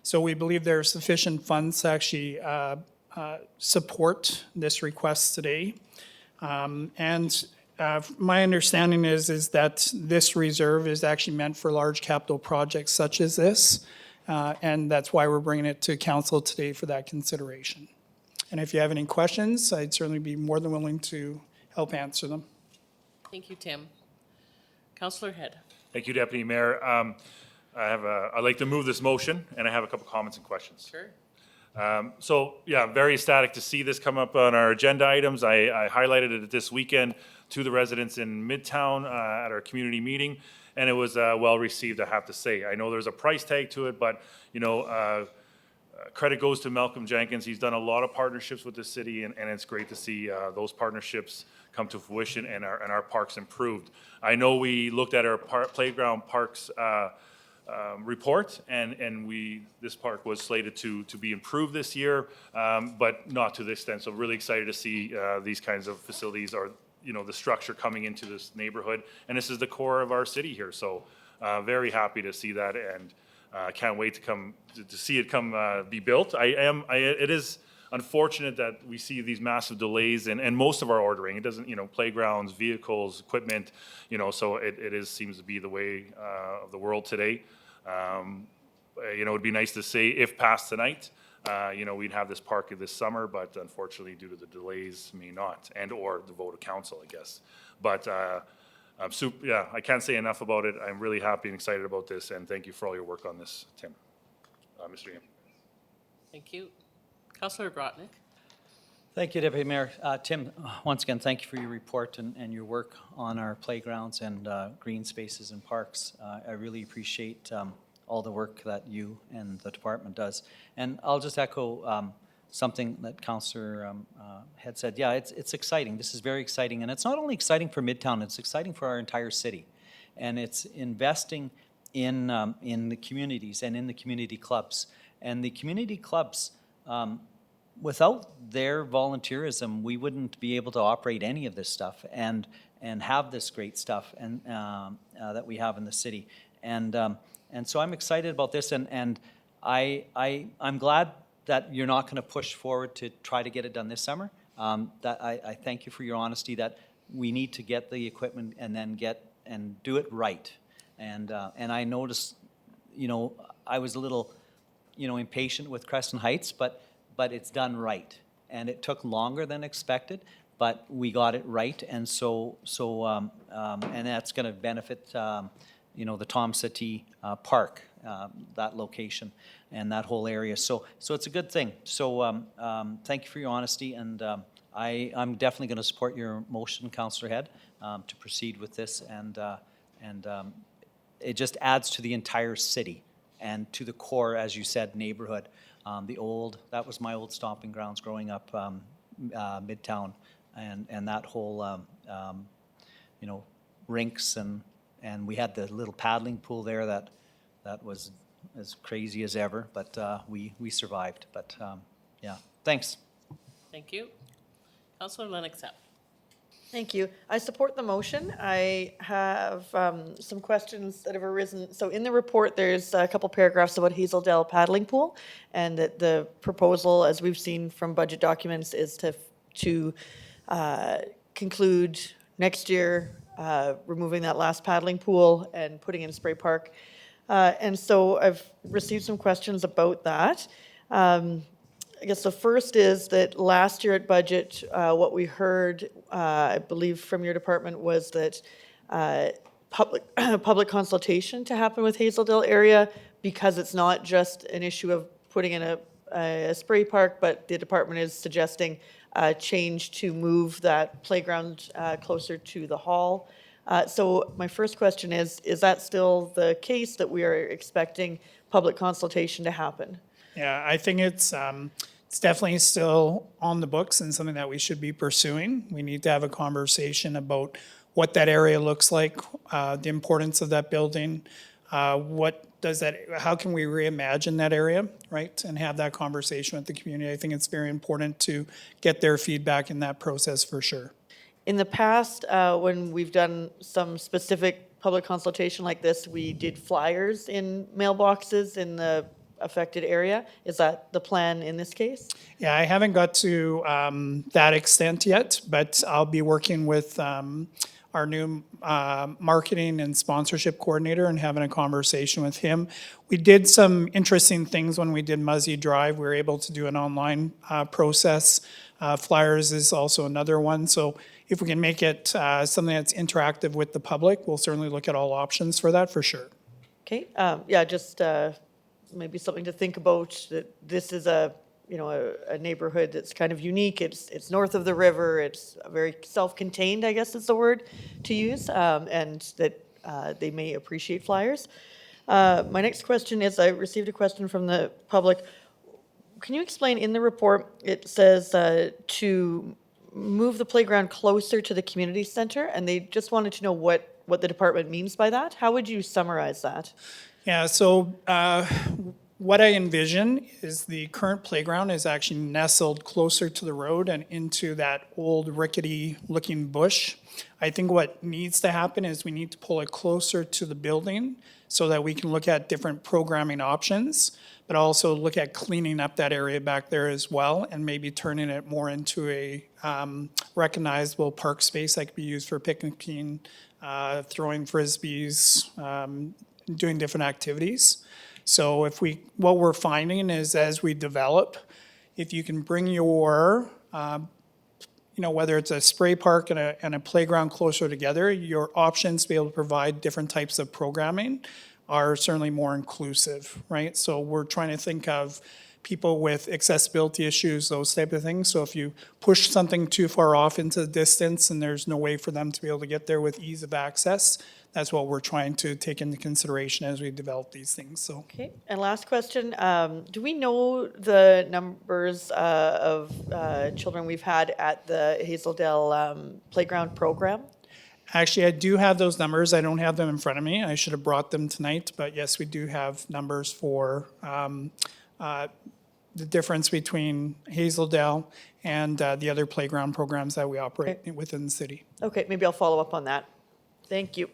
Speaker 18: So we believe there are sufficient funds to actually support this request today. My understanding is that this reserve is actually meant for large capital projects such as this, and that's why we're bringing it to council today for that consideration. And if you have any questions, I'd certainly be more than willing to help answer them.
Speaker 1: Thank you, Tim. Councillor Head.
Speaker 8: Thank you, Deputy Mayor. I'd like to move this motion, and I have a couple comments and questions.
Speaker 1: Sure.
Speaker 8: So, yeah, very ecstatic to see this come up on our agenda items. I highlighted it this weekend to the residents in Midtown at our community meeting, and it was well received, I have to say. I know there's a price tag to it, but, you know, credit goes to Malcolm Jenkins. He's done a lot of partnerships with the city, and it's great to see those partnerships come to fruition and our parks improved. I know we looked at our playground parks report, and this park was slated to be improved this year, but not to this extent. So really excited to see these kinds of facilities, or you know, the structure coming into this neighborhood, and this is the core of our city here. So very happy to see that, and can't wait to see it be built. It is unfortunate that we see these massive delays in most of our ordering. It doesn't, you know, playgrounds, vehicles, equipment, you know, so it seems to be the way of the world today. You know, it'd be nice to say if passed tonight, you know, we'd have this park this summer, but unfortunately due to the delays, may not, and or the vote of council, I guess. But yeah, I can't say enough about it. I'm really happy and excited about this, and thank you for all your work on this, Tim. Mr. Ian.
Speaker 1: Thank you. Councillor Grotnick.
Speaker 2: Thank you, Deputy Mayor. Tim, once again, thank you for your report and your work on our playgrounds and green spaces and parks. I really appreciate all the work that you and the department does. And I'll just echo something that Councillor had said. Yeah, it's exciting. This is very exciting. And it's not only exciting for Midtown, it's exciting for our entire city. And it's investing in the communities and in the community clubs. And the community clubs, without their volunteerism, we wouldn't be able to operate any of this stuff and have this great stuff and that we have in the city. And so I'm excited about this, and I'm glad that you're not going to push forward to try to get it done this summer. That I thank you for your honesty that we need to get the equipment and then do it right. And I noticed, you know, I was a little, you know, impatient with Crescent Heights, but it's done right. And it took longer than expected, but we got it right. And and that's going to benefit, you know, the Tom Settee Park, that location and that whole area. So it's a good thing. So thank you for your honesty, and I'm definitely going to support your motion, Councillor Head, to proceed with this, and it just adds to the entire city and to the core, as you said, neighborhood. That was my old stomping grounds growing up, Midtown, and that whole, you know, rinks, and we had the little paddling pool there that was as crazy as ever, but we survived. But yeah, thanks.
Speaker 1: Thank you. Councillor Lennox Epp.
Speaker 5: Thank you. I support the motion. I have some questions that have arisen. So in the report, there's a couple paragraphs about Hazeldale paddling pool, and that the proposal, as we've seen from budget documents, is to conclude next year, removing that last paddling pool and putting in Spray Park. And so I've received some questions about that. I guess the first is that last year at budget, what we heard, I believe from your department, was that public consultation to happen with Hazeldale area, because it's not just an issue of putting in a spray park, but the department is suggesting a change to move that playground closer to the hall. So my first question is that still the case, that we are expecting public consultation to happen?
Speaker 18: Yeah, I think it's definitely still on the books and something that we should be pursuing. We need to have a conversation about what that area looks like, the importance of that building, what does that, how can we reimagine that area, right? And have that conversation with the community. I think it's very important to get their feedback in that process for sure.
Speaker 5: In the past, when we've done some specific public consultation like this, we did flyers in mailboxes in the affected area. Is that the plan in this case?
Speaker 18: Yeah, I haven't got to that extent yet, but I'll be working with our new marketing and sponsorship coordinator and having a conversation with him. We did some interesting things when we did Muzzy Drive. We were able to do an online process. Flyers is also another one. So if we can make it something that's interactive with the public, we'll certainly look at all options for that for sure.
Speaker 5: Okay, yeah, just maybe something to think about, that this is a neighborhood that's kind of unique. It's north of the river. It's very self-contained, I guess is the word to use, and that they may appreciate flyers. My next question is, I received a question from the public. Can you explain, in the report, it says to move the playground closer to the community center, and they just wanted to know what the department means by that. How would you summarize that?
Speaker 18: Yeah, so what I envision is the current playground is actually nestled closer to the road and into that old rickety looking bush. I think what needs to happen is we need to pull it closer to the building so that we can look at different programming options, but also look at cleaning up that area back there as well, and maybe turning it more into a recognizable park space that could be used for picnicking, throwing frisbees, doing different activities. So what we're finding is, as we develop, if you can bring your, whether it's a spray park and a playground closer together, your options to be able to provide different types of programming are certainly more inclusive, right? So we're trying to think of people with accessibility issues, those type of things. So if you push something too far off into the distance and there's no way for them to be able to get there with ease of access, that's what we're trying to take into consideration as we develop these things. So.
Speaker 5: Okay, and last question, do we know the numbers of children we've had at the Hazeldale Playground program?
Speaker 18: Actually, I do have those numbers. I don't have them in front of me. I should have brought them tonight, but yes, we do have numbers for the difference between Hazeldale and the other playground programs that we operate within the city.
Speaker 5: Okay, maybe I'll follow up on that. Thank you.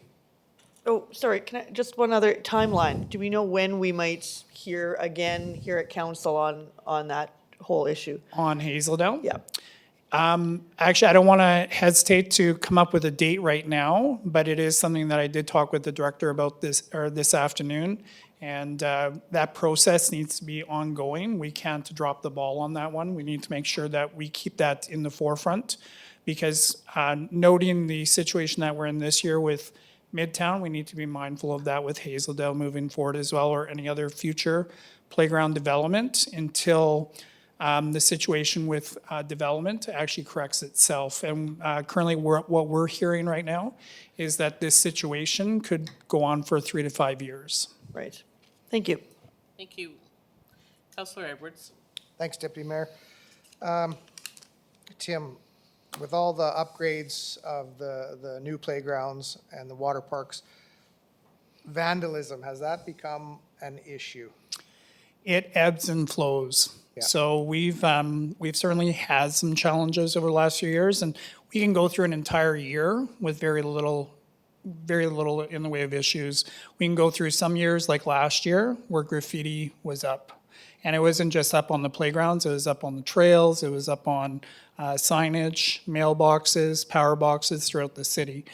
Speaker 5: Oh, sorry, just one other timeline. Do we know when we might hear again here at council on that whole issue?
Speaker 18: On Hazeldale?
Speaker 5: Yeah.
Speaker 18: Actually, I don't want to hesitate to come up with a date right now, but it is something that I did talk with the director about this afternoon. And that process needs to be ongoing. We can't drop the ball on that one. We need to make sure that we keep that in the forefront, because noting the situation that we're in this year with Midtown, we need to be mindful of that with Hazeldale moving forward as well, or any other future playground development, until the situation with development actually corrects itself. And currently what we're hearing right now is that this situation could go on for 3 to 5 years.
Speaker 5: Right. Thank you.
Speaker 1: Thank you. Councillor Edwards.
Speaker 13: Thanks, Deputy Mayor. Tim, with all the upgrades of the new playgrounds and the water parks, vandalism, has that become an issue?
Speaker 18: It ebbs and flows.
Speaker 13: Yeah.
Speaker 18: So we've certainly had some challenges over the last few years, and we can go through an entire year with very little in the way of issues. We can go through some years like last year where graffiti was up. And it wasn't just up on the playgrounds, it was up on the trails, it was up on signage, mailboxes, power boxes throughout the city.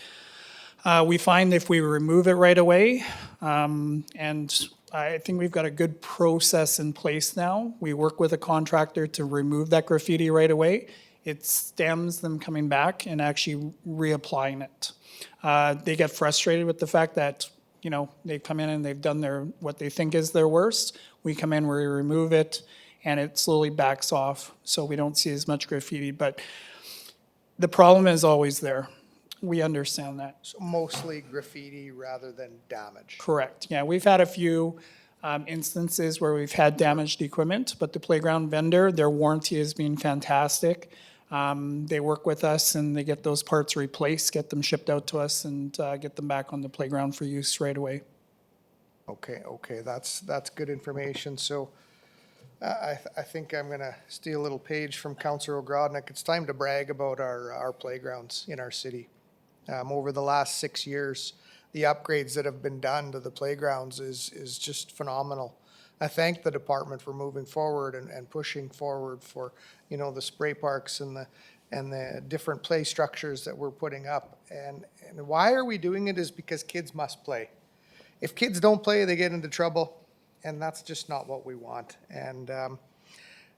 Speaker 18: We find if we remove it right away, and I think we've got a good process in place now. We work with a contractor to remove that graffiti right away. It stems them coming back and actually reapplying it. They get frustrated with the fact that, they've come in and they've done what they think is their worst. We come in, we remove it, and it slowly backs off, so we don't see as much graffiti. But the problem is always there. We understand that.
Speaker 13: So mostly graffiti rather than damage?
Speaker 18: Correct, yeah. We've had a few instances where we've had damaged equipment, but the playground vendor, their warranty has been fantastic. They work with us and they get those parts replaced, get them shipped out to us, and get them back on the playground for use right away.
Speaker 13: Okay, that's good information. So I think I'm gonna steal a little page from Councillor Ogrodnik. It's time to brag about our playgrounds in our city. Over the last 6 years, the upgrades that have been done to the playgrounds is just phenomenal. I thank the department for moving forward and pushing forward for, you know, the spray parks and the different play structures that we're putting up. And why are we doing it is because kids must play. If kids don't play, they get into trouble, and that's just not what we want. And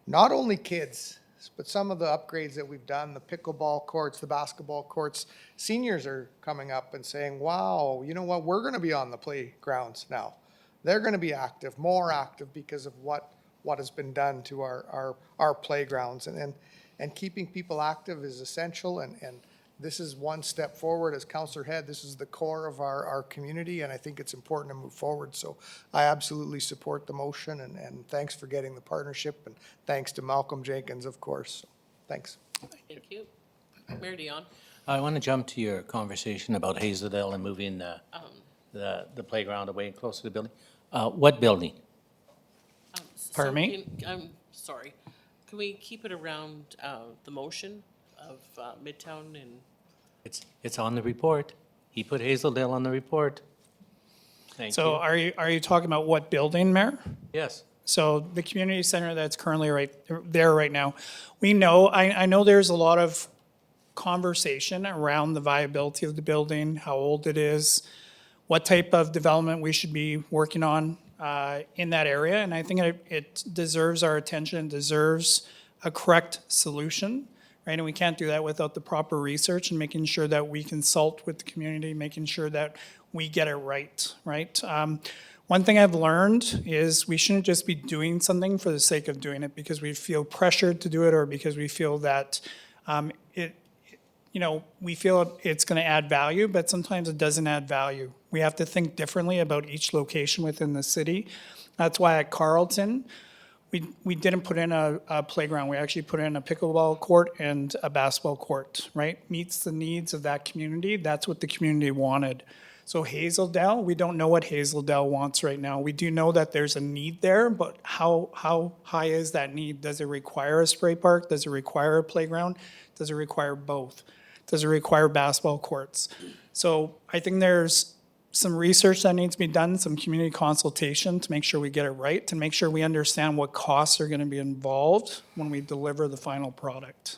Speaker 13: not only kids, but some of the upgrades that we've done, the pickleball courts, the basketball courts, seniors are coming up and saying, wow, you know what, we're gonna be on the playgrounds now. They're gonna be active, more active because of what has been done to our playgrounds. And keeping people active is essential, and this is one step forward. As Councillor Head, this is the core of our community, and I think it's important to move forward. So I absolutely support the motion, and thanks for getting the partnership, and thanks to Malcolm Jenkins, of course. So, thanks.
Speaker 1: Thank you. Mayor Dion?
Speaker 7: I want to jump to your conversation about Hazeldale and moving the playground away and closer to the building. What building?
Speaker 18: Pardon me?
Speaker 1: I'm sorry. Can we keep it around the motion of Midtown and?
Speaker 7: It's on the report. He put Hazeldale on the report. Thank you.
Speaker 18: So are you talking about what building, Mayor?
Speaker 7: Yes.
Speaker 18: So the community center that's currently right there right now, we know, I know there's a lot of conversation around the viability of the building, how old it is, what type of development we should be working on in that area. And I think it deserves our attention, deserves a correct solution, right? And we can't do that without the proper research and making sure that we consult with the community, making sure that we get it right, right? One thing I've learned is we shouldn't just be doing something for the sake of doing it because we feel pressured to do it or because we feel that we feel it's going to add value, but sometimes it doesn't add value. We have to think differently about each location within the city. That's why at Carleton, we didn't put in a playground. We actually put in a pickleball court and a basketball court, right? Meets the needs of that community. That's what the community wanted. So Hazeldale, we don't know what Hazeldale wants right now. We do know that there's a need there, but how high is that need? Does it require a spray park? Does it require a playground? Does it require both? Does it require basketball courts? So I think there's some research that needs to be done, some community consultation to make sure we get it right, to make sure we understand what costs are going to be involved when we deliver the final product.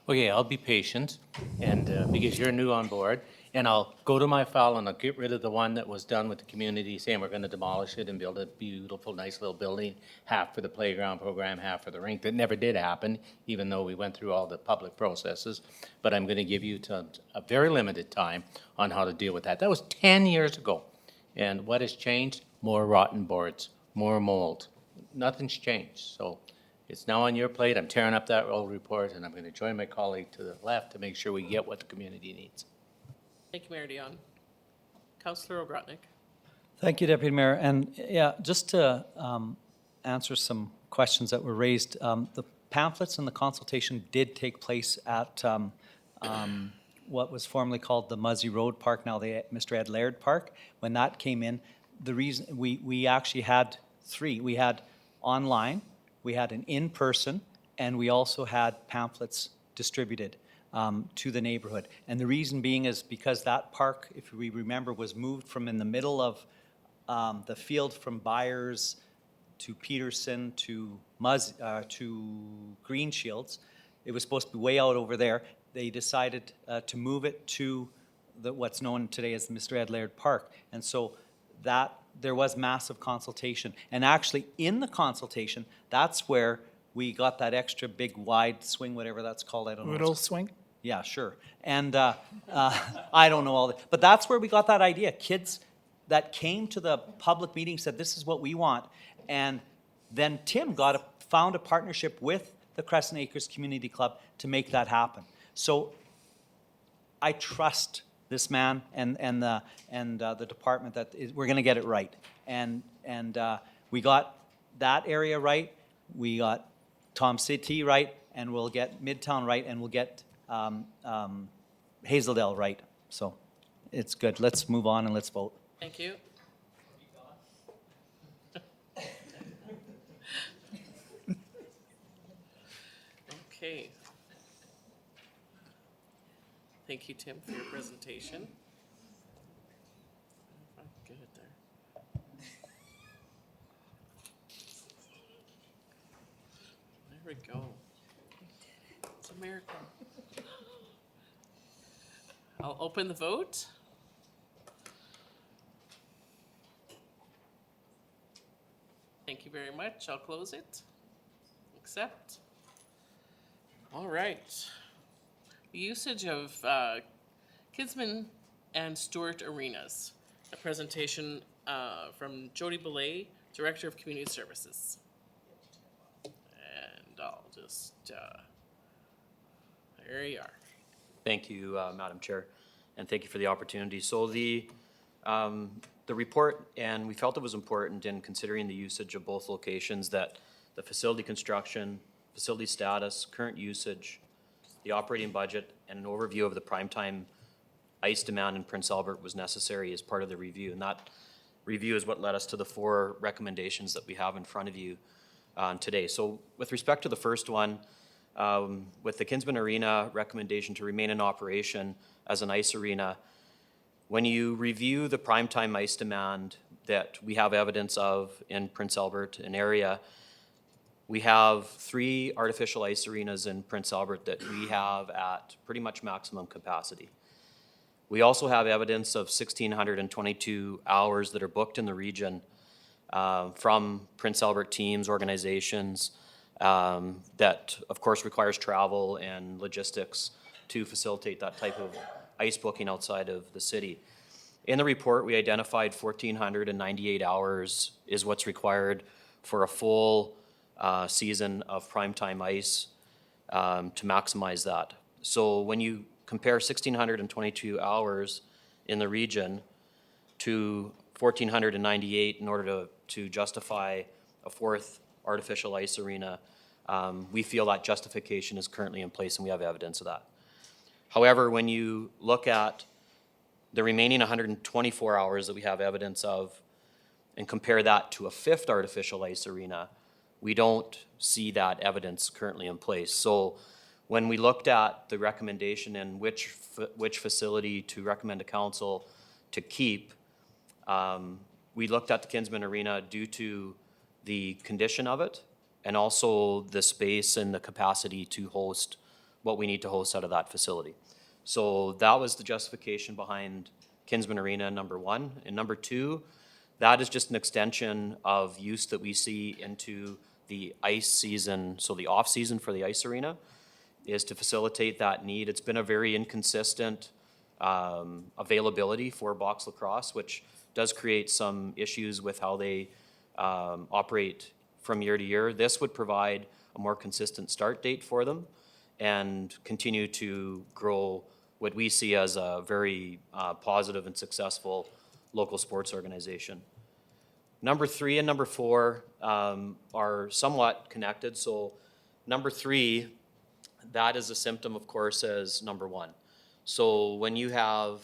Speaker 7: Okay, I'll be patient, and because you're new on board, and I'll go to my file and I'll get rid of the one that was done with the community saying we're going to demolish it and build a beautiful, nice little building, half for the playground program, half for the rink. That never did happen, even though we went through all the public processes. But I'm going to give you a very limited time on how to deal with that. That was 10 years ago. And what has changed? More rotten boards, more mold. Nothing's changed. So it's now on your plate. I'm tearing up that old report, and I'm going to join my colleague to the left to make sure we get what the community needs.
Speaker 1: Thank you, Mayor Dion. Councillor Ogrodnik?
Speaker 2: Thank you, Deputy Mayor. And yeah, just to answer some questions that were raised, the pamphlets and the consultation did take place at what was formerly called the Muzzy Road Park, now the Mr. Ed Laird Park. When that came in, the reason we actually had three. We had online, we had an in-person, and we also had pamphlets distributed to the neighborhood. And the reason being is because that park, if we remember, was moved from in the middle of the field from Byers to Peterson to Green Shields. It was supposed to be way out over there. They decided to move it to what's known today as Mr. Ed Laird Park. And so that there was massive consultation. And actually in the consultation, that's where we got that extra big wide swing, whatever that's called. I don't know.
Speaker 18: Oodle swing?
Speaker 2: Yeah, sure. And I don't know all that. But that's where we got that idea. Kids that came to the public meeting said, this is what we want. And then Tim found a partnership with the Crescent Acres Community Club to make that happen. So I trust this man and the department that we're going to get it right. And we got that area right. We got Tom City right. and we'll get Midtown right, and we'll get Hazeldale right. So it's good. Let's move on and let's vote.
Speaker 1: Thank you. Okay. Thank you, Tim, for your presentation. Good there. There we go. It's a miracle. I'll open the vote. Thank you very much. I'll close it. Accept. All right. Usage of Kinsman and Stewart Arenas. A presentation from Jody Belay, Director of Community Services. And I'll just, there you are.
Speaker 19: Thank you, Madam Chair, and thank you for the opportunity. So the report, and we felt it was important in considering the usage of both locations, that the facility construction, facility status, current usage, the operating budget, and an overview of the primetime ice demand in Prince Albert was necessary as part of the review. And that review is what led us to the 4 recommendations that we have in front of you today. So with respect to the first one, with the Kinsman Arena recommendation to remain in operation as an ice arena, when you review the primetime ice demand that we have evidence of in Prince Albert and area, we have 3 artificial ice arenas in Prince Albert that we have at pretty much maximum capacity. We also have evidence of 1,622 hours that are booked in the region from Prince Albert teams, organizations, that of course requires travel and logistics to facilitate that type of ice booking outside of the city. In the report, we identified 1,498 hours is what's required for a full season of primetime ice to maximize that. So when you compare 1,622 hours in the region to 1,498 in order to justify a 4th artificial ice arena, we feel that justification is currently in place and we have evidence of that. However, when you look at the remaining 124 hours that we have evidence of and compare that to a 5th artificial ice arena, we don't see that evidence currently in place. So when we looked at the recommendation and which facility to recommend to council to keep, we looked at the Kinsman Arena due to the condition of it and also the space and the capacity to host what we need to host out of that facility. So that was the justification behind Kinsman Arena, number 1. And number 2, that is just an extension of use that we see into the ice season, so the off season for the ice arena is to facilitate that need. It's been a very inconsistent availability for box lacrosse, which does create some issues with how they operate from year to year. This would provide a more consistent start date for them and continue to grow what we see as a very positive and successful local sports organization. Number 3 and number 4 are somewhat connected. So number 3, that is a symptom, of course, as number 1. So when you have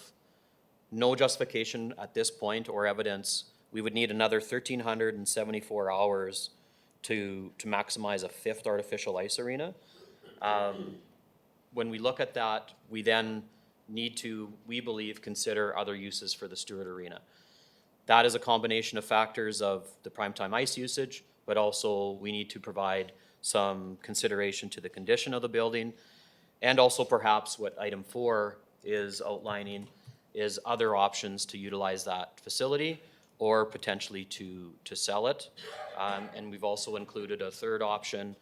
Speaker 19: no justification at this point or evidence, we would need another 1,374 hours to maximize a 5th artificial ice arena. When we look at that, we then need to, we believe, consider other uses for the Stewart Arena. That is a combination of factors of the primetime ice usage, but also we need to provide some consideration to the condition of the building, and also perhaps what item 4 is outlining is other options to utilize that facility or potentially to sell it. And we've also included a 3rd option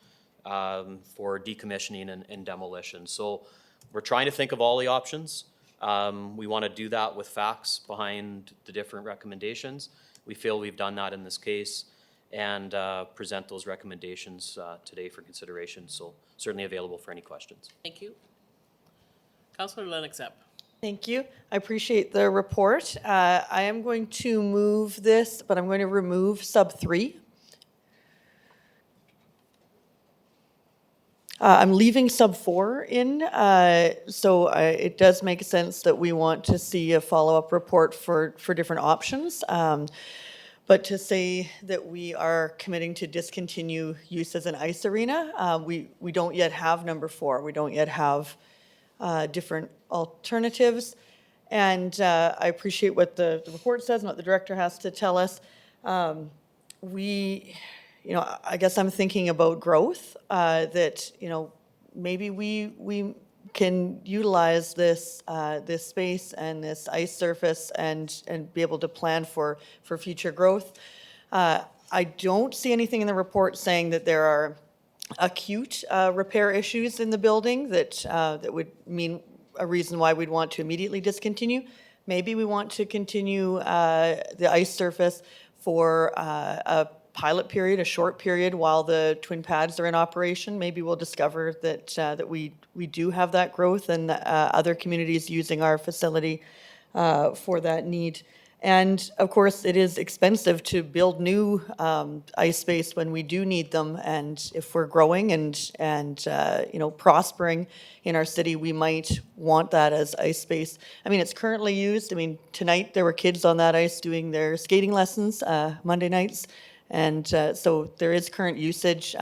Speaker 19: for decommissioning and demolition. So we're trying to think of all the options. We want to do that with facts behind the different recommendations. We feel we've done that in this case and present those recommendations today for consideration. So certainly available for any questions.
Speaker 1: Thank you. Councillor Lennox-Epp.
Speaker 5: Thank you. I appreciate the report. I am going to move this, but I'm going to remove sub 3. I'm leaving sub 4 in, so it does make sense that we want to see a follow-up report for different options. But to say that we are committing to discontinue use as an ice arena, we don't yet have number 4. We don't yet have different alternatives. And I appreciate what the report says and what the director has to tell us. I guess I'm thinking about growth, that, maybe we can utilize this space and this ice surface and be able to plan for future growth. I don't see anything in the report saying that there are acute repair issues in the building that would mean a reason why we'd want to immediately discontinue. Maybe we want to continue the ice surface for a pilot period, a short period while the twin pads are in operation. Maybe we'll discover that we do have that growth and other communities using our facility for that need. And of course, it is expensive to build new ice space when we do need them. And if we're growing and prospering in our city, we might want that as ice space. I mean, it's currently used. I mean, tonight there were kids on that ice doing their skating lessons Monday nights. And so there is current usage.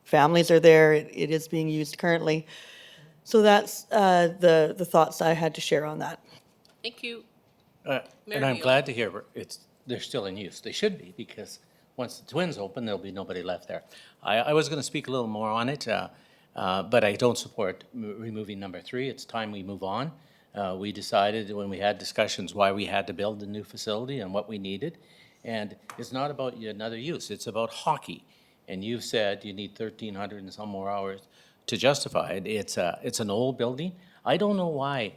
Speaker 5: Families are there. It is being used currently. So that's the thoughts I had to share on that.
Speaker 1: Thank you.
Speaker 7: And I'm glad to hear they're still in use. They should be, because once the Twins open, there'll be nobody left there. I was going to speak a little more on it, but I don't support removing number 3. It's time we move on. We decided when we had discussions why we had to build a new facility and what we needed. And it's not about another use. It's about hockey. And you've said you need 1,300 and some more hours to justify it. It's an old building. I don't know why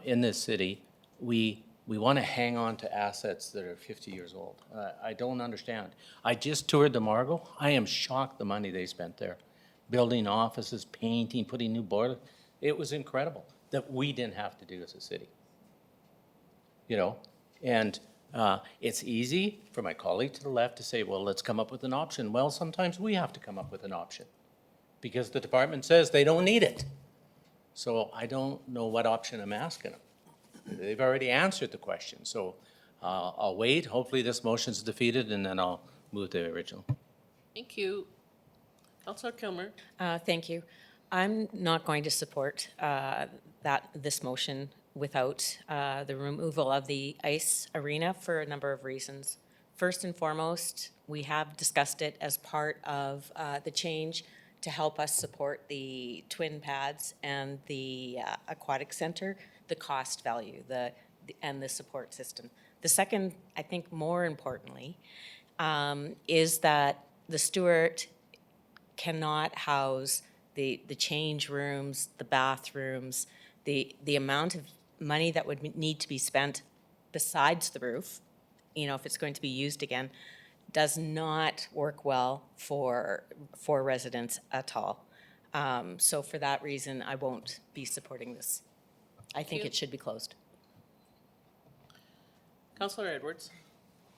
Speaker 7: in this city we want to hang on to assets that are 50 years old. I don't understand. I just toured the Margot. I am shocked the money they spent there. Building offices, painting, putting new boilers. It was incredible that we didn't have to do as a city. And it's easy for my colleague to the left to say, well, let's come up with an option. Well, sometimes we have to come up with an option because the department says they don't need it. So I don't know what option I'm asking them. They've already answered the question, so I'll wait. Hopefully this motion's defeated, and then I'll move the original.
Speaker 1: Thank you. Councilor Kilmer.
Speaker 10: Thank you. I'm not going to support this motion without the removal of the ice arena for a number of reasons. First and foremost, we have discussed it as part of the change to help us support the twin pads and the aquatic center, the cost value and the support system. The second, I think more importantly, is that the Stewart cannot house the change rooms, the bathrooms, the amount of money that would need to be spent besides the roof, if it's going to be used again, does not work well for residents at all. So for that reason, I won't be supporting this. I think it should be closed.
Speaker 1: Councilor Edwards.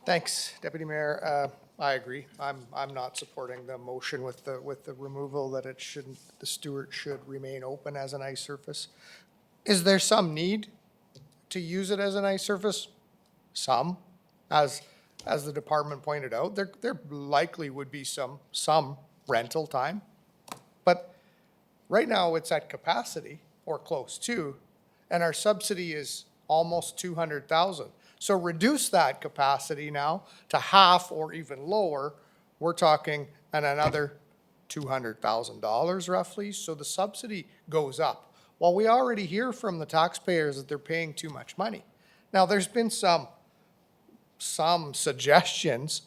Speaker 13: Thanks, Deputy Mayor. I agree. I'm not supporting the motion with the removal that the Stewart should remain open as an ice surface. Is there some need to use it as an ice surface? Some, as the department pointed out, there likely would be some rental time. But right now it's at capacity or close to, and our subsidy is almost 200,000. So reduce that capacity now to half or even lower, we're talking another $200,000 roughly. So the subsidy goes up. Well, we already hear from the taxpayers that they're paying too much money. Now, there's been some suggestions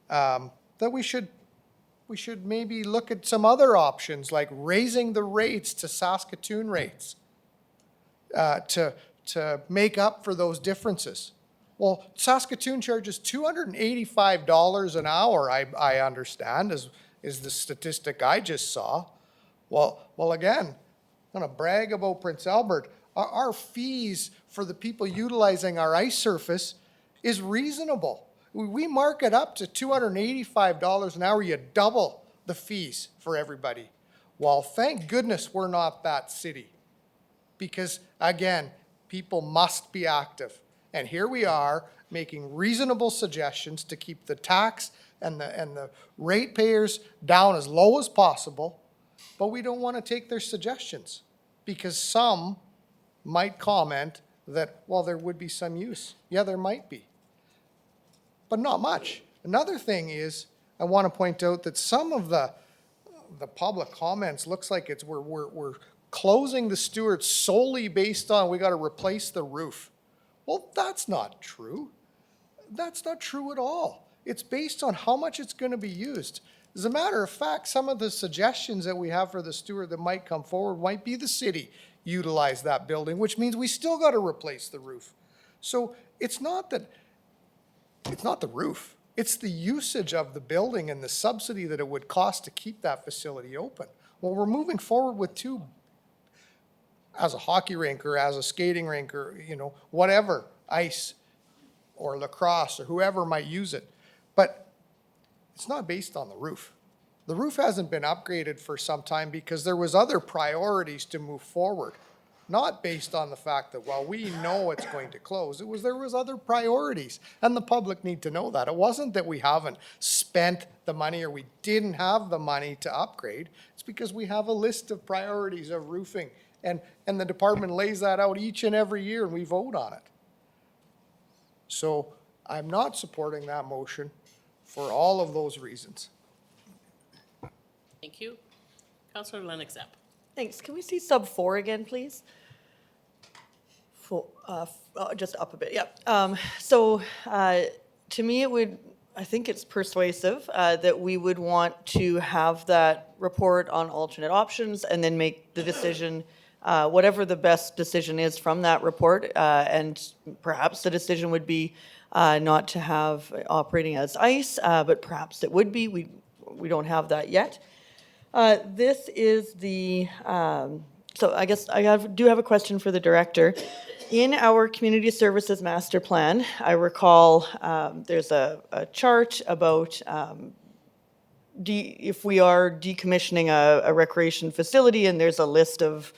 Speaker 13: that we should maybe look at some other options, like raising the rates to Saskatoon rates to make up for those differences. Well, Saskatoon charges $285 an hour, I understand, is the statistic I just saw. Well, again, I'm going to brag about Prince Albert. Our fees for the people utilizing our ice surface is reasonable. We mark it up to $285 an hour. You double the fees for everybody. Well, thank goodness we're not that city. Because again, people must be active. And here we are making reasonable suggestions to keep the tax and the ratepayers down as low as possible, but we don't want to take their suggestions because some might comment that, well, there would be some use. Yeah, there might be, but not much. Another thing is, I want to point out that some of the public comments looks like it's we're closing the Stewart solely based on we got to replace the roof. Well, that's not true. That's not true at all. It's based on how much it's going to be used. As a matter of fact, some of the suggestions that we have for the Stewart that might come forward might be the city utilize that building, which means we still got to replace the roof. So it's not the roof. It's the usage of the building and the subsidy that it would cost to keep that facility open. Well, we're moving forward with two, as a hockey rink or as a skating rink or, whatever, ice or lacrosse or whoever might use it. But it's not based on the roof. The roof hasn't been upgraded for some time because there was other priorities to move forward, not based on the fact that, well, we know it's going to close. There was other priorities, and the public need to know that. It wasn't that we haven't spent the money or we didn't have the money to upgrade. It's because we have a list of priorities of roofing, and the department lays that out each and every year, and we vote on it. So I'm not supporting that motion for all of those reasons.
Speaker 1: Thank you. Councillor Lennox App.
Speaker 5: Thanks. Can we see sub 4 again, please? Just up a bit, yep. To me, I think it's persuasive that we would want to have that report on alternate options and then make the decision, whatever the best decision is from that report. And perhaps the decision would be not to have operating as ICE, but perhaps it would be. We don't have that yet. This is the, so I guess I do have a question for the director. In our community services master plan, I recall there's a chart about if we are decommissioning a recreation facility, and there's a list of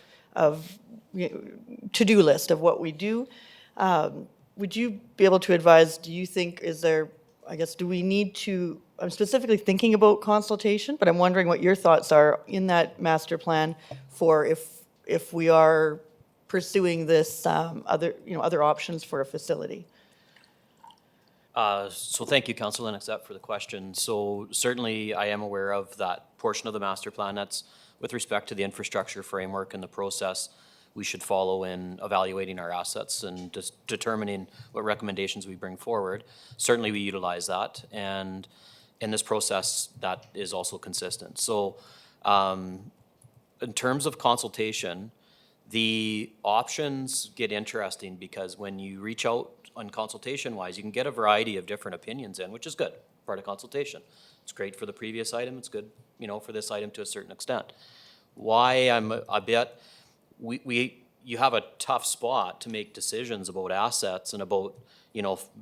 Speaker 5: to-do list of what we do. Would you be able to advise, do you think, do we need to, I'm specifically thinking about consultation, but I'm wondering what your thoughts are in that master plan for if we are pursuing this other options for a facility.
Speaker 19: So thank you, Councillor Lennox, for the question. So certainly I am aware of that portion of the master plan that's with respect to the infrastructure framework and the process we should follow in evaluating our assets and just determining what recommendations we bring forward. Certainly we utilize that, and in this process that is also consistent. So in terms of consultation, the options get interesting because when you reach out on consultation-wise, you can get a variety of different opinions in, which is good, part of consultation. It's great for the previous item, it's good, for this item to a certain extent. Why I'm a bit, you have a tough spot to make decisions about assets and about,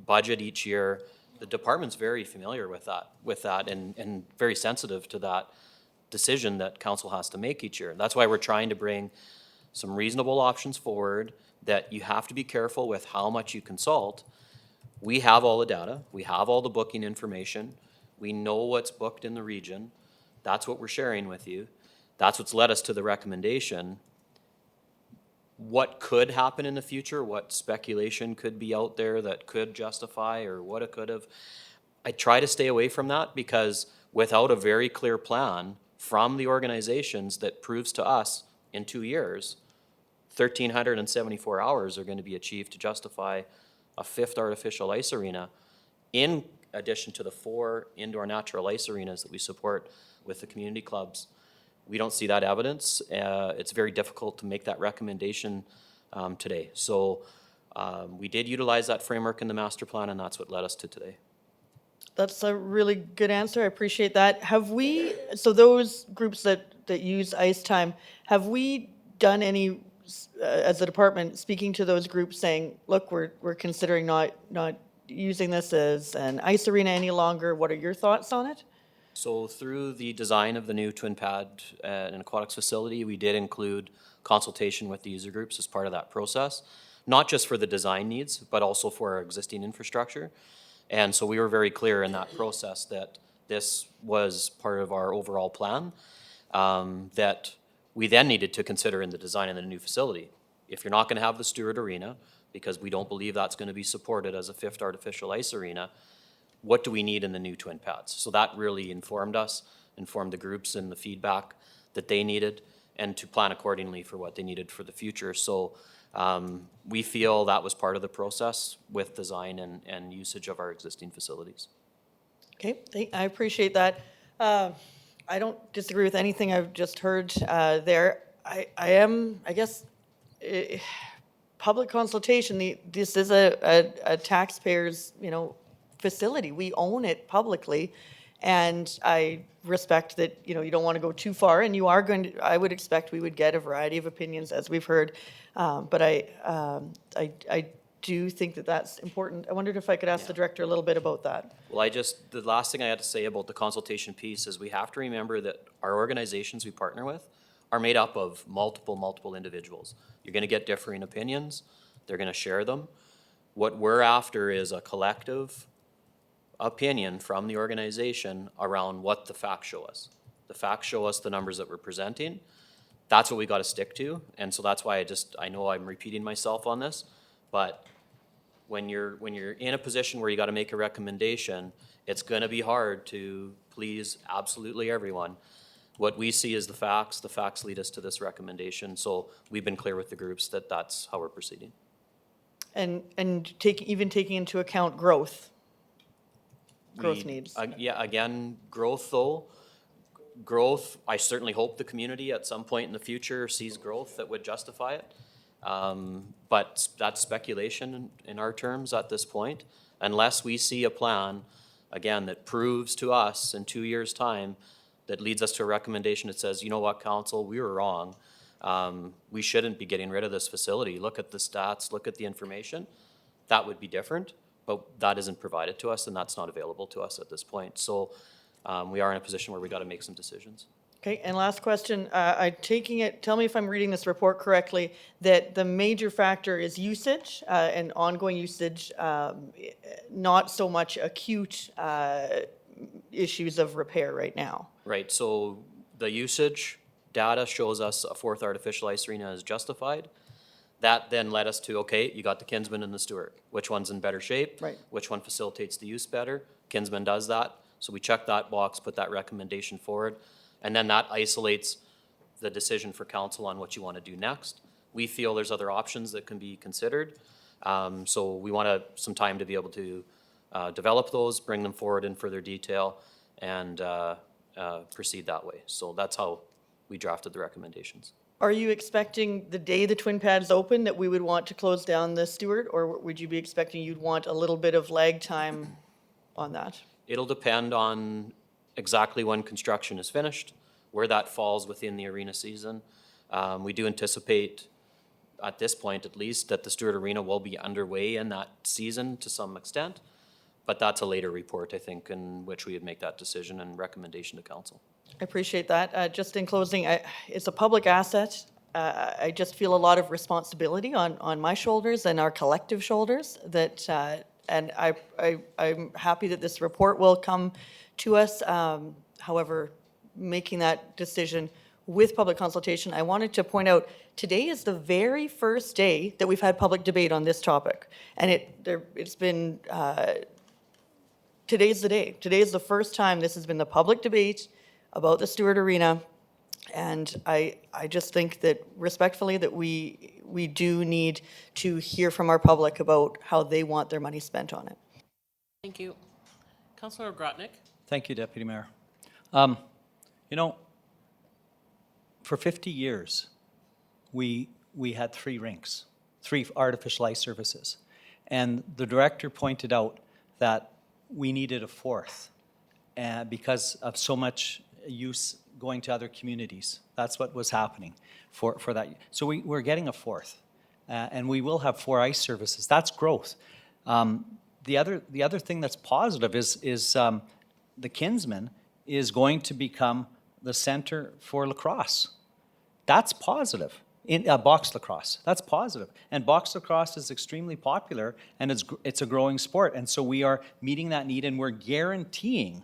Speaker 19: budget each year. The department's very familiar with that and very sensitive to that decision that council has to make each year. That's why we're trying to bring some reasonable options forward, that you have to be careful with how much you consult. We have all the data, we have all the booking information, we know what's booked in the region. That's what we're sharing with you. That's what's led us to the recommendation. What could happen in the future, what speculation could be out there that could justify or what it could have, I try to stay away from that, because without a very clear plan from the organizations that proves to us in 2 years, 1,374 hours are going to be achieved to justify a 5th artificial ice arena, in addition to the 4 indoor natural ice arenas that we support with the community clubs. We don't see that evidence. It's very difficult to make that recommendation today. So we did utilize that framework in the master plan, and that's what led us to today.
Speaker 5: That's a really good answer. I appreciate that. So those groups that use ice time, have we done any, as a department, speaking to those groups saying, look, we're considering not using this as an ice arena any longer? What are your thoughts on it?
Speaker 19: So through the design of the new twin pad and aquatics facility, we did include consultation with the user groups as part of that process, not just for the design needs, but also for our existing infrastructure. And so we were very clear in that process that this was part of our overall plan that we then needed to consider in the design of the new facility. If you're not going to have the Stewart Arena, because we don't believe that's going to be supported as a fifth artificial ice arena, what do we need in the new twin pads? So that really informed us, informed the groups and the feedback that they needed, and to plan accordingly for what they needed for the future. So we feel that was part of the process with design and usage of our existing facilities.
Speaker 5: Okay, I appreciate that. I don't disagree with anything I've just heard there. I guess, public consultation, this is a taxpayer's, facility. We own it publicly, and I respect that, you don't want to go too far, and you are going to, I would expect we would get a variety of opinions, as we've heard, but I do think that that's important. I wondered if I could ask the director a little bit about that.
Speaker 19: Well, the last thing I had to say about the consultation piece is we have to remember that our organizations we partner with are made up of multiple individuals. You're going to get differing opinions. They're going to share them. What we're after is a collective opinion from the organization around what the facts show us. The facts show us the numbers that we're presenting. That's what we got to stick to. And so that's why I know I'm repeating myself on this, but when you're in a position where you got to make a recommendation, it's going to be hard to please absolutely everyone. What we see is the facts lead us to this recommendation. So we've been clear with the groups that that's how we're proceeding.
Speaker 5: And even taking into account growth needs.
Speaker 19: Yeah, again, growth though. Growth, I certainly hope the community at some point in the future sees growth that would justify it. But that's speculation in our terms at this point. Unless we see a plan, again, that proves to us in 2 years' time that leads us to a recommendation that says, you know what, council, we were wrong. We shouldn't be getting rid of this facility. Look at the stats, look at the information. That would be different, but that isn't provided to us and that's not available to us at this point. So we are in a position where we got to make some decisions.
Speaker 5: Okay, and last question, tell me if I'm reading this report correctly, that the major factor is usage and ongoing usage, not so much acute issues of repair right now.
Speaker 19: Right, so the usage data shows us a fourth artificial ice arena is justified. That then led us to, okay, you got the Kinsman and the Stewart. Which one's in better shape?
Speaker 5: Right.
Speaker 19: Which one facilitates the use better? Kinsman does that. So we check that box, put that recommendation forward, and then that isolates the decision for council on what you want to do next. We feel there's other options that can be considered. So we want some time to be able to develop those, bring them forward in further detail, and proceed that way. So that's how we drafted the recommendations.
Speaker 5: Are you expecting the day the twin pads open that we would want to close down the Stewart, or would you be expecting you'd want a little bit of lag time on that?
Speaker 19: It'll depend on exactly when construction is finished, where that falls within the arena season. We do anticipate, at this point at least, that the Stewart Arena will be underway in that season to some extent, but that's a later report, I think, in which we would make that decision and recommendation to council.
Speaker 5: I appreciate that. Just in closing, it's a public asset. I just feel a lot of responsibility on my shoulders and our collective shoulders that, and I'm happy that this report will come to us. However, making that decision with public consultation, I wanted to point out, today is the very first day that we've had public debate on this topic. And it's been, today's the day. Today is the first time this has been the public debate about the Stewart Arena. And I just think that respectfully that we do need to hear from our public about how they want their money spent on it.
Speaker 1: Thank you. Councillor Grotnick.
Speaker 2: Thank you, Deputy Mayor. For 50 years, we had 3 rinks, 3 artificial ice surfaces. And the director pointed out that we needed a 4th because of so much use going to other communities. That's what was happening for that. So we're getting a 4th, and we will have 4 ice services. That's growth. The other thing that's positive is the Kinsman is going to become the center for lacrosse. That's positive. In box lacrosse, that's positive. And box lacrosse is extremely popular, and it's a growing sport. And so we are meeting that need, and we're guaranteeing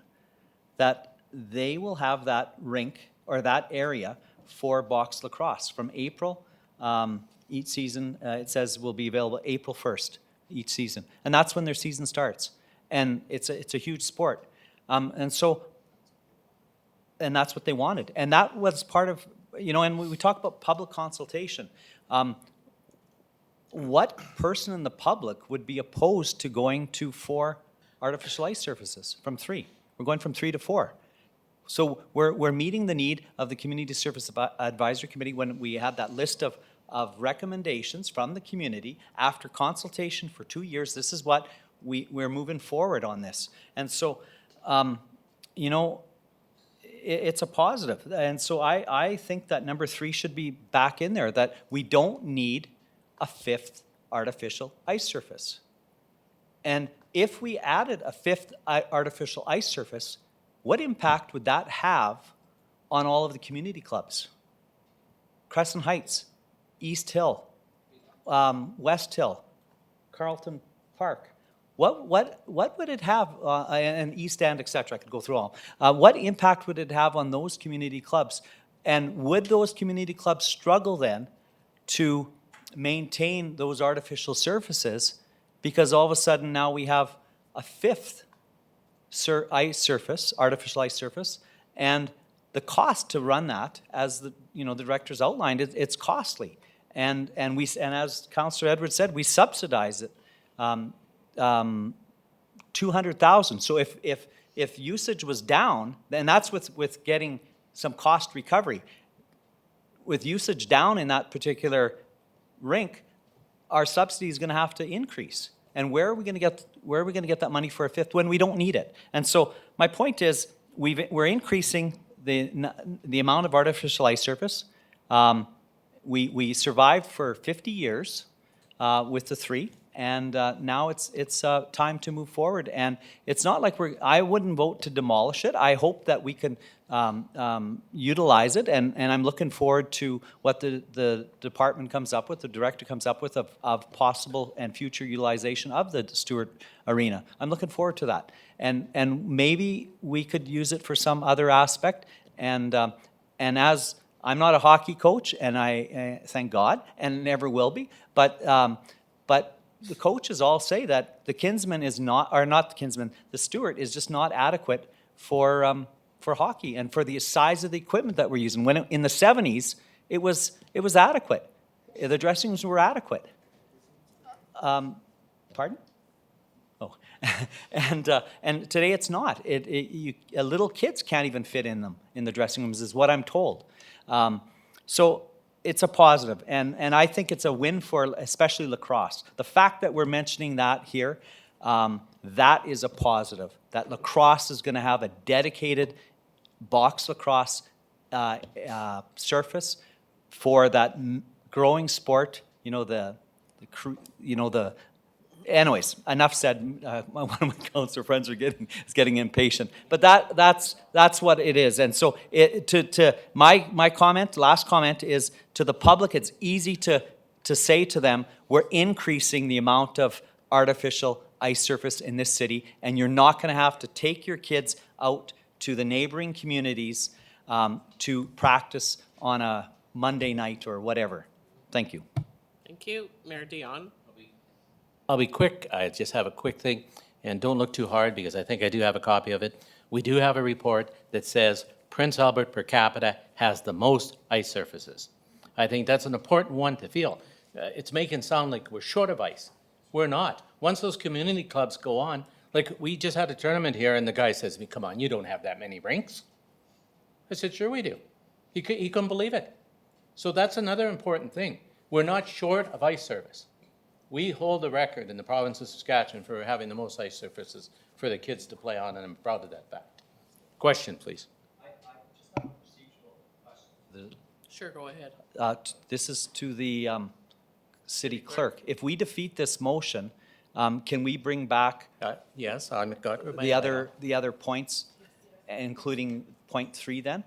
Speaker 2: that they will have that rink or that area for box lacrosse from April. Each season, it says, will be available April 1st each season. And that's when their season starts. And it's a huge sport. And that's what they wanted. And that was part of, and we talk about public consultation. What person in the public would be opposed to going to 4 artificial ice surfaces from 3? We're going from 3 to 4. So we're meeting the need of the Community Service Advisory Committee when we had that list of recommendations from the community after consultation for 2 years. This is what we're moving forward on this. And so, it's a positive. And so I think that number 3 should be back in there, that we don't need a 5th artificial ice surface. And if we added a 5th artificial ice surface, what impact would that have on all of the community clubs? Crescent Heights, East Hill, West Hill, Carlton Park. What would it have, and East End, et cetera? I could go through all. What impact would it have on those community clubs? And would those community clubs struggle then to maintain those artificial surfaces, because all of a sudden now we have a 5th ice surface, artificial ice surface, and the cost to run that, as the directors outlined, it's costly. And as Councillor Edwards said, we subsidize it. 200,000. So if usage was down, and that's with getting some cost recovery. With usage down in that particular rink, our subsidy is going to have to increase. And where are we going to get that money for a 5th when we don't need it? And so my point is, we're increasing the amount of artificial ice surface. We survived for 50 years with the 3. And now it's time to move forward. And it's not like I wouldn't vote to demolish it. I hope that we can utilize it. And I'm looking forward to what the department comes up with, the director comes up with of possible and future utilization of the Stewart Arena. I'm looking forward to that. And maybe we could use it for some other aspect. And as I'm not a hockey coach, and I thank God, and never will be, but the coaches all say that the Stewart is just not adequate for hockey and for the size of the equipment that we're using. When in the 70s, it was adequate. The dressing rooms were adequate. Pardon? Oh, and today it's not. Little kids can't even fit in them in the dressing rooms, is what I'm told. So it's a positive, and I think it's a win for especially lacrosse. The fact that we're mentioning that here, that is a positive. That lacrosse is going to have a dedicated box lacrosse surface for that growing sport. Anyways, enough said. One of my councillor friends are getting impatient, but that's what it is. And so, my last comment is to the public. It's easy to say to them, we're increasing the amount of artificial ice surface in this city, and you're not going to have to take your kids out to the neighboring communities to practice on a Monday night or whatever. Thank you.
Speaker 1: Thank you. Mayor Dion.
Speaker 7: I'll be quick. I just have a quick thing, and don't look too hard because I think I do have a copy of it. We do have a report that says Prince Albert per capita has the most ice surfaces. I think that's an important one to feel. It's making it sound like we're short of ice. We're not. Once those community clubs go on, like we just had a tournament here and the guy says to me, come on, you don't have that many rinks. I said, sure we do. He couldn't believe it. So that's another important thing. We're not short of ice surface. We hold the record in the province of Saskatchewan for having the most ice surfaces for the kids to play on, and I'm proud of that fact. Question, please.
Speaker 2: I just have a procedural question.
Speaker 1: Sure, go ahead.
Speaker 2: This is to the city clerk. If we defeat this motion, can we bring back
Speaker 7: Yes, I'm got
Speaker 2: the other points including point 3 then?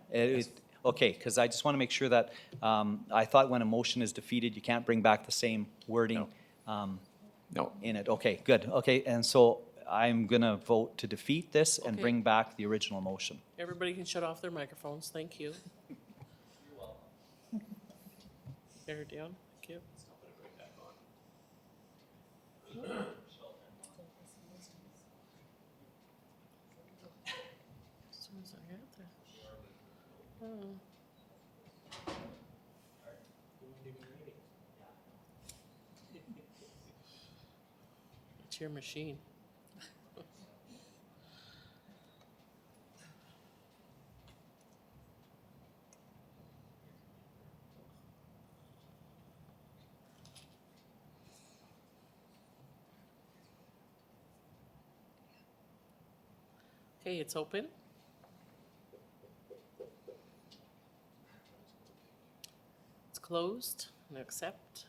Speaker 2: Okay, because I just want to make sure that, I thought when a motion is defeated, you can't bring back the same wording
Speaker 7: No.
Speaker 2: in it. Okay, good. Okay, and so I'm going to vote to defeat this and
Speaker 1: Okay.
Speaker 2: bring back the original motion.
Speaker 1: Everybody can shut off their microphones, thank you. Mayor Dion, thank you. As soon as I get there. Oh. It's your machine. Okay, it's open. It's closed and accept.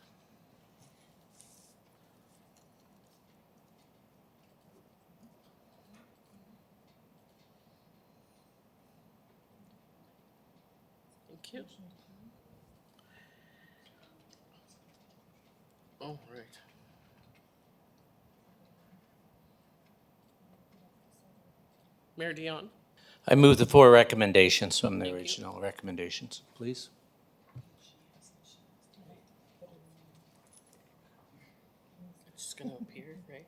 Speaker 1: Thank you. Oh, right. Mayor Dion.
Speaker 7: I move the 4 recommendations from the original recommendations, please.
Speaker 1: It's just gonna appear, right?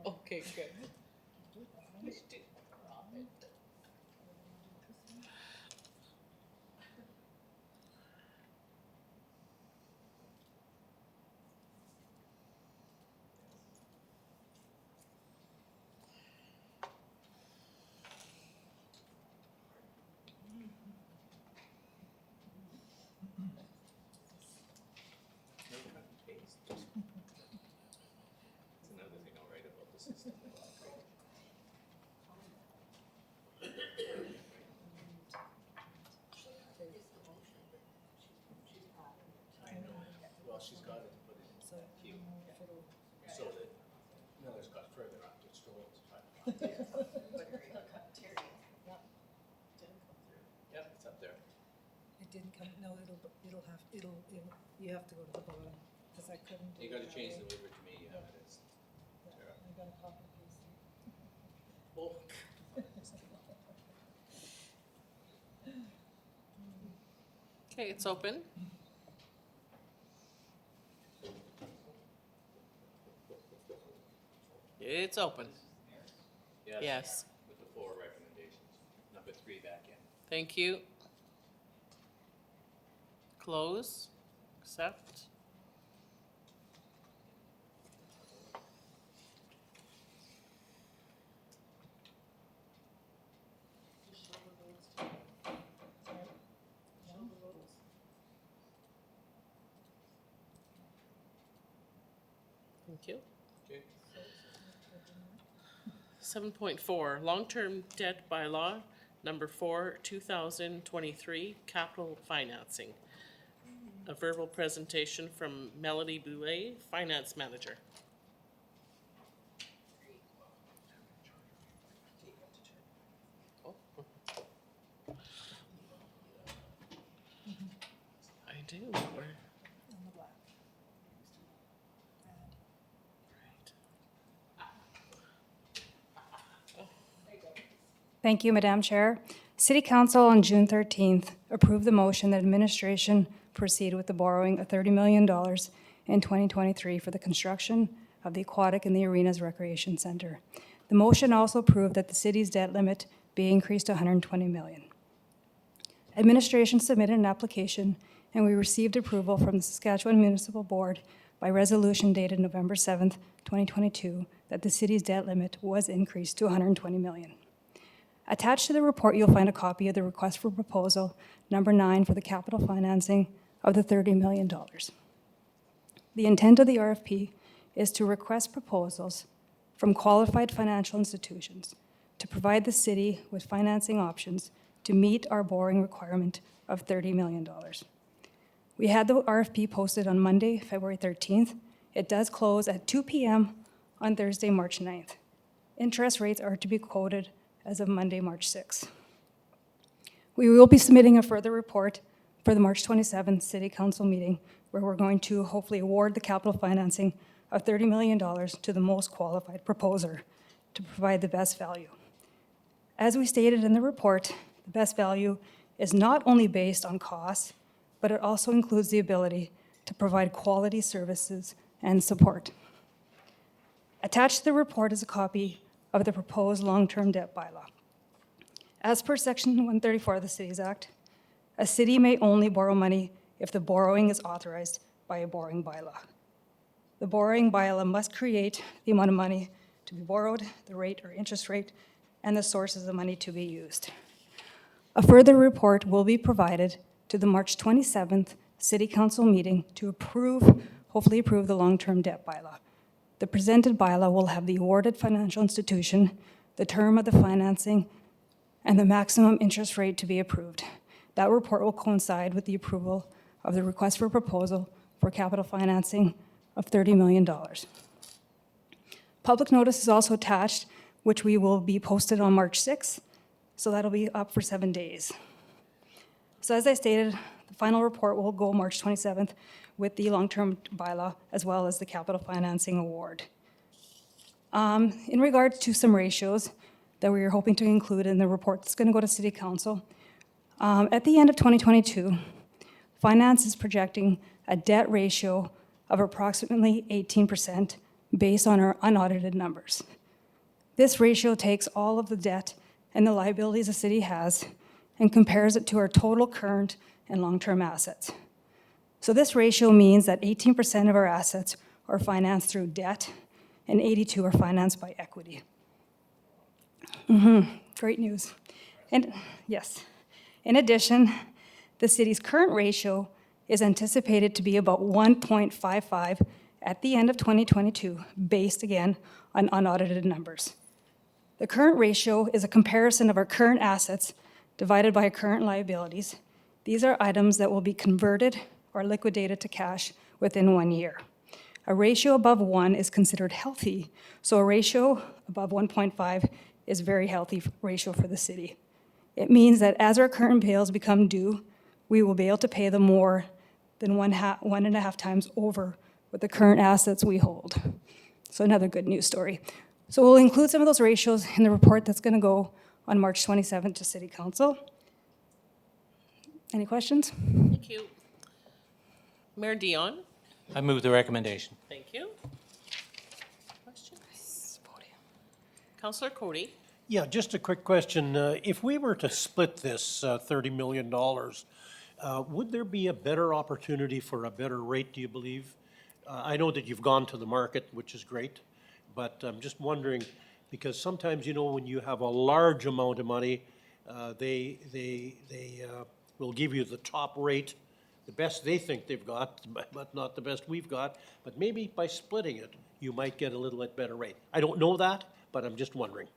Speaker 1: Okay, good.
Speaker 17: Well, she's got it, but it's cute. So that, Miller's got further up, it's the old spot. Yep, it's up there.
Speaker 3: It didn't come, no, you have to go to the bottom, because I couldn't.
Speaker 7: You gotta change the waiver to me, yeah, it is.
Speaker 3: I got a copy and paste it.
Speaker 1: Oh. Okay, it's open. It's open. Yes.
Speaker 7: With the 4 recommendations, number 3 back in.
Speaker 1: Thank you. Close, accept. Thank you.
Speaker 7: Okay.
Speaker 1: 7.4, long-term debt bylaw, number 4, 2023, capital financing. A verbal presentation from Melody Boulet, Finance Manager. Oh. I do. Where?
Speaker 3: On the black.
Speaker 20: Thank you, Madam Chair. City Council on June 13th approved the motion that administration proceed with the borrowing of $30 million in 2023 for the construction of the Aquatic and the Arenas Recreation Center. The motion also approved that the city's debt limit be increased to $120 million. Administration submitted an application and we received approval from the Saskatchewan Municipal Board by resolution dated November 7th, 2022, that the city's debt limit was increased to $120 million. Attached to the report, you'll find a copy of the request for proposal number 9 for the capital financing of the $30 million. The intent of the RFP is to request proposals from qualified financial institutions to provide the city with financing options to meet our borrowing requirement of $30 million. We had the RFP posted on Monday, February 13th. It does close at 2 p.m. on Thursday, March 9th. Interest rates are to be quoted as of Monday, March 6th. We will be submitting a further report for the March 27th City Council meeting, where we're going to hopefully award the capital financing of $30 million to the most qualified proposer to provide the best value. As we stated in the report, the best value is not only based on cost, but it also includes the ability to provide quality services and support. Attached to the report is a copy of the proposed long-term debt bylaw. As per Section 134 of the Cities Act, a city may only borrow money if the borrowing is authorized by a borrowing bylaw. The borrowing bylaw must create the amount of money to be borrowed, the rate or interest rate, and the sources of money to be used. A further report will be provided to the March 27th City Council meeting to hopefully approve the long-term debt bylaw. The presented bylaw will have the awarded financial institution, the term of the financing, and the maximum interest rate to be approved. That report will coincide with the approval of the request for proposal for capital financing of $30 million. Public notice is also attached, which we will be posted on March 6th, so that'll be up for 7 days. So as I stated, the final report will go March 27th with the long-term bylaw as well as the capital financing award. In regard to some ratios that we are hoping to include in the report that's going to go to City Council, at the end of 2022, Finance is projecting a debt ratio of approximately 18% based on our unaudited numbers. This ratio takes all of the debt and the liabilities the city has and compares it to our total current and long-term assets. So this ratio means that 18% of our assets are financed through debt and 82% are financed by equity. Great news. And yes, in addition, the city's current ratio is anticipated to be about 1.55 at the end of 2022, based again on unaudited numbers. The current ratio is a comparison of our current assets divided by our current liabilities. These are items that will be converted or liquidated to cash within 1 year. A ratio above 1 is considered healthy, so a ratio above 1.5 is a very healthy ratio for the city. It means that as our current bills become due, we will be able to pay them more than 1.5 times over with the current assets we hold. So another good news story. So we'll include some of those ratios in the report that's going to go on March 27th to City Council. Any questions?
Speaker 1: Thank you. Mayor Dion?
Speaker 7: I move the recommendation.
Speaker 1: Thank you. Questions? Councillor Cody?
Speaker 17: Yeah, just a quick question. If we were to split this $30 million, would there be a better opportunity for a better rate, do you believe? I know that you've gone to the market, which is great, but I'm just wondering, because sometimes, you know, when you have a large amount of money, they will give you the top rate, the best they think they've got, but not the best we've got. But maybe by splitting it, you might get a little bit better rate. I don't know that, but I'm just wondering.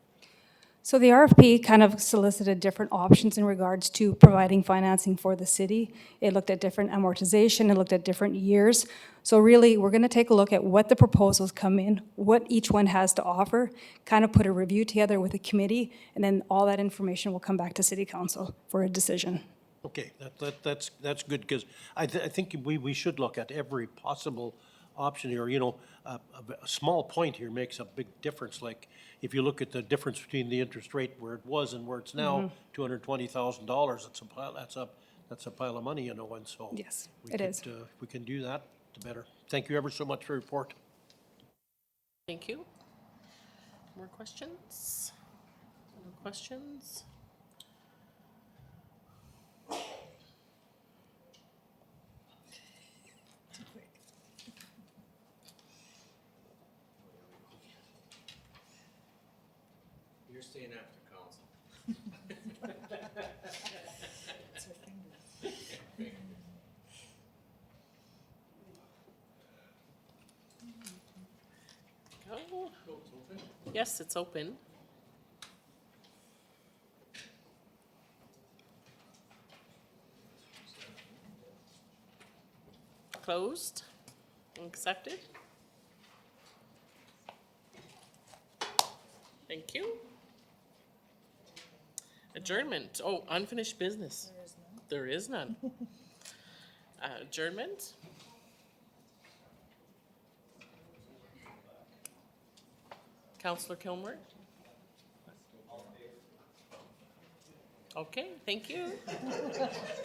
Speaker 20: So the RFP kind of solicited different options in regards to providing financing for the city. It looked at different amortization, it looked at different years. So really, we're going to take a look at what the proposals come in, what each one has to offer, kind of put a review together with a committee, and then all that information will come back to City Council for a decision.
Speaker 17: Okay, that's good, because I think we should look at every possible option here. You know, a small point here makes a big difference. Like, if you look at the difference between the interest rate where it was and where it's now, $220,000, that's a pile of money, you know, and so.
Speaker 20: Yes, it is.
Speaker 17: If we can do that, the better. Thank you ever so much for your report.
Speaker 1: Thank you. More questions? More questions?
Speaker 7: You're staying after council.
Speaker 1: Oh. Yes, it's open. Closed. Accepted. Thank you. Adjournment. Oh, unfinished business. There is none. Adjournment. Counselor Kilmer? Okay, thank you.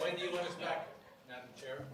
Speaker 7: When do you want us back, Madam Chair?